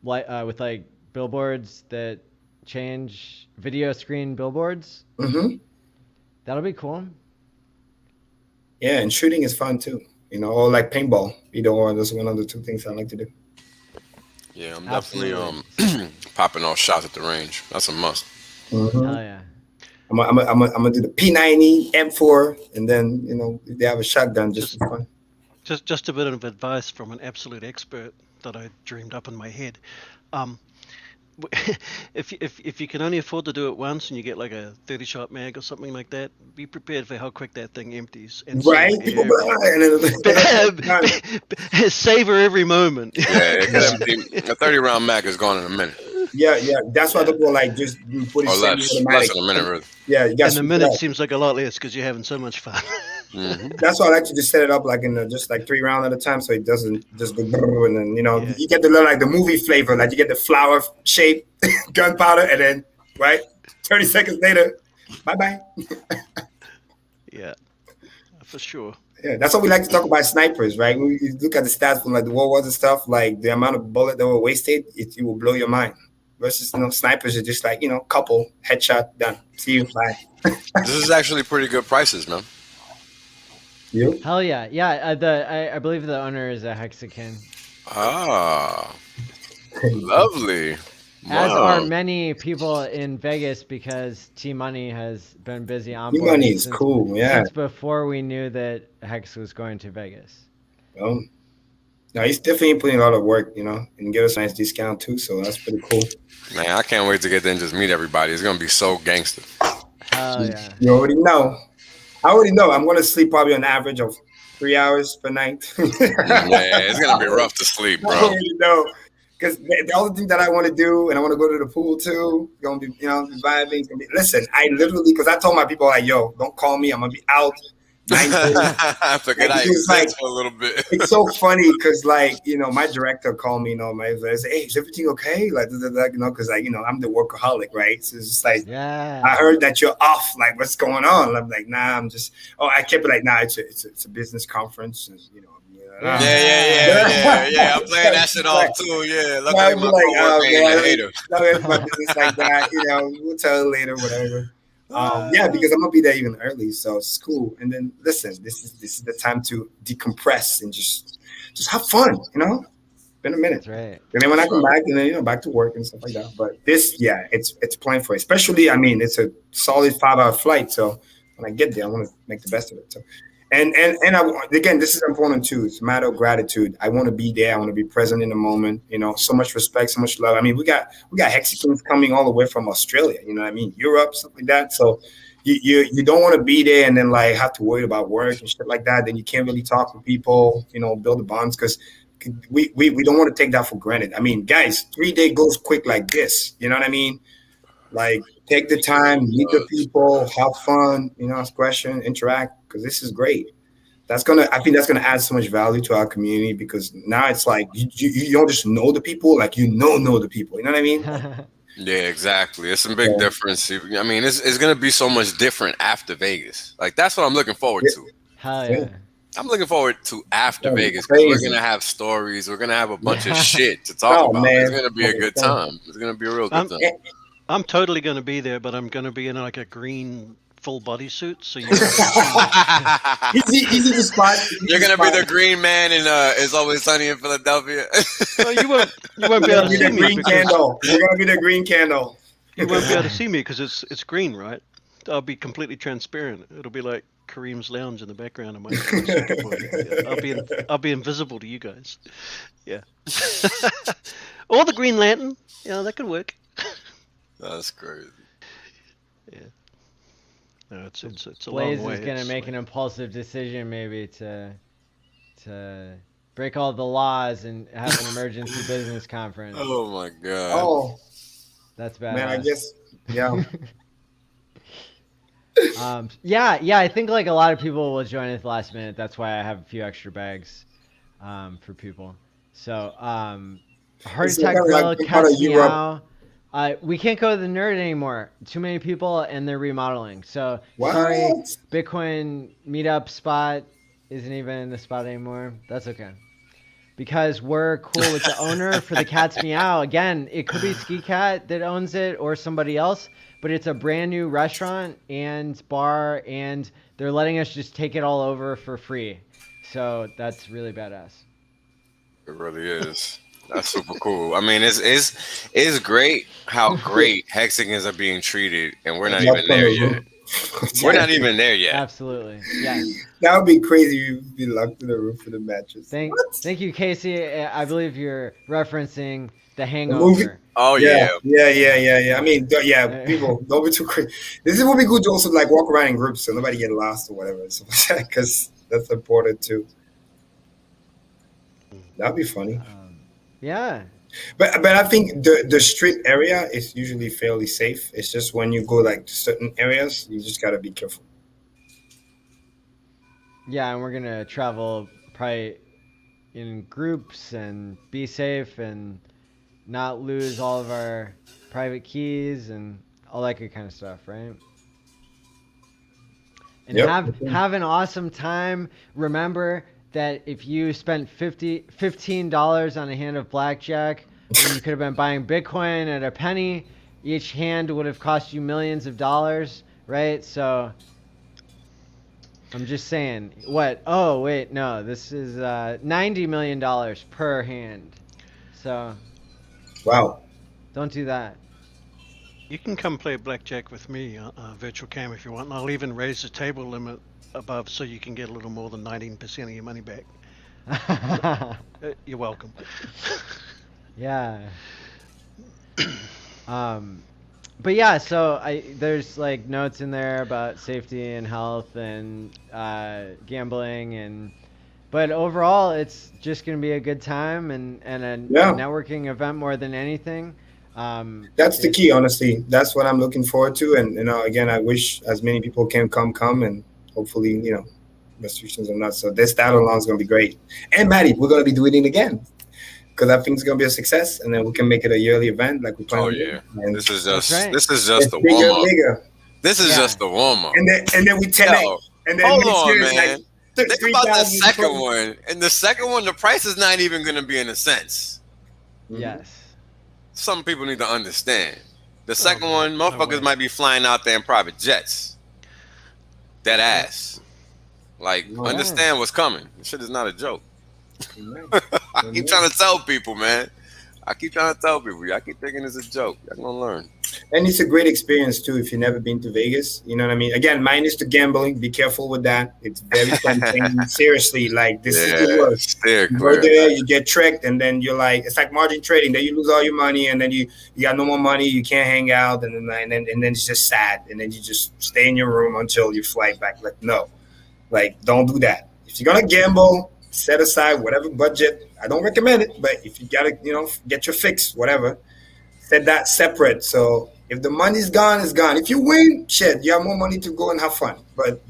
S1: like billboards that change video screen billboards. That'll be cool.
S2: Yeah, and shooting is fun too. Or like paintball. Either or. Those are one of the 2 things I like to do.
S3: Yeah, I'm definitely popping off shots at the range. That's a must.
S1: Hell yeah.
S2: I'm gonna do the P90 M4, and then if they have a shotgun, just for fun.
S4: Just a bit of advice from an absolute expert that I dreamed up in my head. If you can only afford to do it once and you get like a 30-shot mag or something like that, be prepared for how quick that thing empties. And
S2: right?
S4: Savor every moment.
S3: Yeah, a 30-round mag is gone in a minute.
S2: Yeah. That's why people like just put it
S3: less than a minute, really.
S2: Yeah, you got.
S4: And a minute seems like a lot less because you're having so much fun.
S2: That's why I like to just set it up like in just like 3 rounds at a time, so it doesn't just go and then you get the like the movie flavor, like you get the flower shape gunpowder, and then 30 seconds later, bye.
S4: Yeah, for sure.
S2: Yeah, that's what we like to talk about snipers, right? When you look at the stats from like the World Wars and stuff, like the amount of bullets that were wasted, it will blow your mind. Versus snipers are just like couple headshot done. See you, bye.
S3: This is actually pretty good prices, man.
S2: You?
S1: Hell yeah. I believe the owner is a hexagon.
S3: Lovely.
S1: As are many people in Vegas because T-Money has been busy on
S2: T-Money is cool, yeah.
S1: Since before we knew that Hex was going to Vegas.
S2: No, he's definitely putting a lot of work, and get us a nice discount too, so that's pretty cool.
S3: Man, I can't wait to get there and just meet everybody. It's going to be so gangster.
S1: Hell yeah.
S2: You already know. I already know. I'm going to sleep probably on average of 3 hours per night.
S3: Yeah, it's going to be rough to sleep, bro.
S2: I already know. Because the other thing that I want to do, and I want to go to the pool too, going to be, vibing. Listen, I literally, because I told my people, like, yo, don't call me. I'm going to be out.
S3: I forget I exist for a little bit.
S2: It's so funny because, my director called me, say, hey, is everything okay? Because, I'm the workaholic, right? So it's just like, I heard that you're off. Like, what's going on? I'm like, nah, I'm just, I kept it like, nah, it's a business conference. And,
S3: Yeah. I'm playing that shit off too. Yeah, look at my coworker being a hater.
S2: No, it's my business like that. We'll tell you later, whatever. Because I'm gonna be there even early, so it's cool. And then listen, this is the time to decompress and just have fun. Been a minute.
S1: That's right.
S2: And then when I come back, and then back to work and stuff like that. But this, it's playing for it. Especially, it's a solid 5-hour flight, so when I get there, I want to make the best of it. So. And again, this is important too. It's a matter of gratitude. I want to be there. I want to be present in the moment. So much respect, so much love. We got hexagons coming all the way from Australia. Europe, stuff like that. So, you don't want to be there and then like have to worry about work and shit like that. Then you can't really talk to people, build the bonds, because we don't want to take that for granted. I mean, guys, 3 day goes quick like this. You know what I mean? Like, take the time, meet the people, have fun, ask questions, interact, because this is great. I think that's gonna add so much value to our community, because now it's like you don't just know the people, like know the people. You know what I mean?
S3: Yeah, exactly. It's a big difference. I mean, it's gonna be so much different after Vegas. Like, that's what I'm looking forward to.
S1: Hell yeah.
S3: I'm looking forward to after Vegas, because we're gonna have stories. We're gonna have a bunch of shit to talk about. Man. It's gonna be a good time. It's gonna be a real good time.
S4: I'm totally gonna be there, but I'm gonna be in like a green full bodysuit, so you.
S2: easy to spot.
S3: You're gonna be the green man in It's Always Sunny in Philadelphia.
S4: Well, you won't be able to see me.
S2: Green candle. You're gonna be the green candle.
S4: You won't be able to see me because it's green, right? I'll be completely transparent. It'll be like Karim's lounge in the background of my circuit board. Yeah, I'll be invisible to you guys. Yeah. Or the Green Lantern. Yeah, that could work.
S3: That's crazy.
S4: Yeah. No, it's a
S1: Blaze
S4: long way.
S1: is gonna make an impulsive decision, maybe to break all the laws and have an emergency business conference.
S3: Oh my god.
S2: Oh,
S1: that's bad.
S2: Man, I guess. Yeah.
S1: Yeah. I think like a lot of people will join at the last minute. That's why I have a few extra bags, for people. So, Heart Attack Grill, Cats Meow. We can't go to the Nerd anymore. Too many people, and they're remodeling. So sorry, Bitcoin meetup spot isn't even in the spot anymore. That's okay, because we're cool with the owner for the Cats Meow. Again, it could be Ski Cat that owns it or somebody else, but it's a brand new restaurant and bar, and they're letting us just take it all over for free. So that's really badass.
S3: It really is. That's super cool. I mean, it's great how great Hexagons are being treated, and we're not even there yet. We're not even there yet.
S1: Absolutely. Yeah.
S2: That would be crazy if you'd be locked in the room for the matches.
S1: Thank you, Casey. I believe you're referencing The Hangover.
S3: Oh yeah.
S2: I mean, people don't be too crazy. This would be good to also like walk around in groups so nobody get lost or whatever. So, because that's important too. That'd be funny.
S1: Yeah.
S2: But I think the street area is usually fairly safe. It's just when you go like to certain areas, you just gotta be careful.
S1: Yeah, and we're gonna travel probably in groups and be safe and not lose all of our private keys and all that good kind of stuff, right? And have an awesome time. Remember that if you spent $15 on a hand of blackjack, you could have been buying Bitcoin at a penny. Each hand would have cost you millions of dollars, right? So I'm just saying. What? Oh, wait, no. This is $90 million per hand. So
S2: wow.
S1: Don't do that.
S4: You can come play blackjack with me, virtual cam, if you want. And I'll even raise the table limit above so you can get a little more than 19% of your money back. You're welcome.
S1: Yeah. But yeah, so there's like notes in there about safety and health and gambling, but overall it's just gonna be a good time and a networking event more than anything.
S2: That's the key, honestly. That's what I'm looking forward to, and again, I wish as many people can come, and hopefully, restrictions are not. So that alone is gonna be great. And Maddie, we're gonna be doing it again, because I think it's gonna be a success, and then we can make it a yearly event like we plan.
S3: Oh yeah, this is just the
S2: warm up.
S3: This is just the warm up.
S2: And then we 10x. And then
S3: hold on, man.
S2: Like,
S3: think about the second one. And the second one, the price is not even gonna be in a cents.
S1: Yes.
S3: Some people need to understand. The second one, motherfuckers might be flying out there in private jets. Dead ass. Like, understand what's coming. This shit is not a joke. I keep trying to tell people, man. I keep trying to tell people. I keep thinking it's a joke. Y'all gonna learn.
S2: And it's a great experience too if you've never been to Vegas. You know what I mean? Again, mine is to gambling. Be careful with that. It's very tempting. Seriously, like this is the worst. You go there, you get tricked, and then you're like, it's like margin trading. Then you lose all your money, and then you got no more money. You can't hang out, and then it's just sad. And then you just stay in your room until you fly back. Like no, like don't do that. If you're gonna gamble, set aside whatever budget. I don't recommend it, but if you gotta, get your fix, whatever. Set that separate. So if the money's gone, it's gone. If you win, shit, you have more money to go and have fun. But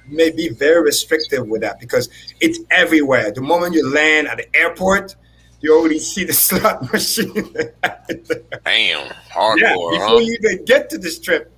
S2: may be very restrictive with that because it's everywhere. The moment you land at the airport, you already see the slot machine.
S3: Damn, hardcore.
S2: Yeah, before you even get to the strip,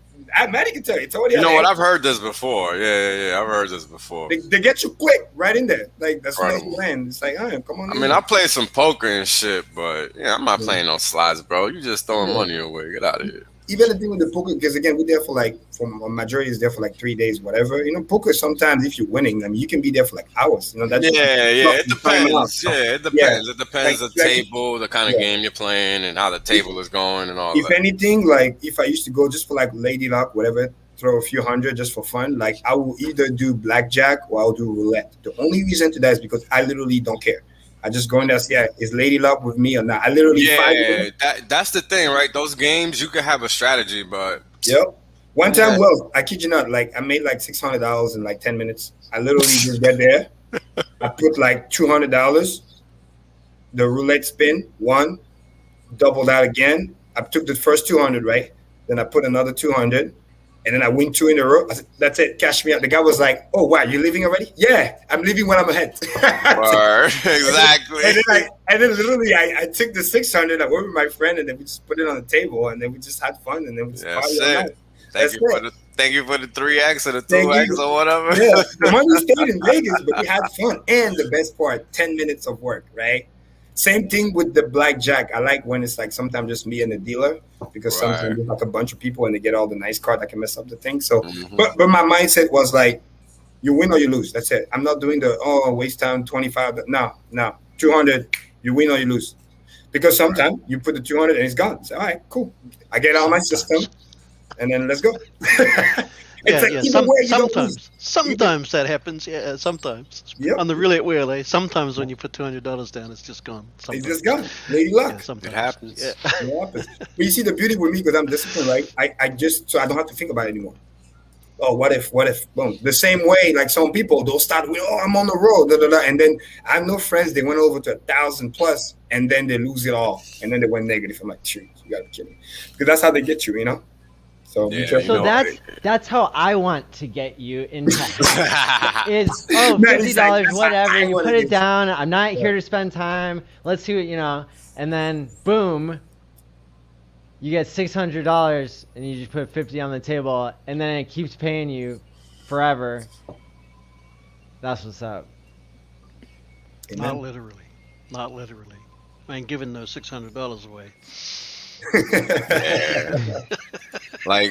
S2: Maddie can tell you. It's already.
S3: You know what? I've heard this before. Yeah. I've heard this before.
S2: They get you quick right in there. Like that's when you land. It's like, oh, come on.
S3: I mean, I play some poker and shit, but I'm not playing no slots, bro. You just throwing money away. Get out of here.
S2: Even the thing with the poker, because again, we're there for a majority is there for 3 days, whatever. Poker sometimes if you're winning, I mean, you can be there for hours. It depends.
S3: It depends. It depends the table, the kind of game you're playing, and how the table is going, and all that.
S2: If anything, if I used to go just for lady luck, whatever, throw a few hundred just for fun. I will either do blackjack or I'll do roulette. The only reason to that is because I literally don't care. I just go in there, see, is Lady Luck with me or not? I literally
S3: that's the thing, right? Those games, you can have a strategy, but
S2: one time, I kid you not, I made $600 in 10 minutes. I literally just get there. I put $200. The roulette spin, won, double that again. I took the first 200, right? Then I put another 200. And then I win 2 in a row. I said, that's it. Cash me out. The guy was like, "Oh wow, you're leaving already?" Yeah, I'm leaving when I'm ahead.
S3: Exactly.
S2: And then literally, I took the 600. I went with my friend, and then we just put it on the table, and then we just had fun, and then we just party all night.
S3: Thank you for the 3x or the 2x or whatever.
S2: Yeah, the money stayed in Vegas, but we had fun. And the best part, 10 minutes of work, right? Same thing with the blackjack. I like when it's sometimes just me and the dealer because sometimes there's a bunch of people and they get all the nice cards that can mess up the thing. So, but my mindset was you win or you lose. That's it. I'm not doing the waste time 25. No, 200. You win or you lose, because sometimes you put the 200 and it's gone. So all right, cool. I get out my system, and then let's go.
S4: Sometimes that happens. Yeah, sometimes on the roulette wheel. Sometimes when you put $200 down, it's just gone. Sometimes.
S2: It's just gone. Lady luck.
S4: Yeah, sometimes.
S3: It happens.
S2: Yeah. It happens. But you see the beauty with me because I'm disciplined, right? I just so I don't have to think about it anymore. Oh, what if? Boom. The same way, some people they'll start with, I'm on the road, and then I have no friends. They went over to 1,000 plus, and then they lose it all, and then they went negative. I'm like, shoot, you gotta be kidding me, because that's how they get you, So,
S1: that's how I want to get you into is $50, whatever. You put it down. I'm not here to spend time. Let's see what and then boom, you get $600 and you just put 50 on the table, and then it keeps paying you forever. That's what's up.
S4: Not literally. I ain't giving those $600 away.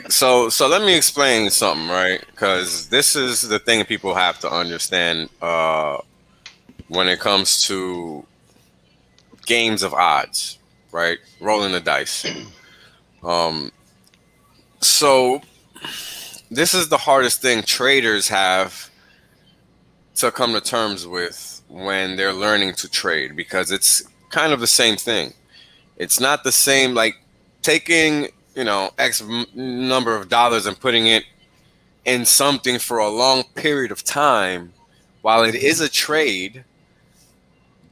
S3: So let me explain something, right? Because this is the thing people have to understand when it comes to games of odds, right? Rolling the dice. So this is the hardest thing traders have to come to terms with when they're learning to trade, because it's kind of the same thing. It's not the same taking, X number of dollars and putting it in something for a long period of time. While it is a trade,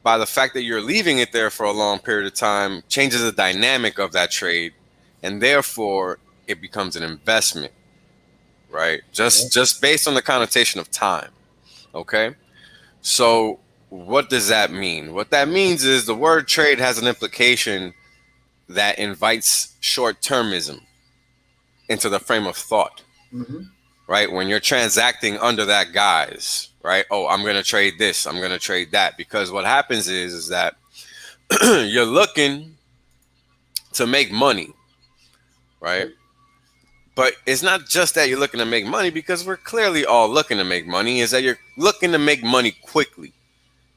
S3: by the fact that you're leaving it there for a long period of time changes the dynamic of that trade, and therefore it becomes an investment, right? Just based on the connotation of time. Okay? So what does that mean? What that means is the word trade has an implication that invites short-termism into the frame of thought, right? When you're transacting under that guise, right? Oh, I'm going to trade this. I'm going to trade that. Because what happens is that you're looking to make money, right? But it's not just that you're looking to make money, because we're clearly all looking to make money. Is that you're looking to make money quickly.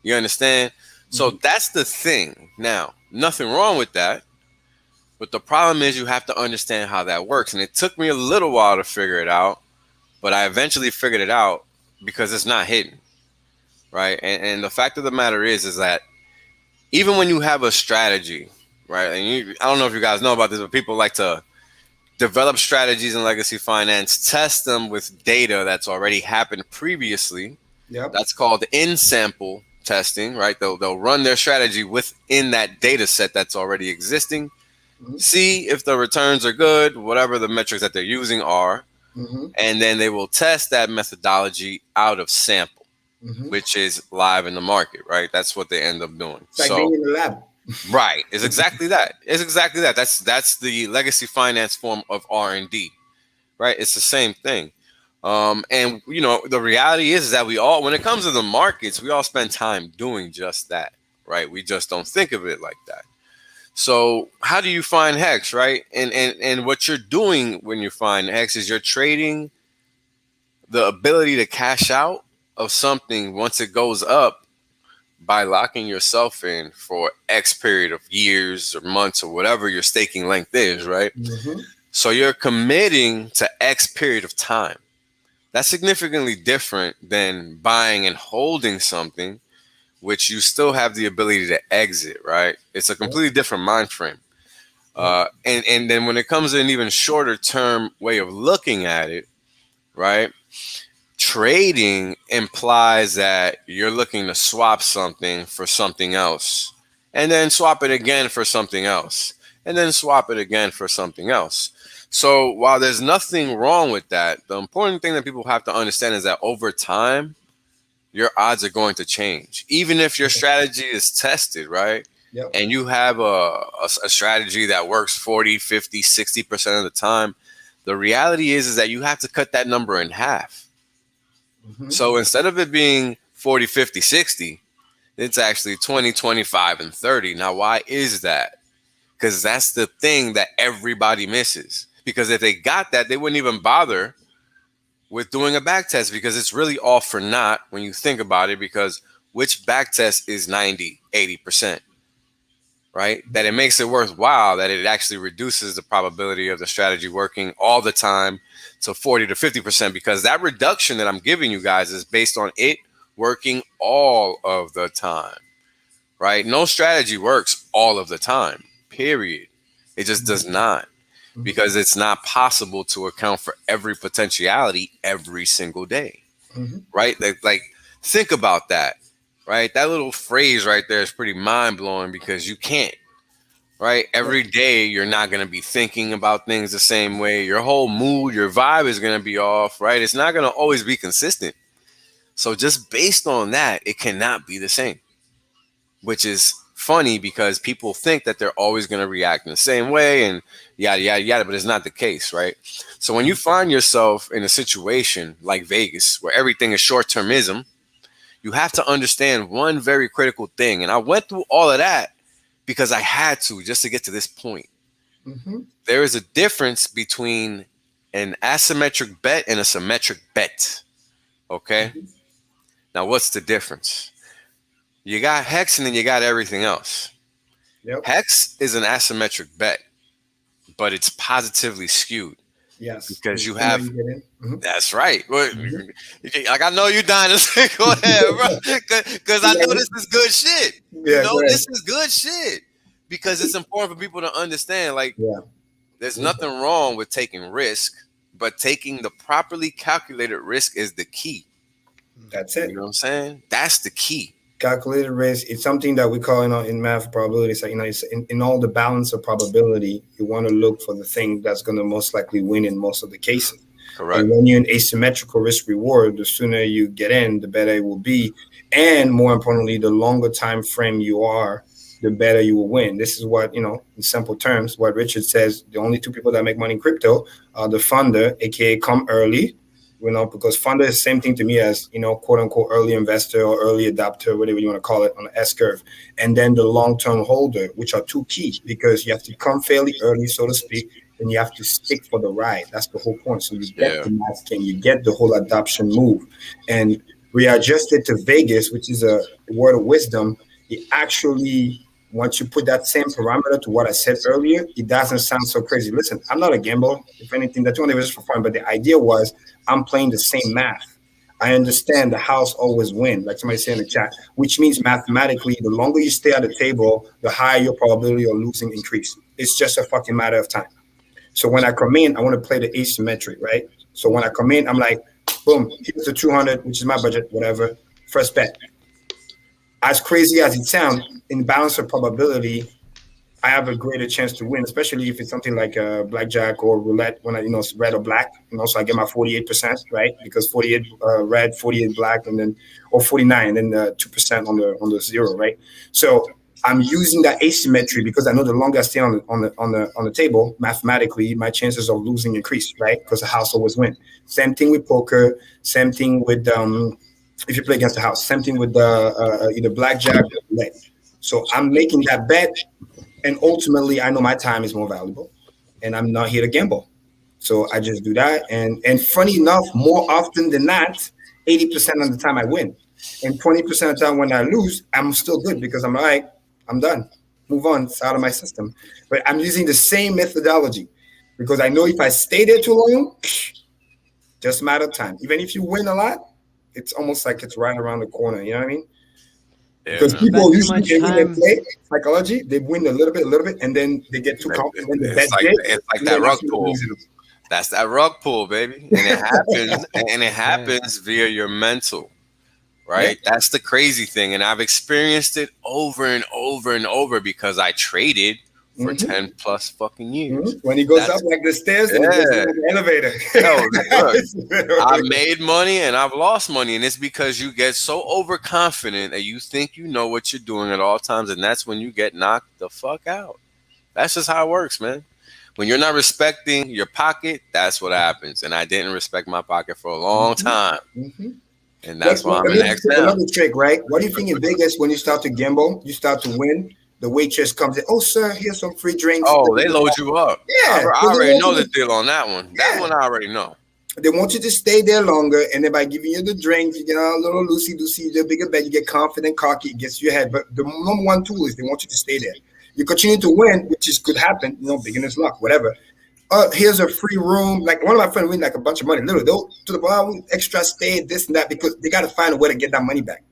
S3: You understand? So that's the thing. Now, nothing wrong with that. But the problem is you have to understand how that works. And it took me a little while to figure it out, but I eventually figured it out because it's not hidden, right? And the fact of the matter is that even when you have a strategy, right? And I don't know if you guys know about this, but people like to develop strategies in legacy finance, test them with data that's already happened previously.
S2: Yep.
S3: That's called in-sample testing, right? They'll run their strategy within that data set that's already existing, see if the returns are good, whatever the metrics that they're using are, and then they will test that methodology out of sample, which is live in the market, right? That's what they end up doing.
S2: It's like being in the lab.
S3: Right. It's exactly that. It's exactly that. That's the legacy finance form of R&D, right? It's the same thing. And you know, the reality is that we all, when it comes to the markets, we all spend time doing just that, right? We just don't think of it like that. So how do you find Hex, right? And what you're doing when you find Hex is you're trading the ability to cash out of something once it goes up by locking yourself in for X period of years or months or whatever your staking length is, right? So you're committing to X period of time. That's significantly different than buying and holding something, which you still have the ability to exit, right? It's a completely different mind frame. And then when it comes to an even shorter term way of looking at it, right? Trading implies that you're looking to swap something for something else, and then swap it again for something else, and then swap it again for something else. So while there's nothing wrong with that, the important thing that people have to understand is that over time, your odds are going to change. Even if your strategy is tested, right?
S2: Yep.
S3: And you have a strategy that works 40, 50, 60% of the time, the reality is that you have to cut that number in half. So instead of it being 40, 50, 60, it's actually 20, 25, and 30. Now, why is that? Because that's the thing that everybody misses. Because if they got that, they wouldn't even bother with doing a back test, because it's really all for naught when you think about it, because which back test is 90, 80%, right? That it makes it worthwhile, that it actually reduces the probability of the strategy working all the time to 40 to 50%, because that reduction that I'm giving you guys is based on it working all of the time, right? No strategy works all of the time, period. It just does not, because it's not possible to account for every potentiality every single day, right? Like, think about that, right? That little phrase right there is pretty mind-blowing, because you can't, right? Every day you're not going to be thinking about things the same way. Your whole mood, your vibe is going to be off, right? It's not going to always be consistent. So just based on that, it cannot be the same, which is funny because people think that they're always going to react in the same way and yada, yada, yada, but it's not the case, right? So when you find yourself in a situation like Vegas, where everything is short-termism, you have to understand one very critical thing. And I went through all of that because I had to, just to get to this point. There is a difference between an asymmetric bet and a symmetric bet. Okay? Now, what's the difference? You got Hex and then you got everything else. Hex is an asymmetric bet, but it's positively skewed.
S2: Yes.
S3: Because you have, that's right. Well, like, I know you're dying to say, go ahead, bro. Because I know this is good shit.
S2: Yeah,
S3: you know, this is good shit. Because it's important for people to understand, like, there's nothing wrong with taking risk, but taking the properly calculated risk is the key.
S2: That's it.
S3: You know what I'm saying? That's the key.
S2: Calculated risk, it's something that we call in math probability. So, it's in all the balance of probability, you want to look for the thing that's going to most likely win in most of the cases.
S3: Correct.
S2: And when you're in asymmetrical risk reward, the sooner you get in, the better it will be. And more importantly, the longer time frame you are, the better you will win. This is what, in simple terms, what Richard says, the only two people that make money in crypto are the funder, aka come early, because funder is the same thing to me as, quote unquote, early investor or early adopter, whatever you want to call it, on the S curve. And then the long-term holder, which are two keys, because you have to come fairly early, so to speak, and you have to stick for the ride. That's the whole point. So you get the masking, you get the whole adoption move. And we adjusted to Vegas, which is a word of wisdom. It actually once you put that same parameter to what I said earlier, it doesn't sound so crazy. Listen, I'm not a gambler. If anything, that's only just for fun. But the idea was I'm playing the same math. I understand the house always wins, like somebody said in the chat, which means mathematically, the longer you stay at the table, the higher your probability of losing increase. It's just a fucking matter of time. So when I come in, I want to play the asymmetry, right? So when I come in, I'm like, boom, here's the 200, which is my budget, whatever. First bet. As crazy as it sounds, in balance of probability, I have a greater chance to win, especially if it's something like blackjack or roulette when I, it's red or black. And also I get my 48%, right? Because 48 red, 48 black, and then or 49, and then 2% on the zero, right? So I'm using that asymmetry because I know the longer I stay on the table, mathematically, my chances of losing increase, right? Because the house always wins. Same thing with poker. Same thing with if you play against the house. Same thing with either blackjack or roulette. So I'm making that bet. And ultimately, I know my time is more valuable, and I'm not here to gamble. So I just do that. And funny enough, more often than not, 80% of the time I win. And 20% of the time when I lose, I'm still good because I'm like, I'm done. Move on. It's out of my system. But I'm using the same methodology because I know if I stay there too long, just a matter of time. Even if you win a lot, it's almost like it's right around the corner. You know what I mean? Because people usually play psychology, they win a little bit, and then they get too confident.
S3: It's like that rug pull. That's that rug pull, baby, and it happens. And it happens via your mental, right? Yeah. That's the crazy thing, and I've experienced it over and over and over because I traded for 10 plus fucking years.
S2: When he goes up like the stairs and he goes up the elevator.
S3: Look, I made money and I've lost money, and it's because you get so overconfident that you think you know what you're doing at all times, and that's when you get knocked the fuck out. That's just how it works, man. When you're not respecting your pocket, that's what happens. And I didn't respect my pocket for a long time. And that's why I'm an X now.
S2: Another trick, right? What do you think in Vegas when you start to gamble, you start to win? The waitress comes in. Oh, sir, here's some free drinks.
S3: Oh, they load you up. Yeah, I already know the deal on that one. That one I already know.
S2: They want you to stay there longer, and then by giving you the drinks, you get a little loosey-goosey, the bigger bet, you get confident, cocky, it gets you ahead. But the number one tool is they want you to stay there. You continue to win, which could happen, beginner's luck, whatever. Here's a free room. Like one of my friends win like a bunch of money. Literally, they'll to the bottom, extra stay, this and that, because they got to find a way to get that money back.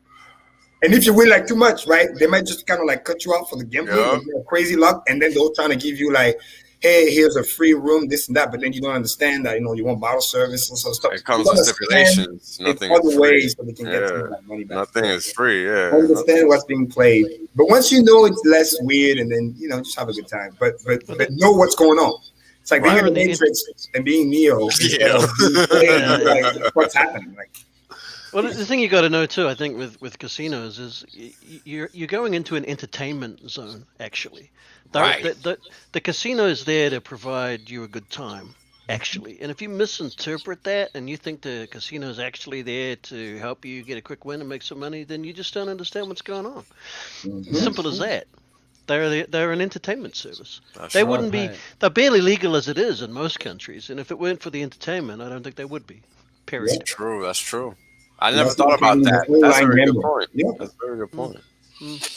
S2: And if you win like too much, right, they might just kind of like cut you out for the gambling, crazy luck, and then they'll try to give you like, hey, here's a free room, this and that, but then you don't understand that, you want bottle service and stuff.
S3: It comes with stipulations. Nothing is free. Ways so they can get some money back. Nothing is free,
S2: Understand what's being played. But once you know it's less weird, and then, just have a good time. But know what's going on. It's like being in the Matrix and being Neo. Like, what's happening? Like,
S4: well, the thing you got to know too, I think, with casinos is you're going into an entertainment zone. Actually, the casino is there to provide you a good time. Actually, and if you misinterpret that and you think the casino is actually there to help you get a quick win and make some money, then you just don't understand what's going on. Simple as that. They're an entertainment service. They wouldn't be. They're barely legal as it is in most countries, and if it weren't for the entertainment, I don't think they would be. Period.
S3: That's true. I never thought about that. That's a very good point. Yeah. That's a very good point.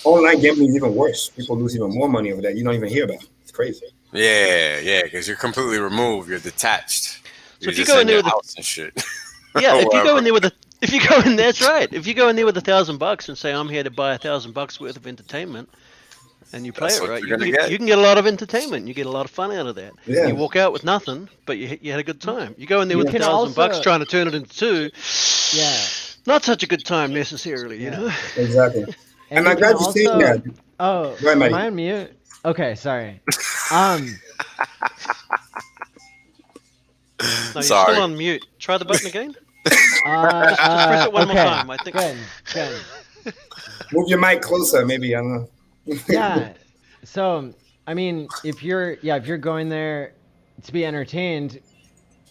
S2: Online gambling is even worse. People lose even more money over that. You don't even hear about it. It's crazy.
S3: Yeah, because you're completely removed. You're detached.
S4: So if you go in there with house and shit. Yeah, if you go in there with that's right. If you go in there with $1,000 and say I'm here to buy $1,000 worth of entertainment, and you play it right, you can get a lot of entertainment. You get a lot of fun out of that. Yeah. You walk out with nothing, but you had a good time. You go in there with $1,000 trying to turn it into two. Yeah, not such a good time necessarily, you know.
S2: Exactly. And I'm glad you're saying that.
S1: Oh, am I on mute? Okay, sorry.
S4: No, you're still on mute. Try the button again. Just press it one more time. I think.
S1: Good.
S2: Move your mic closer, maybe. I don't know.
S1: Yeah. So, I mean, if you're going there to be entertained,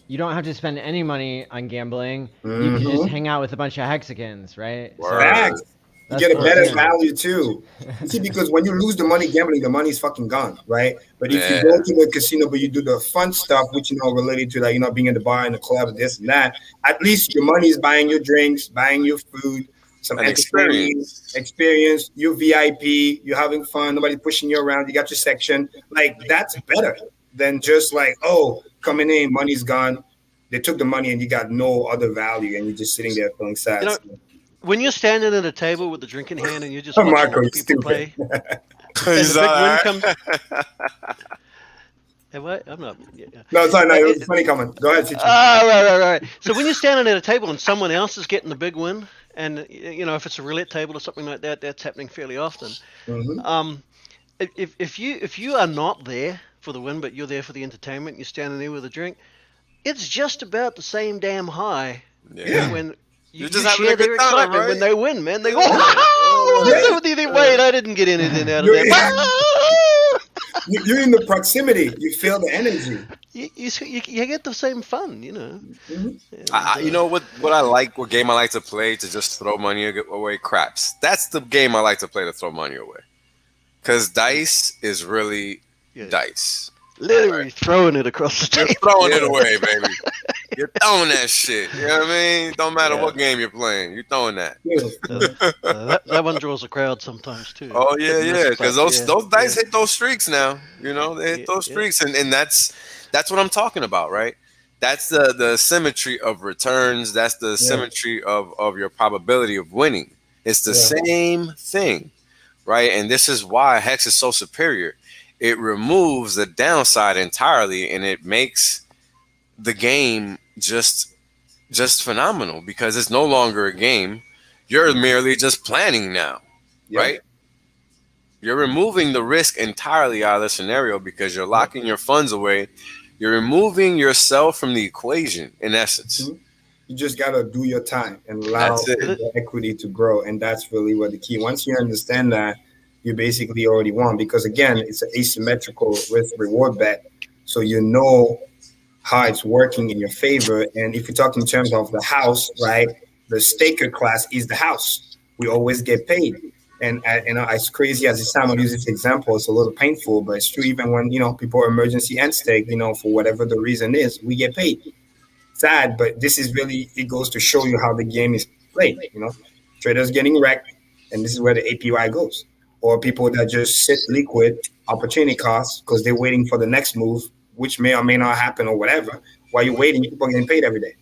S1: you don't have to spend any money on gambling. Mm-hmm. You can just hang out with a bunch of Hexicans, right?
S2: Facts. You get a better value too. You see, because when you lose the money gambling, the money's fucking gone, right? But if you go to the casino, but you do the fun stuff, which related to like being in the bar, in the club, this and that, at least your money is buying your drinks, buying your food, some
S3: An
S2: entertainment, experience. You VIP, you're having fun. Nobody pushing you around. You got your section. Like that's better than just like, oh, coming in, money's gone. They took the money and you got no other value, and you're just sitting there feeling sad.
S4: You know, when you're standing at a table with the drink in hand and you're just watching
S2: Marco,
S4: other people play, and the big win comes. Have I? I'm not. Yeah.
S2: No, sorry, no, it was a funny comment. Go ahead.
S4: Right. So when you're standing at a table and someone else is getting the big win, and you know if it's a roulette table or something like that, that's happening fairly often.
S2: Mm-hmm.
S4: If you are not there for the win, but you're there for the entertainment, you're standing there with a drink, it's just about the same damn high.
S3: Yeah.
S4: When you
S3: just
S4: share their excitement
S3: right?
S4: when they win, man. They go, oh, wait, I didn't get anything out of that.
S2: You're in the proximity. You feel the energy.
S4: You get the same fun, you know.
S3: Mm-hmm. You know what I like? What game I like to play to just throw money away? Craps. That's the game I like to play to throw money away. Because dice is really dice.
S4: Literally throwing it across the table.
S3: You're throwing it away, baby. You're throwing that shit. You know what I mean? Don't matter what game you're playing. You're throwing that.
S4: That one draws a crowd sometimes too.
S3: Oh yeah. Because those dice hit those streaks now. You know, they hit those streaks, and that's what I'm talking about, right? That's the symmetry of returns. That's the symmetry of your probability of winning. It's the same thing, right? And this is why Hex is so superior. It removes the downside entirely, and it makes the game just phenomenal because it's no longer a game. You're merely just planning now, right? You're removing the risk entirely out of the scenario because you're locking your funds away. You're removing yourself from the equation, in essence.
S2: Mm-hmm. You just got to do your time and allow the equity to grow. And that's really what the key. Once you understand that, you basically already won because, again, it's an asymmetrical risk-reward bet. So you know how it's working in your favor. And if you talk in terms of the house, right, the staker class is the house. We always get paid. And you know, as crazy as it sounds, I'll use this example. It's a little painful, but it's true. Even when, you know, people are emergency end stake, you know, for whatever the reason is, we get paid. Sad, but this is really, it goes to show you how the game is played. You know, traders getting wrecked, and this is where the APY goes. Or people that just sit liquid, opportunity costs, because they're waiting for the next move, which may or may not happen or whatever. While you're waiting, people are getting paid every day.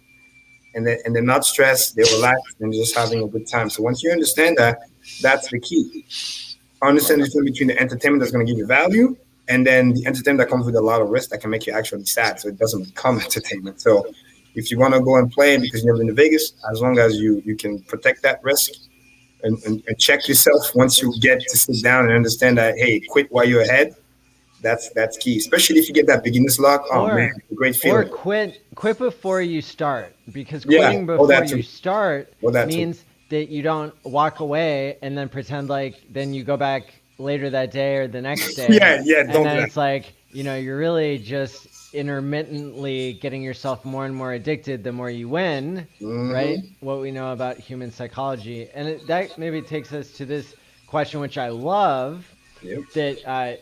S2: And they're not stressed, they're relaxed, and just having a good time. So once you understand that, that's the key. Understand the difference between the entertainment that's going to give you value and then the entertainment that comes with a lot of risk that can make you actually sad. So it doesn't become entertainment. So if you want to go and play because you've never been to Vegas, as long as you can protect that risk and check yourself once you get to sit down and understand that, hey, quit while you're ahead. That's key, especially if you get that beginner's luck. Oh man, it's a great feeling.
S1: Or quit before you start, because quitting before you start means that you don't walk away and then pretend like then you go back later that day or the next day.
S2: And
S1: then it's like, you know, you're really just intermittently getting yourself more and more addicted the more you win, right? What we know about human psychology. And that maybe takes us to this question, which I love, that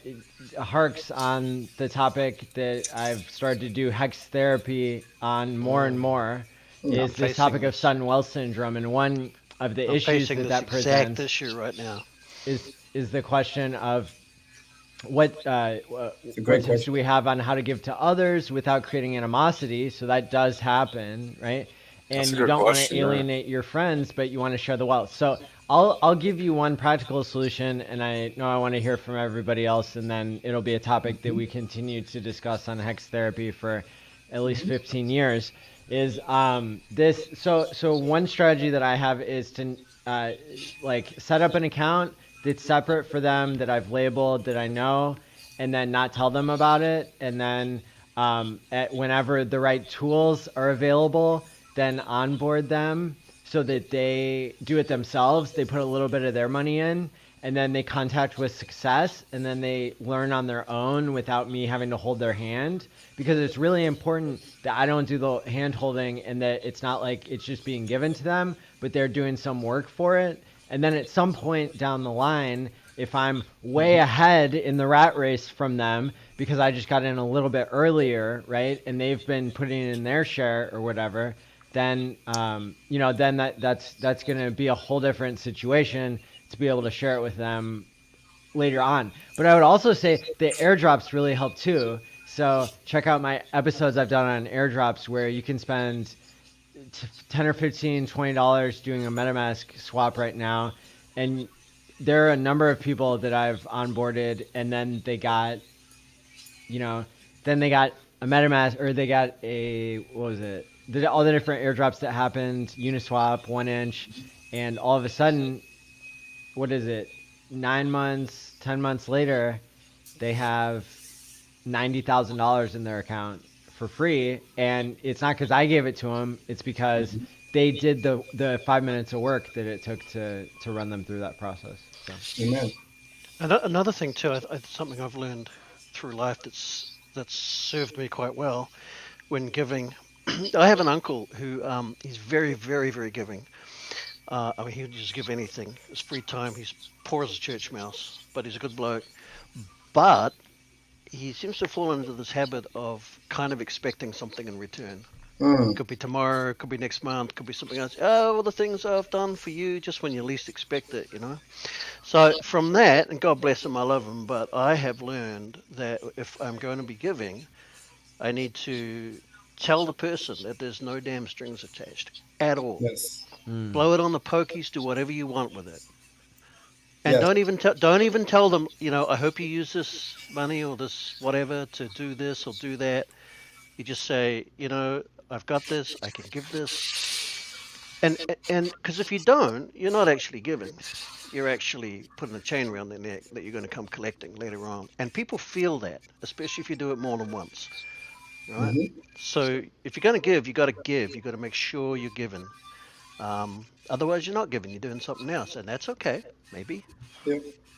S1: harks on the topic that I've started to do hex therapy on more and more, is this topic of Sutton-Wells syndrome. And one of the issues that presents
S4: issue right now
S1: is the question of what tips do we have on how to give to others without creating animosity? So that does happen, right? And you don't want to alienate your friends, but you want to share the wealth. So I'll give you one practical solution, and I know I want to hear from everybody else, and then it'll be a topic that we continue to discuss on hex therapy for at least 15 years. Is this? So one strategy that I have is to like set up an account that's separate for them, that I've labeled, that I know, and then not tell them about it. And then whenever the right tools are available, then onboard them so that they do it themselves. They put a little bit of their money in, and then they contact with success, and then they learn on their own without me having to hold their hand. Because it's really important that I don't do the hand holding, and that it's not like it's just being given to them, but they're doing some work for it. And then at some point down the line, if I'm way ahead in the rat race from them because I just got in a little bit earlier, right, and they've been putting in their share or whatever, then then that's going to be a whole different situation to be able to share it with them later on. But I would also say the airdrops really help too. So check out my episodes I've done on airdrops where you can spend $10 or $15, $20 doing a MetaMask swap right now. And there are a number of people that I've onboarded, and then they got, then they got a MetaMask, or they got all the different airdrops that happened, Uniswap, 1inch, and all of a sudden, 9 months, 10 months later, they have $90,000 in their account for free. And it's not because I gave it to them, it's because they did the 5 minutes of work that it took to run them through that process. So.
S2: Amen.
S4: Another thing too, something I've learned through life that's served me quite well when giving. I have an uncle who he's very, very, very giving. He would just give anything. His free time, he's poor as a church mouse, but he's a good bloke. But he seems to fall into this habit of kind of expecting something in return. Could be tomorrow, could be next month, could be something else. Oh, well, the things I've done for you just when you least expect it, So from that, and God bless him, I love him, but I have learned that if I'm going to be giving, I need to tell the person that there's no damn strings attached at all.
S2: Yes.
S4: Blow it on the pokies, do whatever you want with it. And don't even tell them, I hope you use this money or this whatever to do this or do that. You just say, I've got this, I can give this. And because if you don't, you're not actually giving. You're actually putting a chain around their neck that you're going to come collecting later on. And people feel that, especially if you do it more than once. Right? Mm-hmm. So if you're going to give, you got to give. You got to make sure you're giving. Otherwise, you're not giving. You're doing something else, and that's okay, maybe.
S2: Yeah.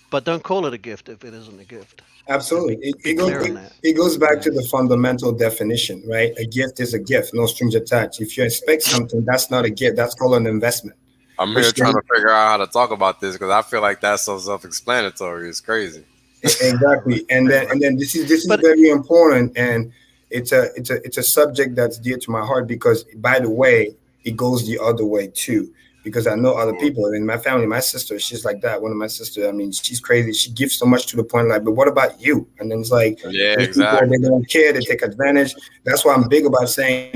S4: But don't call it a gift if it isn't a gift.
S2: Absolutely. It goes back to the fundamental definition, right? A gift is a gift, no strings attached. If you expect something, that's not a gift. That's called an investment.
S3: I'm here trying to figure out how to talk about this because I feel like that's so self-explanatory. It's crazy.
S2: Exactly. And then this is very important, and it's a subject that's dear to my heart because, by the way, it goes the other way too. Because I know other people in my family, my sister, she's like that. One of my sisters, she's crazy. She gives so much to the point like, but what about you? And then it's like,
S3: exactly.
S2: People, they don't care, they take advantage. That's why I'm big about saying,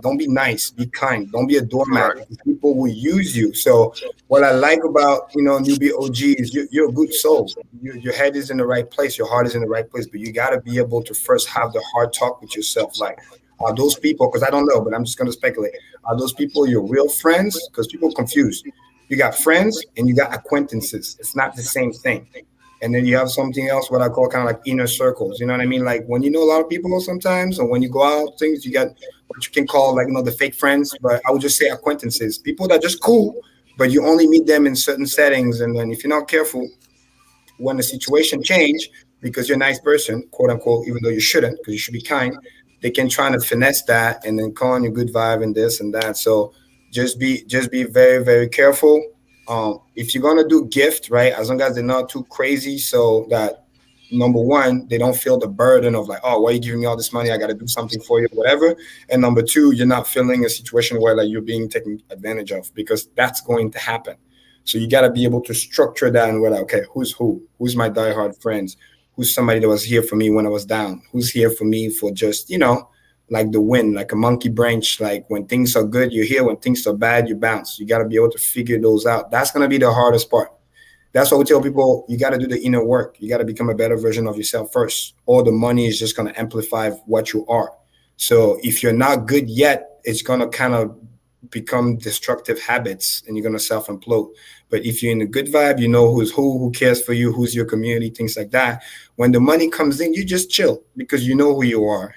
S2: don't be nice, be kind, don't be a doormat. Right. People will use you. So what I like about, newbie OG is you're a good soul. Your head is in the right place, your heart is in the right place, but you got to be able to first have the hard talk with yourself. Like, are those people, because I don't know, but I'm just going to speculate, are those people your real friends? Because people are confused. You got friends and you got acquaintances. It's not the same thing. And then you have something else, what I call kind of like inner circles. You know what I mean? Like when you know a lot of people sometimes, or when you go out, things, you got what you can call like, the fake friends. But I would just say acquaintances, people that are just cool, but you only meet them in certain settings. And then if you're not careful, when the situation change, because you're a nice person, quote unquote, even though you shouldn't, because you should be kind, they can try to finesse that and then call on your good vibe and this and that. So just be very, very careful. If you're going to do gift, right, as long as they're not too crazy, so that, number one, they don't feel the burden of like, oh, why are you giving me all this money? I got to do something for you, whatever. And number two, you're not feeling a situation where like you're being taken advantage of, because that's going to happen. So you got to be able to structure that and we're like, okay, who's who? Who's my diehard friends? Who's somebody that was here for me when I was down? Who's here for me for just, like the wind, like a monkey branch. Like when things are good, you're here. When things are bad, you bounce. You got to be able to figure those out. That's going to be the hardest part. That's why we tell people, you got to do the inner work. You got to become a better version of yourself first. All the money is just going to amplify what you are. So if you're not good yet, it's going to kind of become destructive habits and you're going to self-implode. But if you're in a good vibe, you know who's who cares for you, who's your community, things like that. When the money comes in, you just chill because you know who you are.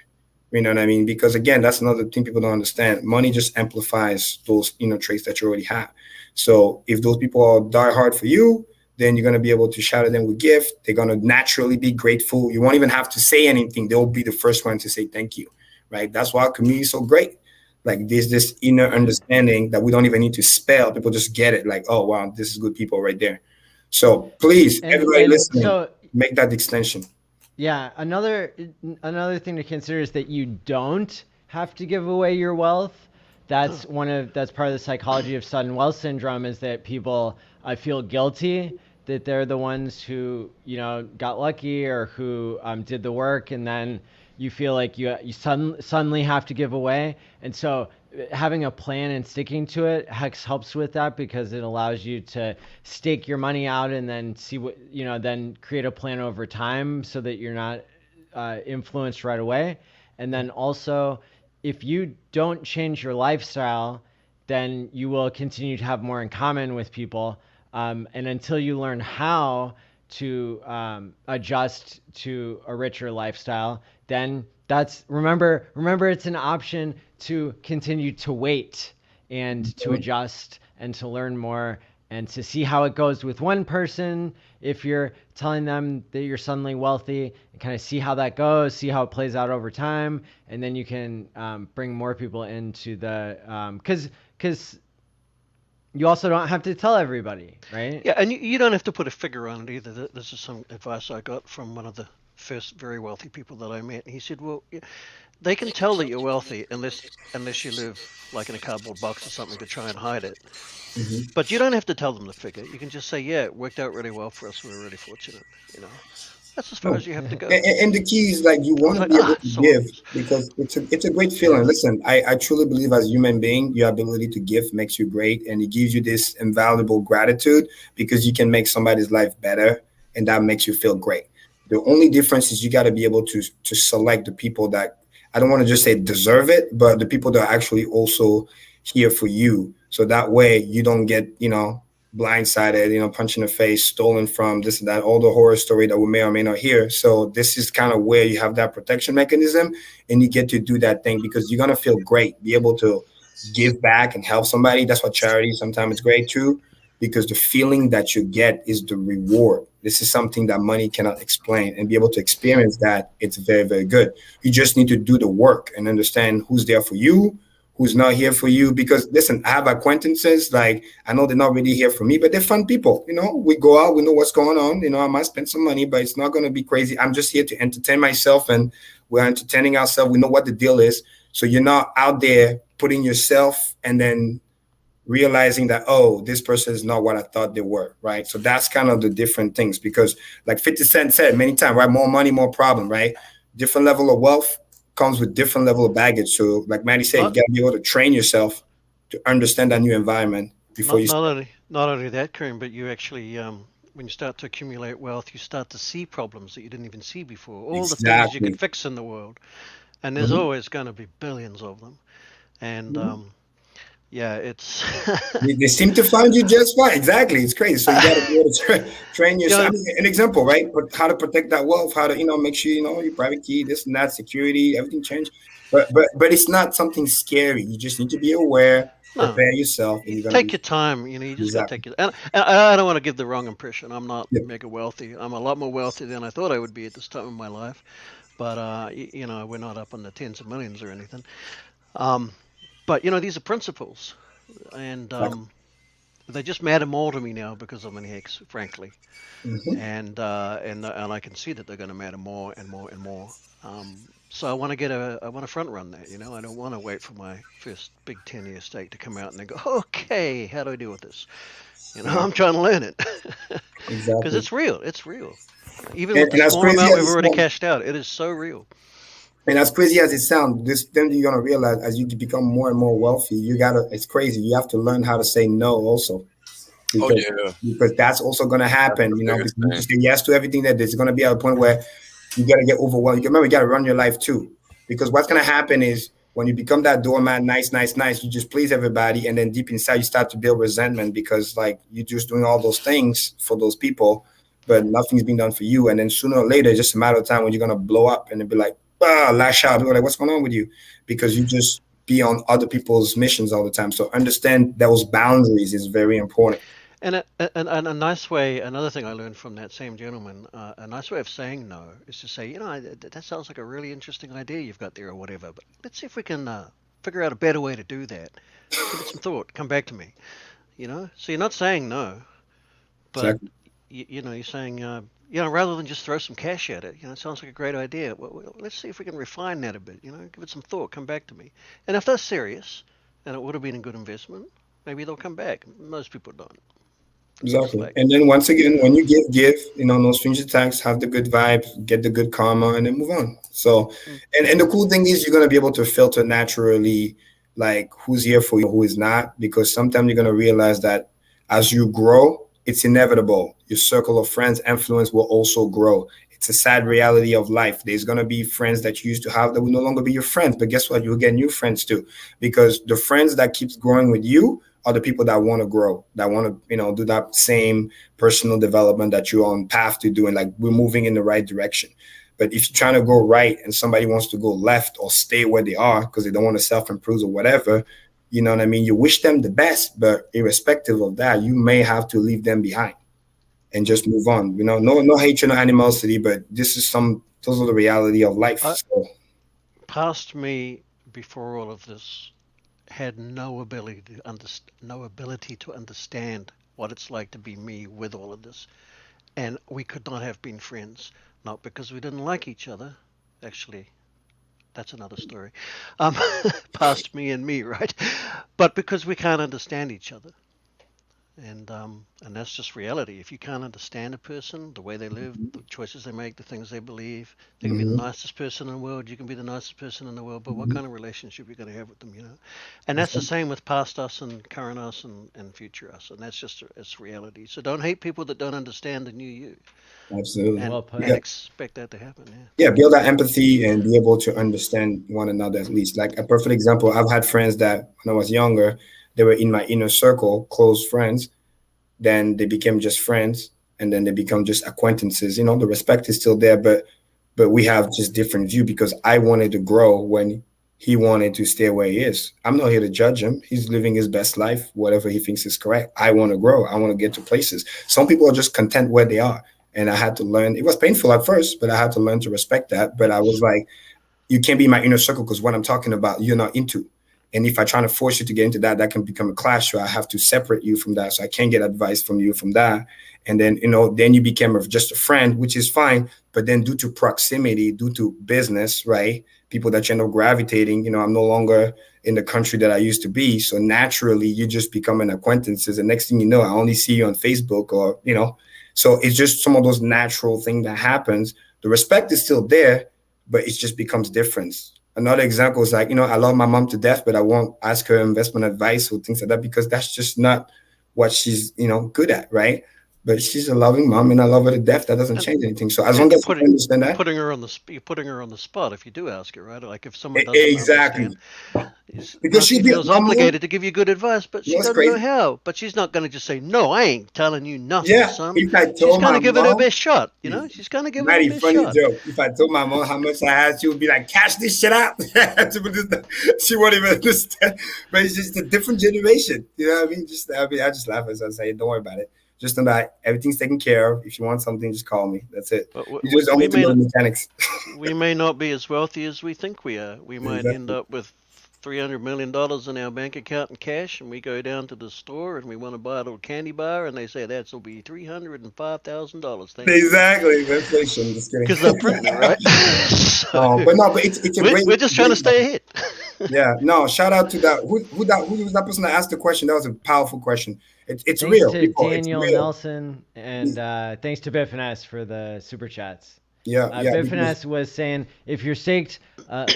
S2: You know what I mean? Because again, that's another thing people don't understand. Money just amplifies those traits that you already have. So if those people are die hard for you, then you're going to be able to shout at them with gift. They're going to naturally be grateful. You won't even have to say anything. They'll be the first one to say thank you, right? That's why our community is so great. Like there's this inner understanding that we don't even need to spell. People just get it. Like, oh, wow, this is good people right there. So please, everybody listening, make that extension.
S1: Yeah. Another thing to consider is that you don't have to give away your wealth that's part of the psychology of sudden wealth syndrome, is that people feel guilty that they're the ones who, got lucky or who did the work, and then you feel like you suddenly have to give away. And so having a plan and sticking to it helps with that, because it allows you to stake your money out and then see what, then create a plan over time so that you're not influenced right away. And then also, if you don't change your lifestyle, then you will continue to have more in common with people. And until you learn how to adjust to a richer lifestyle, then remember it's an option to continue to wait and to adjust and to learn more and to see how it goes with one person. If you're telling them that you're suddenly wealthy, and kind of see how that goes, see how it plays out over time, and then you can bring more people into the because you also don't have to tell everybody, right?
S4: Yeah, and you don't have to put a figure on it either. This is some advice I got from one of the first very wealthy people that I met. He said, well, they can tell that you're wealthy unless you live like in a cardboard box or something to try and hide it. Mm-hmm. But you don't have to tell them the figure. You can just say, yeah, it worked out really well for us. We were really fortunate, That's as far as you have to go.
S2: And the key is, like, you want to be able to give, because it's a great feeling. Listen, I truly believe as a human being, your ability to give makes you great, and it gives you this invaluable gratitude because you can make somebody's life better, and that makes you feel great. The only difference is you got to be able to select the people that, I don't want to just say deserve it, but the people that are actually also here for you. So that way you don't get, blindsided, punched in the face, stolen from, this and that, all the horror story that we may or may not hear. So this is kind of where you have that protection mechanism, and you get to do that thing because you're going to feel great, be able to give back and help somebody. That's why charity sometimes is great too, because the feeling that you get is the reward. This is something that money cannot explain, and be able to experience that. It's very, very good. You just need to do the work and understand who's there for you, who's not here for you. Because listen, I have acquaintances, like, I know they're not really here for me, but they're fun people. We go out, we know what's going on. I might spend some money, but it's not going to be crazy. I'm just here to entertain myself, and we're entertaining ourselves. We know what the deal is. So you're not out there putting yourself and then realizing that, oh, this person is not what I thought they were, right? So that's kind of the different things, because like 50 Cent said many times, right? More money, more problem, right? Different level of wealth comes with different level of baggage. So like Maddie said, you got to be able to train yourself to understand that new environment before
S4: not only that, Karim, but you actually, when you start to accumulate wealth, you start to see problems that you didn't even see before. All the things you can fix in the world. And there's always going to be billions of them. And yeah, it's
S2: they seem to find you just fine. Exactly, it's crazy. So you got to be able to train yourself. An example, right? But how to protect that wealth, how to make sure your private key, this and that, security, everything changed. But it's not something scary. You just need to be aware, prepare yourself. And
S4: take your time. You just got to take it. And I don't want to give the wrong impression. I'm not mega wealthy. I'm a lot more wealthy than I thought I would be at this time of my life. But we're not up in the tens of millions or anything. But these are principles, and they just matter more to me now because I'm an ex, frankly, and I can see that they're going to matter more and more and more. So I want to front run that. I don't want to wait for my first big 10-year stake to come out and then go, okay, how do I deal with this? I'm trying to learn it because it's real. It's real. Even with the small amount we've already cashed out, it is so real.
S2: And as crazy as it sounds, then you're gonna realize as you become more and more wealthy, it's crazy. You have to learn how to say no also. Because that's also gonna happen, because you just say yes to everything. That there's gonna be at a point where you gotta get overwhelmed. You gotta run your life too. Because what's gonna happen is when you become that doormat, nice, you just please everybody, and then deep inside you start to build resentment because like you're just doing all those things for those people, but nothing's being done for you. And then sooner or later, it's just a matter of time when you're gonna blow up and it'll be like, lash out. People are like, what's going on with you? Because you just be on other people's missions all the time. So understand those boundaries is very important.
S4: And a nice way, another thing I learned from that same gentleman, a nice way of saying no is to say, that sounds like a really interesting idea you've got there or whatever, but let's see if we can figure out a better way to do that. Give it some thought. Come back to me. So you're not saying no, but exactly. You're saying, rather than just throw some cash at it, it sounds like a great idea. Well, let's see if we can refine that a bit. Give it some thought. Come back to me. And if they're serious, and it would have been a good investment, maybe they'll come back. Most people don't.
S2: Exactly. Like, and then once again, when you give, no strings attached, have the good vibes, get the good karma, and then move on. So, and the cool thing is you're going to be able to filter naturally, like who's here for you, who is not, because sometimes you're going to realize that as you grow, it's inevitable. Your circle of friends influence will also grow. It's a sad reality of life. There's going to be friends that you used to have that will no longer be your friends. But guess what? You'll get new friends too, because the friends that keeps growing with you are the people that want to grow, that want to, do that same personal development that you're on path to do. And like, we're moving in the right direction. But if you're trying to go right and somebody wants to go left or stay where they are because they don't want to self-improve or whatever, you know what I mean? You wish them the best, but irrespective of that, you may have to leave them behind and just move on. No hatred, no animosity, but those are the reality of life.
S4: Past me, before all of this, had no ability to understand what it's like to be me with all of this, and we could not have been friends, not because we didn't like each other. Actually, that's another story. Past me and me, right? But because we can't understand each other. And that's just reality. If you can't understand a person, the way they live, the choices they make, the things they believe, they can be the nicest person in the world. You can be the nicest person in the world, but what kind of relationship you're going to have with them, And that's the same with past us and current us and future us. And that's just it's reality. So don't hate people that don't understand the new you.
S2: Absolutely.
S4: And expect that to happen.
S2: Yeah, build that empathy and be able to understand one another at least. Like a perfect example, I've had friends that when I was younger, they were in my inner circle, close friends. Then they became just friends, and then they become just acquaintances. The respect is still there, but we have just different view because I wanted to grow when he wanted to stay where he is. I'm not here to judge him. He's living his best life, whatever he thinks is correct. I want to grow. I want to get to places. Some people are just content where they are. And I had to learn. It was painful at first, but I had to learn to respect that. But I was like, you can't be in my inner circle because what I'm talking about, you're not into. And if I try to force you to get into that, that can become a clash. So I have to separate you from that. So I can't get advice from you from that. And then, then you became just a friend, which is fine. But then due to proximity, due to business, right? People that you end up gravitating, I'm no longer in the country that I used to be. So naturally, you just become an acquaintances. And next thing you know, I only see you on Facebook or, So it's just some of those natural things that happens. The respect is still there, but it just becomes different. Another example is like, I love my mom to death, but I won't ask her investment advice or things like that because that's just not what she's, good at, right? But she's a loving mom, and I love her to death. That doesn't change anything. So as long as you understand that,
S4: you're putting her on the spot if you do ask her, right? Like if someone doesn't understand, because she feels obligated to give you good advice, but she doesn't know how. But she's not going to just say, "No, I ain't telling you nothing, son." She's going to give it her best shot. She's going to give it her best shot.
S2: Joke. If I told my mom how much I had, she would be like, "Cash this shit out." She won't even understand. But it's just a different generation. You know what I mean? I just laugh as I say, "Don't worry about it. Just know that everything's taken care of. If you want something, just call me. That's it." You just only know the mechanics.
S4: We may not be as wealthy as we think we are. We might end up with $300 million in our bank account in cash, and we go down to the store and we want to buy a little candy bar, and they say that'll be $305,000.
S2: Exactly, inflation. Just kidding.
S4: Because they're printing it, right?
S2: but it's a great.
S4: We're just trying to stay ahead.
S2: Yeah, no. Shout out to that. Who was that person that asked the question? That was a powerful question. It's
S1: thanks
S2: real.
S1: To Daniel Nelson, and thanks to Biffness for the super chats.
S2: Yeah.
S1: Biffness was saying if you're staked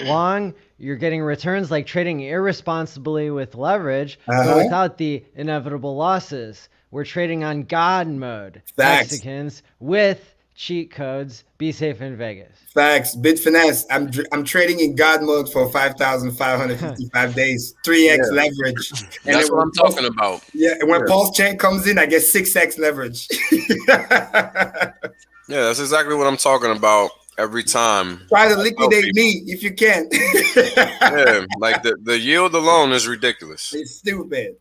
S1: long, you're getting returns like trading irresponsibly with leverage, but without the inevitable losses. We're trading on God mode.
S2: Facts.
S1: Mexicans with cheat codes. Be safe in Vegas.
S2: Facts. Bitfinesse. I'm trading in God mode for 5,555 days. 3x leverage.
S3: And that's what I'm talking about.
S2: Yeah. And when Paul's chain comes in, I get 6x leverage.
S3: Yeah, that's exactly what I'm talking about every time.
S2: Try to liquidate me if you can.
S3: Yeah, like the yield alone is ridiculous.
S2: It's stupid.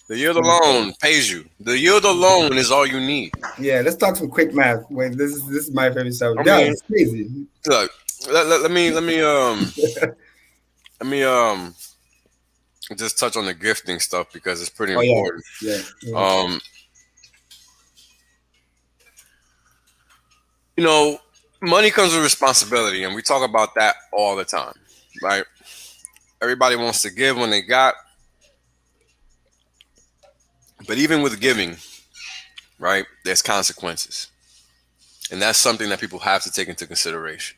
S3: The yield alone pays you. The yield alone is all you need.
S2: Yeah, let's talk some quick math. Wait, this is my favorite stuff. Yeah, it's crazy.
S3: Look, let me just touch on the gifting stuff because it's pretty important.
S2: Yeah.
S3: Money comes with responsibility, and we talk about that all the time, right? Everybody wants to give when they got, But even with giving, right, there's consequences. And that's something that people have to take into consideration,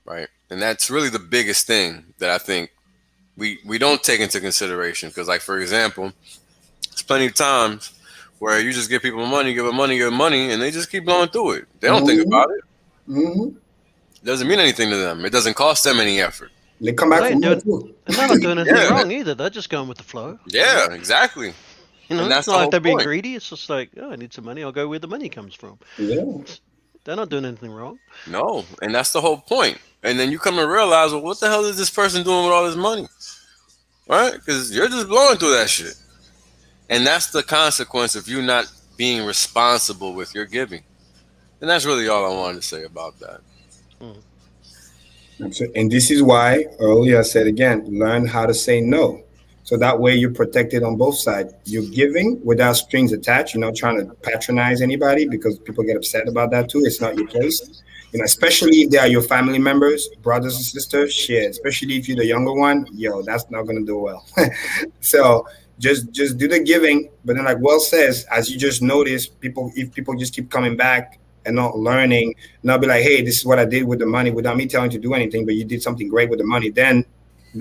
S3: right? And that's really the biggest thing that I think we don't take into consideration. Because, like, for example, there's plenty of times where you just give people money, give them money, and they just keep going through it. They don't think about it. It doesn't mean anything to them. It doesn't cost them any effort.
S2: They come back from
S4: and they're not doing anything wrong either. They're just going with the flow.
S3: Yeah, exactly.
S4: You know, it's not like they're being greedy. It's just like, oh, I need some money. I'll go where the money comes from.
S2: Yeah.
S4: They're not doing anything wrong.
S3: No, and that's the whole point. And then you come to realize, well, what the hell is this person doing with all this money? Right? Because you're just blowing through that shit. And that's the consequence of you not being responsible with your giving. And that's really all I wanted to say about that.
S2: And this is why earlier I said again, learn how to say no. So that way you're protected on both sides. You're giving without strings attached. You're not trying to patronize anybody, because people get upset about that too. It's not your place. You know, especially if they are your family members, brothers and sisters, shit. Especially if you're the younger one, that's not gonna do well. So just do the giving. But then, like Will says, as you just notice, if people just keep coming back and not learning, not be like, hey, this is what I did with the money without me telling you to do anything, but you did something great with the money, then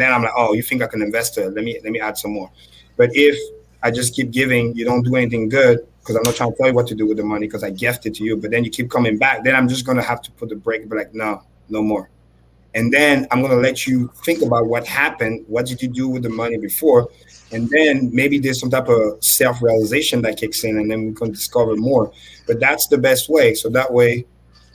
S2: I'm like, oh, you think I can invest it? Let me add some more. But if I just keep giving, you don't do anything good, because I'm not trying to tell you what to do with the money because I gifted to you, but then you keep coming back, then I'm just going to have to put the brake and be like, no more. And then I'm going to let you think about what happened. What did you do with the money before? And then maybe there's some type of self-realization that kicks in, and then we can discover more. But that's the best way. So that way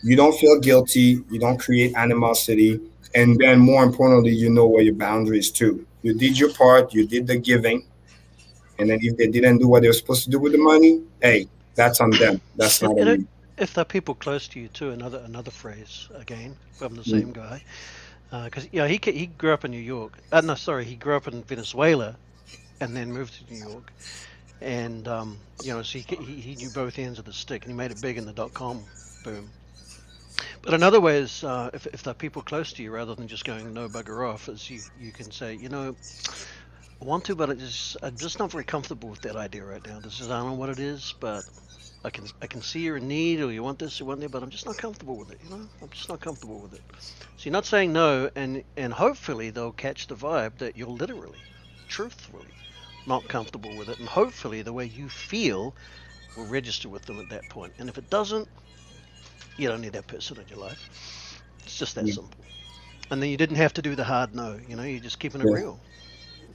S2: you don't feel guilty. You don't create animosity. And then more importantly, you know where your boundaries too. You did your part. You did the giving. And then if they didn't do what they were supposed to do with the money, hey, that's on them. That's not on you.
S4: If they're people close to you too, another phrase again from the same guy, because he grew up in New York. He grew up in Venezuela, and then moved to New York, and so he knew both ends of the stick, and he made it big in the .com boom. But another way is if they're people close to you, rather than just going no bugger off, is you can say, I want to, but I'm just not very comfortable with that idea right now. I don't know what it is, but I can see you're in need, or you want this, you want that, but I'm just not comfortable with it. I'm just not comfortable with it. So you're not saying no, and hopefully they'll catch the vibe that you're literally, truthfully not comfortable with it, and hopefully the way you feel will register with them at that point. And if it doesn't, you don't need that person in your life. It's just that simple. And then you didn't have to do the hard no. You're just keeping it real.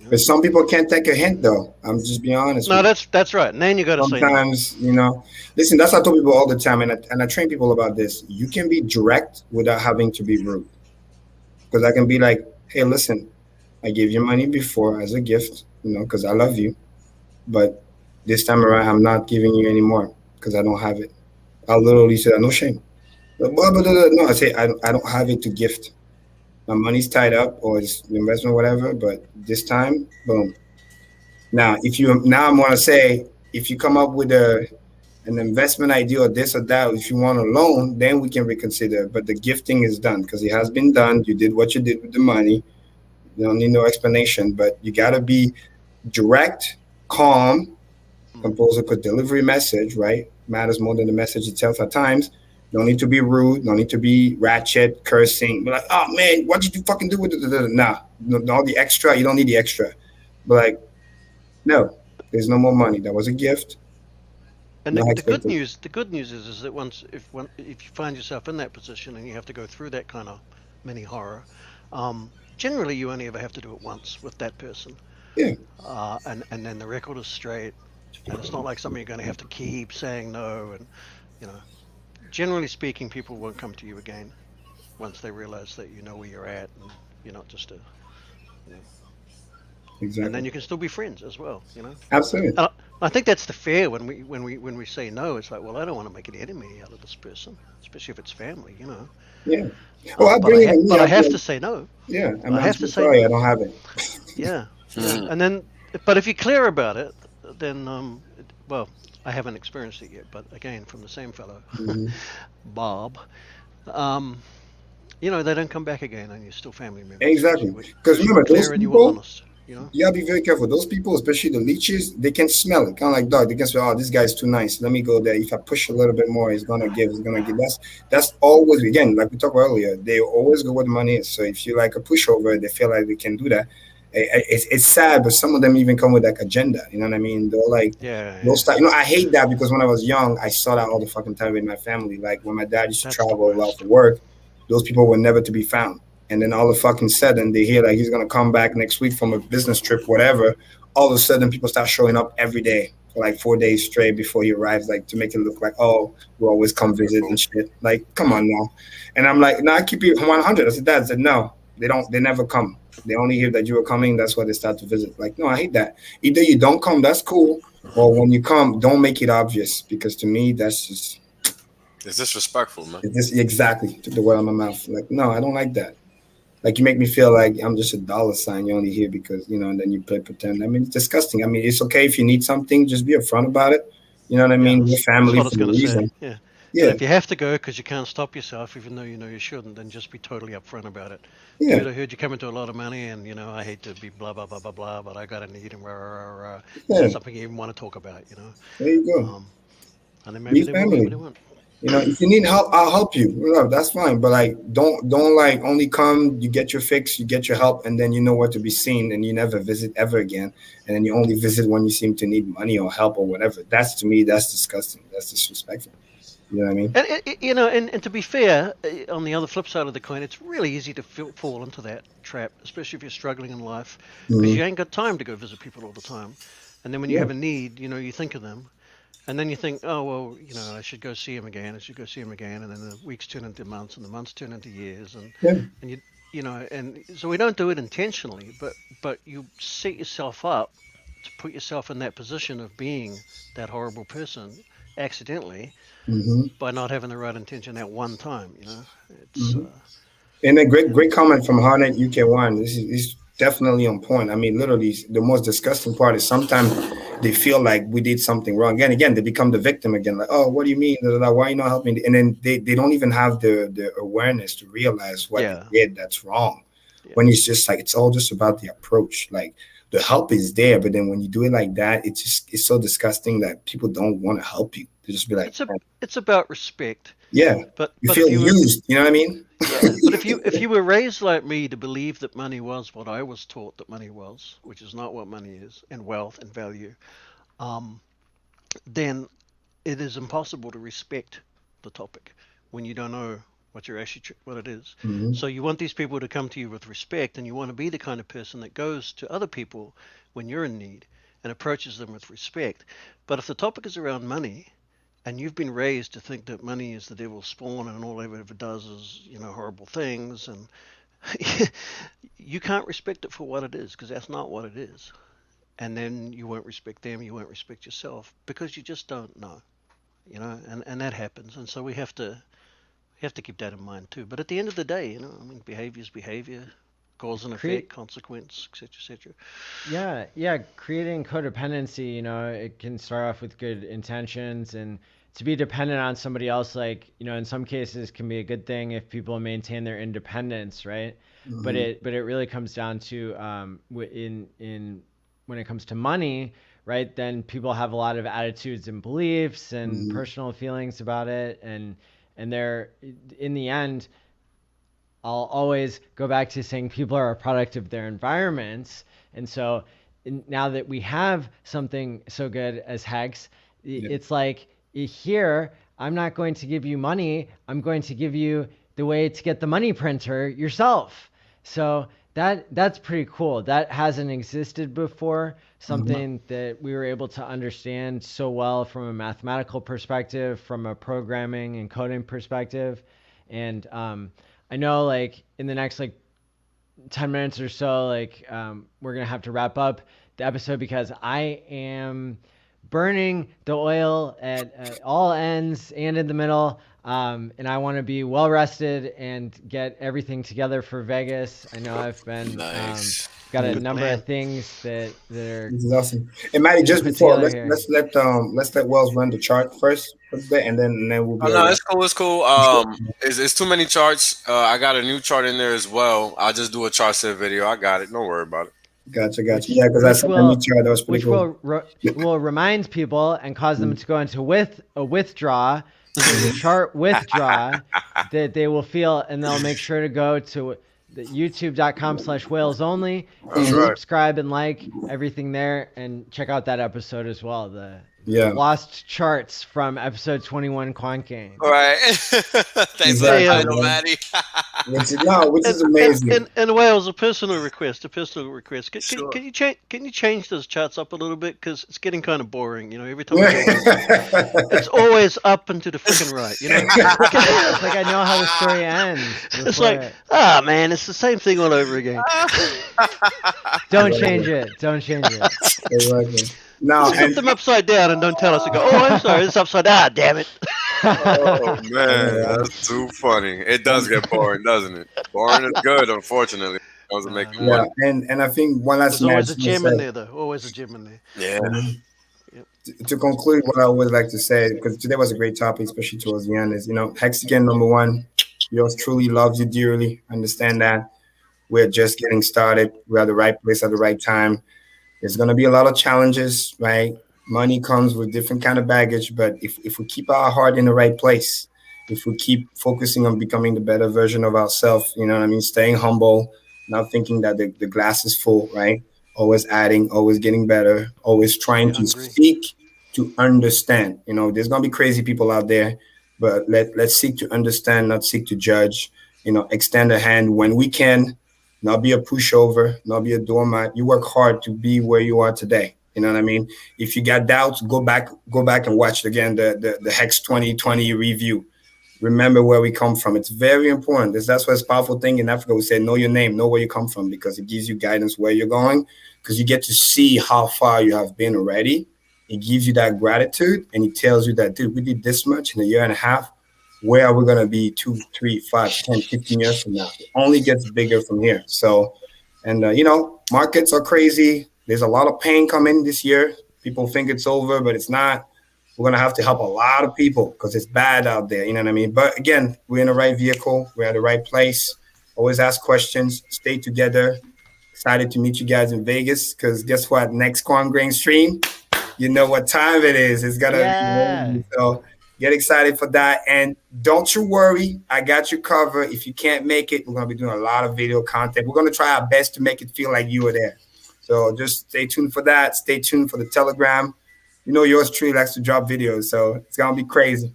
S2: But some people can't take a hint, though. I'm just being honest.
S4: No, that's right. And then you got to say.
S2: Sometimes, listen. That's what I tell people all the time, and I train people about this. You can be direct without having to be rude, because I can be like, "Hey, listen, I gave you money before as a gift, because I love you, but this time around, I'm not giving you anymore because I don't have it." I'll literally say, "No shame." No, I say, I don't have it to gift. My money's tied up, or it's investment, whatever. But this time, boom. Now, I'm gonna say, if you come up with an investment idea or this or that, if you want a loan, then we can reconsider. But the gifting is done because it has been done. You did what you did with the money. You don't need no explanation. But you gotta be direct, calm. Composer could delivery message, right? Matters more than the message itself at times. Don't need to be rude. Don't need to be ratchet, cursing. Be like, oh man, what did you fucking do with it? Nah, all the extra. You don't need the extra. But like, no, there's no more money. That was a gift.
S4: And the good news is that if you find yourself in that position and you have to go through that kind of mini horror, generally you only ever have to do it once with that person.
S2: Yeah.
S4: And then the record is straight, and it's not like something you're going to have to keep saying no, and generally speaking, people won't come to you again once they realize that you know where you're at and you're not just
S2: Exactly.
S4: And then you can still be friends as well,
S2: Absolutely.
S4: And I think that's the fear when we say no. It's like, well, I don't want to make an enemy out of this person, especially if it's family,
S2: Yeah. Well, I
S4: have to say no.
S2: Yeah.
S4: I have to say
S2: sorry,
S4: no.
S2: I don't have it.
S4: Yeah. And then, but if you're clear about it, then I haven't experienced it yet, but again, from the same fellow, Bob, they don't come back again, and you're still family members.
S2: Exactly. Because remember,
S4: those people, and you were honest. You know?
S2: You gotta be very careful. Those people, especially the leeches, they can smell it. Kind of like dog. They can smell, oh, this guy's too nice. Let me go there. If I push a little bit more, he's gonna give. He's gonna give. That's always, again, like we talked about earlier. They always go where the money is. So if you like a pushover, they feel like they can do that. It's sad, but some of them even come with like agenda. You know what I mean? They're like, those stuff. You know, I hate that because when I was young, I saw that all the fucking time with my family. Like when my dad used to travel a lot for work, those people were never to be found. And then all of a fucking sudden they hear like he's gonna come back next week from a business trip, whatever. All of a sudden people start showing up every day for like 4 days straight before he arrives, like to make it look like, oh, we'll always come visit and shit. Like, come on now. And I'm like, no, I keep it 100. I said, Dad, I said, no, they never come. They only hear that you are coming. That's why they start to visit. Like, no, I hate that. Either you don't come, that's cool. Or when you come, don't make it obvious. Because to me, that's just...
S3: It's disrespectful, man.
S2: Exactly. Took the word out of my mouth. Like, no, I don't like that. Like, you make me feel like I'm just a dollar sign. You're only here because, you know, and then you play pretend. I mean, it's disgusting. I mean, it's okay if you need something. Just be upfront about it. You know what I mean? Your family for a reason.
S4: Yeah. And if you have to go because you can't stop yourself, even though you know you shouldn't, then just be totally upfront about it.
S2: Yeah.
S4: Dude, I heard you come into a lot of money, and you know I hate to be blah blah blah blah blah, but I got a need and rah rah rah. Is that something you even want to talk about? You know.
S2: There you go.
S4: And then maybe they won't.
S2: You know, if you need help, I'll help you. You know, that's fine. But like, don't like only come, you get your fix, you get your help, and then you know where to be seen, and you never visit ever again. And then you only visit when you seem to need money or help or whatever. That's, to me, that's disgusting. That's disrespectful. You know what I mean?
S4: And you know, and to be fair, on the other flip side of the coin, it's really easy to fall into that trap, especially if you're struggling in life, because you ain't got time to go visit people all the time. And then when you have a need, you know, you think of them. And then you think, oh, well, you know, I should go see him again. And then the weeks turn into months, and the months turn into years. And you know, and so we don't do it intentionally, but you set yourself up to put yourself in that position of being that horrible person accidentally by not having the right intention at one time, you know. It's
S2: and a great comment from Harnett UK1. This is definitely on point. I mean, literally, the most disgusting part is sometimes they feel like we did something wrong. And again, they become the victim again. Like, oh, what do you mean? Why are you not helping? And then they don't even have the awareness to realize what they did that's wrong. Yeah. When it's just like, it's all just about the approach. Like, the help is there, but then when you do it like that, it's so disgusting that people don't want to help you. They just be like,
S4: it's about respect.
S2: Yeah, but you feel used. You know what I mean?
S4: Yeah, but if you were raised like me to believe that money was what I was taught that money was, which is not what money is, and wealth and value, then it is impossible to respect the topic when you don't know what it is. So you want these people to come to you with respect, and you want to be the kind of person that goes to other people when you're in need and approaches them with respect. But if the topic is around money, and you've been raised to think that money is the devil's spawn and all it ever does is, you know, horrible things, and you can't respect it for what it is, because that's not what it is. And then you won't respect them, you won't respect yourself, because you just don't know, you know, and that happens. And so we have to keep that in mind too. But at the end of the day, you know, I mean, behavior is behavior, cause and effect, consequence, etc.
S1: Yeah. Creating codependency, you know, it can start off with good intentions, and to be dependent on somebody else, like, you know, in some cases can be a good thing if people maintain their independence, right? But it really comes down to in when it comes to money, right? Then people have a lot of attitudes and beliefs and personal feelings about it, and they're, in the end, I'll always go back to saying people are a product of their environments. And so now that we have something so good as Hex, it's like, here, I'm not going to give you money. I'm going to give you the way to get the money printer yourself. So that's pretty cool. That hasn't existed before. Something that we were able to understand so well from a mathematical perspective, from a programming and coding perspective. And I know, like, in the next 10 minutes or so, we're gonna have to wrap up the episode, because I am burning the oil at all ends and in the middle, and I want to be well rested and get everything together for Vegas. I know I've been got a number of things that are.
S2: This is awesome. And Matty, just before, let's let Wells run the chart first, and then we'll be.
S3: Oh, no, it's cool. It's too many charts. I got a new chart in there as well. I'll just do a chart set video. I got it. Don't worry about it.
S2: Gotcha. Yeah, because I saw the new chart. That was pretty cool.
S1: Will remind people and cause them to go into a withdraw, the chart withdraw that they will feel, and they'll make sure to go to the youtube.com/WhalesOnly and subscribe and like everything there, and check out that episode as well. The lost charts from episode 21 Quant game.
S3: Right. Thanks for the Maddie.
S2: Which is amazing.
S4: And Wales, a personal request. Can you change those charts up a little bit, because it's getting kind of boring. Every time it's always up and to the freaking right.
S1: It's like I know how the story ends.
S4: It's like, man, it's the same thing all over again.
S1: Don't change it.
S2: Exactly. No,
S4: flip them upside down and don't tell us to go, oh, I'm sorry, it's upside down, damn it.
S3: Oh, man, that's too funny. It does get boring, doesn't it? Boring is good, unfortunately. Doesn't make you money.
S2: And I think one last
S4: There's always a gem in there, though. Always a gem in there.
S3: Yeah.
S2: To conclude, what I always like to say, because today was a great topic, especially towards the end, is, Hexagon, number one, yours truly loves you dearly. Understand that. We're just getting started. We're at the right place at the right time. There's going to be a lot of challenges, right? Money comes with different kind of baggage, but if we keep our heart in the right place, if we keep focusing on becoming the better version of ourselves, staying humble, not thinking that the glass is full, right? Always adding, always getting better, always trying to seek to understand. There's going to be crazy people out there, but let's seek to understand, not seek to judge, extend a hand when we can. Not be a pushover, not be a doormat. You work hard to be where you are today. You know what I mean? If you got doubts, go back and watch again the Hex 2020 review. Remember where we come from. It's very important. That's what's a powerful thing in Africa. We say, know your name, know where you come from, because it gives you guidance where you're going, because you get to see how far you have been already. It gives you that gratitude, and it tells you that, dude, we did this much in a year and a half. Where are we going to be 2, 3, 5, 10, 15 years from now? It only gets bigger from here. So, and, markets are crazy. There's a lot of pain coming this year. People think it's over, but it's not. We're going to have to help a lot of people because it's bad out there. You know what I mean? But again, we're in the right vehicle. We're at the right place. Always ask questions. Stay together. Excited to meet you guys in Vegas, because guess what? Next Corn Grain stream, you know what time it is. It's going to so get excited for that. And don't you worry. I got you covered. If you can't make it, we're going to be doing a lot of video content. We're going to try our best to make it feel like you were there. So just stay tuned for that. Stay tuned for the Telegram. Yours truly likes to drop videos, so it's going to be crazy.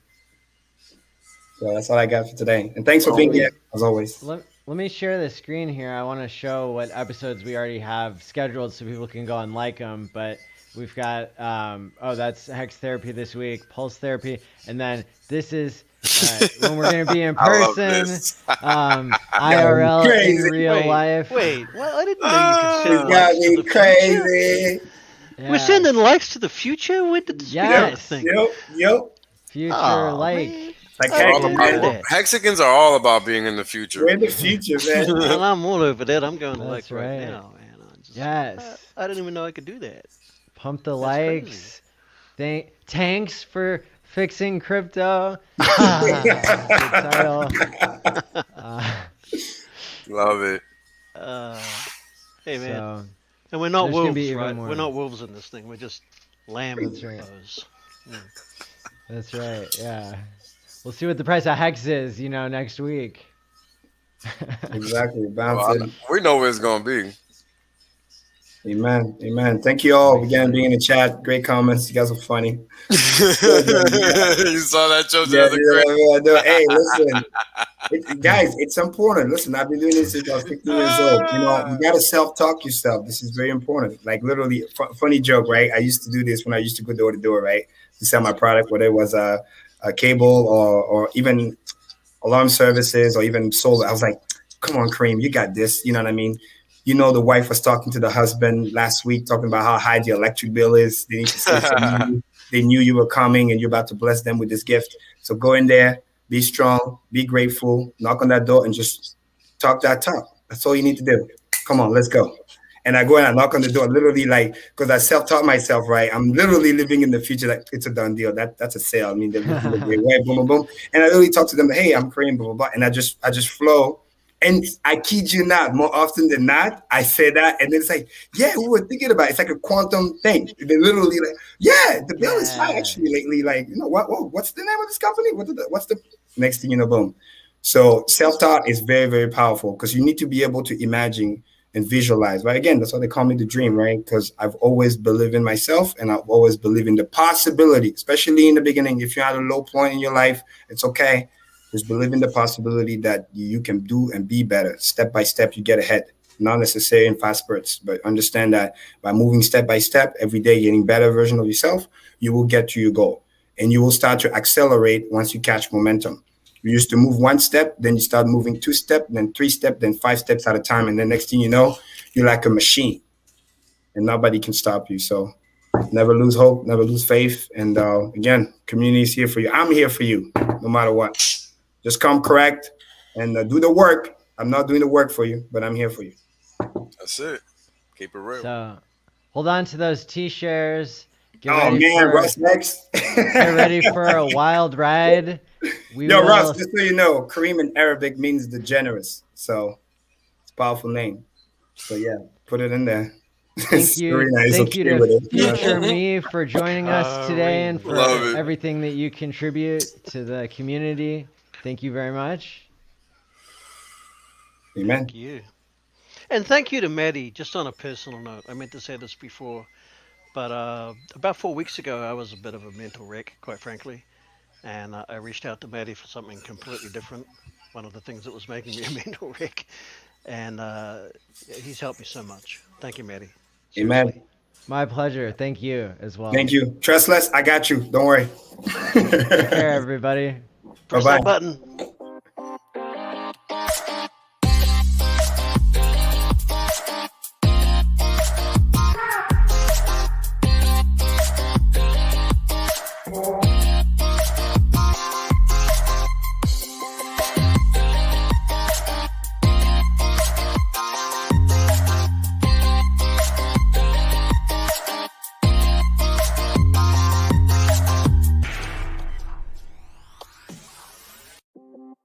S2: So that's all I got for today. And thanks for being here, as always.
S1: Let me share the screen here. I want to show what episodes we already have scheduled so people can go and like them. But we've got, that's Hex Therapy this week, Pulse Therapy. And then this is when we're going to be in person, IRL in real life.
S4: Wait, well, I didn't know you could send
S2: likes to the crazy.
S4: Yeah. We're sending likes to the future? When did this thing?
S2: Yep.
S1: Future like.
S4: Man.
S2: Like
S3: Hexagons are all about being in the future.
S2: We're in the future, man.
S4: Well, I'm all over that. I'm going to like
S1: right
S4: now, man.
S1: Yes.
S4: I didn't even know I could do that.
S1: Pump the likes. Thanks for fixing crypto.
S3: Love it.
S4: Hey, man.
S1: So,
S4: and we're not wolves, right? We're not wolves in this thing. We're just lambs.
S1: That's right. That's right. Yeah. We'll see what the price of Hex is, next week.
S2: Exactly.
S3: We know where it's going to be.
S2: Amen. Thank you all again being in the chat. Great comments. You guys are funny.
S3: You saw that, Joe?
S2: Yeah. Hey, listen. Guys, it's important. Listen, I've been doing this since I was 15 years old. You got to self-talk yourself. This is very important. Like, literally, funny joke, right? I used to do this when I used to go door to door, right? To sell my product, whether it was a cable or even alarm services or even solar. I was like, come on, Karim, you got this. You know what I mean? The wife was talking to the husband last week, talking about how high the electric bill is. They need to say something. They knew you were coming and you're about to bless them with this gift. So go in there, be strong, be grateful, knock on that door and just talk that talk. That's all you need to do. Come on, let's go. And I go and I knock on the door, literally, like, because I self-taught myself, right? I'm literally living in the future. Like, it's a done deal. That's a sale. I mean, they're boom, boom, boom. And I literally talk to them. Hey, I'm Karim, blah, blah, blah. And I just flow. And I kid you not, more often than not, I say that, and then it's like, yeah, we were thinking about it. It's like a quantum thing. They literally like, yeah, the bill is high actually lately. Like, you know what's the name of this company? What's the next thing you know, boom. So self-taught is very, very powerful because you need to be able to imagine and visualize. But again, that's why they call me the dream, right? Because I've always believed in myself and I've always believed in the possibility, especially in the beginning. If you're at a low point in your life, it's okay. Just believe in the possibility that you can do and be better. Step by step, you get ahead. Not necessarily in fast spurts, but understand that by moving step by step, every day getting better version of yourself, you will get to your goal. And you will start to accelerate once you catch momentum. You used to move one step, then you start moving 2 steps, then 3 steps, then 5 steps at a time. And the next thing you know, you're like a machine and nobody can stop you. So never lose hope, never lose faith. And again, community is here for you. I'm here for you, no matter what. Just come correct and do the work. I'm not doing the work for you, but I'm here for you.
S3: That's it. Keep it real.
S1: So hold on to those T-shares.
S2: Russ next.
S1: Get ready for a wild ride.
S2: Russ, just so you know, Karim in Arabic means the generous. So it's a powerful name. So yeah, put it in there.
S1: Thank you. Thank you to Future Me for joining us today and for everything that you contribute to the community. Thank you very much.
S2: Amen.
S4: Thank you. And thank you to Maddie, just on a personal note. I meant to say this before, but about 4 weeks ago, I was a bit of a mental wreck, quite frankly. And I reached out to Maddie for something completely different. One of the things that was making me a mental wreck. And he's helped me so much. Thank you, Maddie.
S2: Amen.
S1: My pleasure. Thank you as well.
S2: Thank you. Trust less. I got you. Don't worry.
S1: Take care, everybody.
S4: Press that button.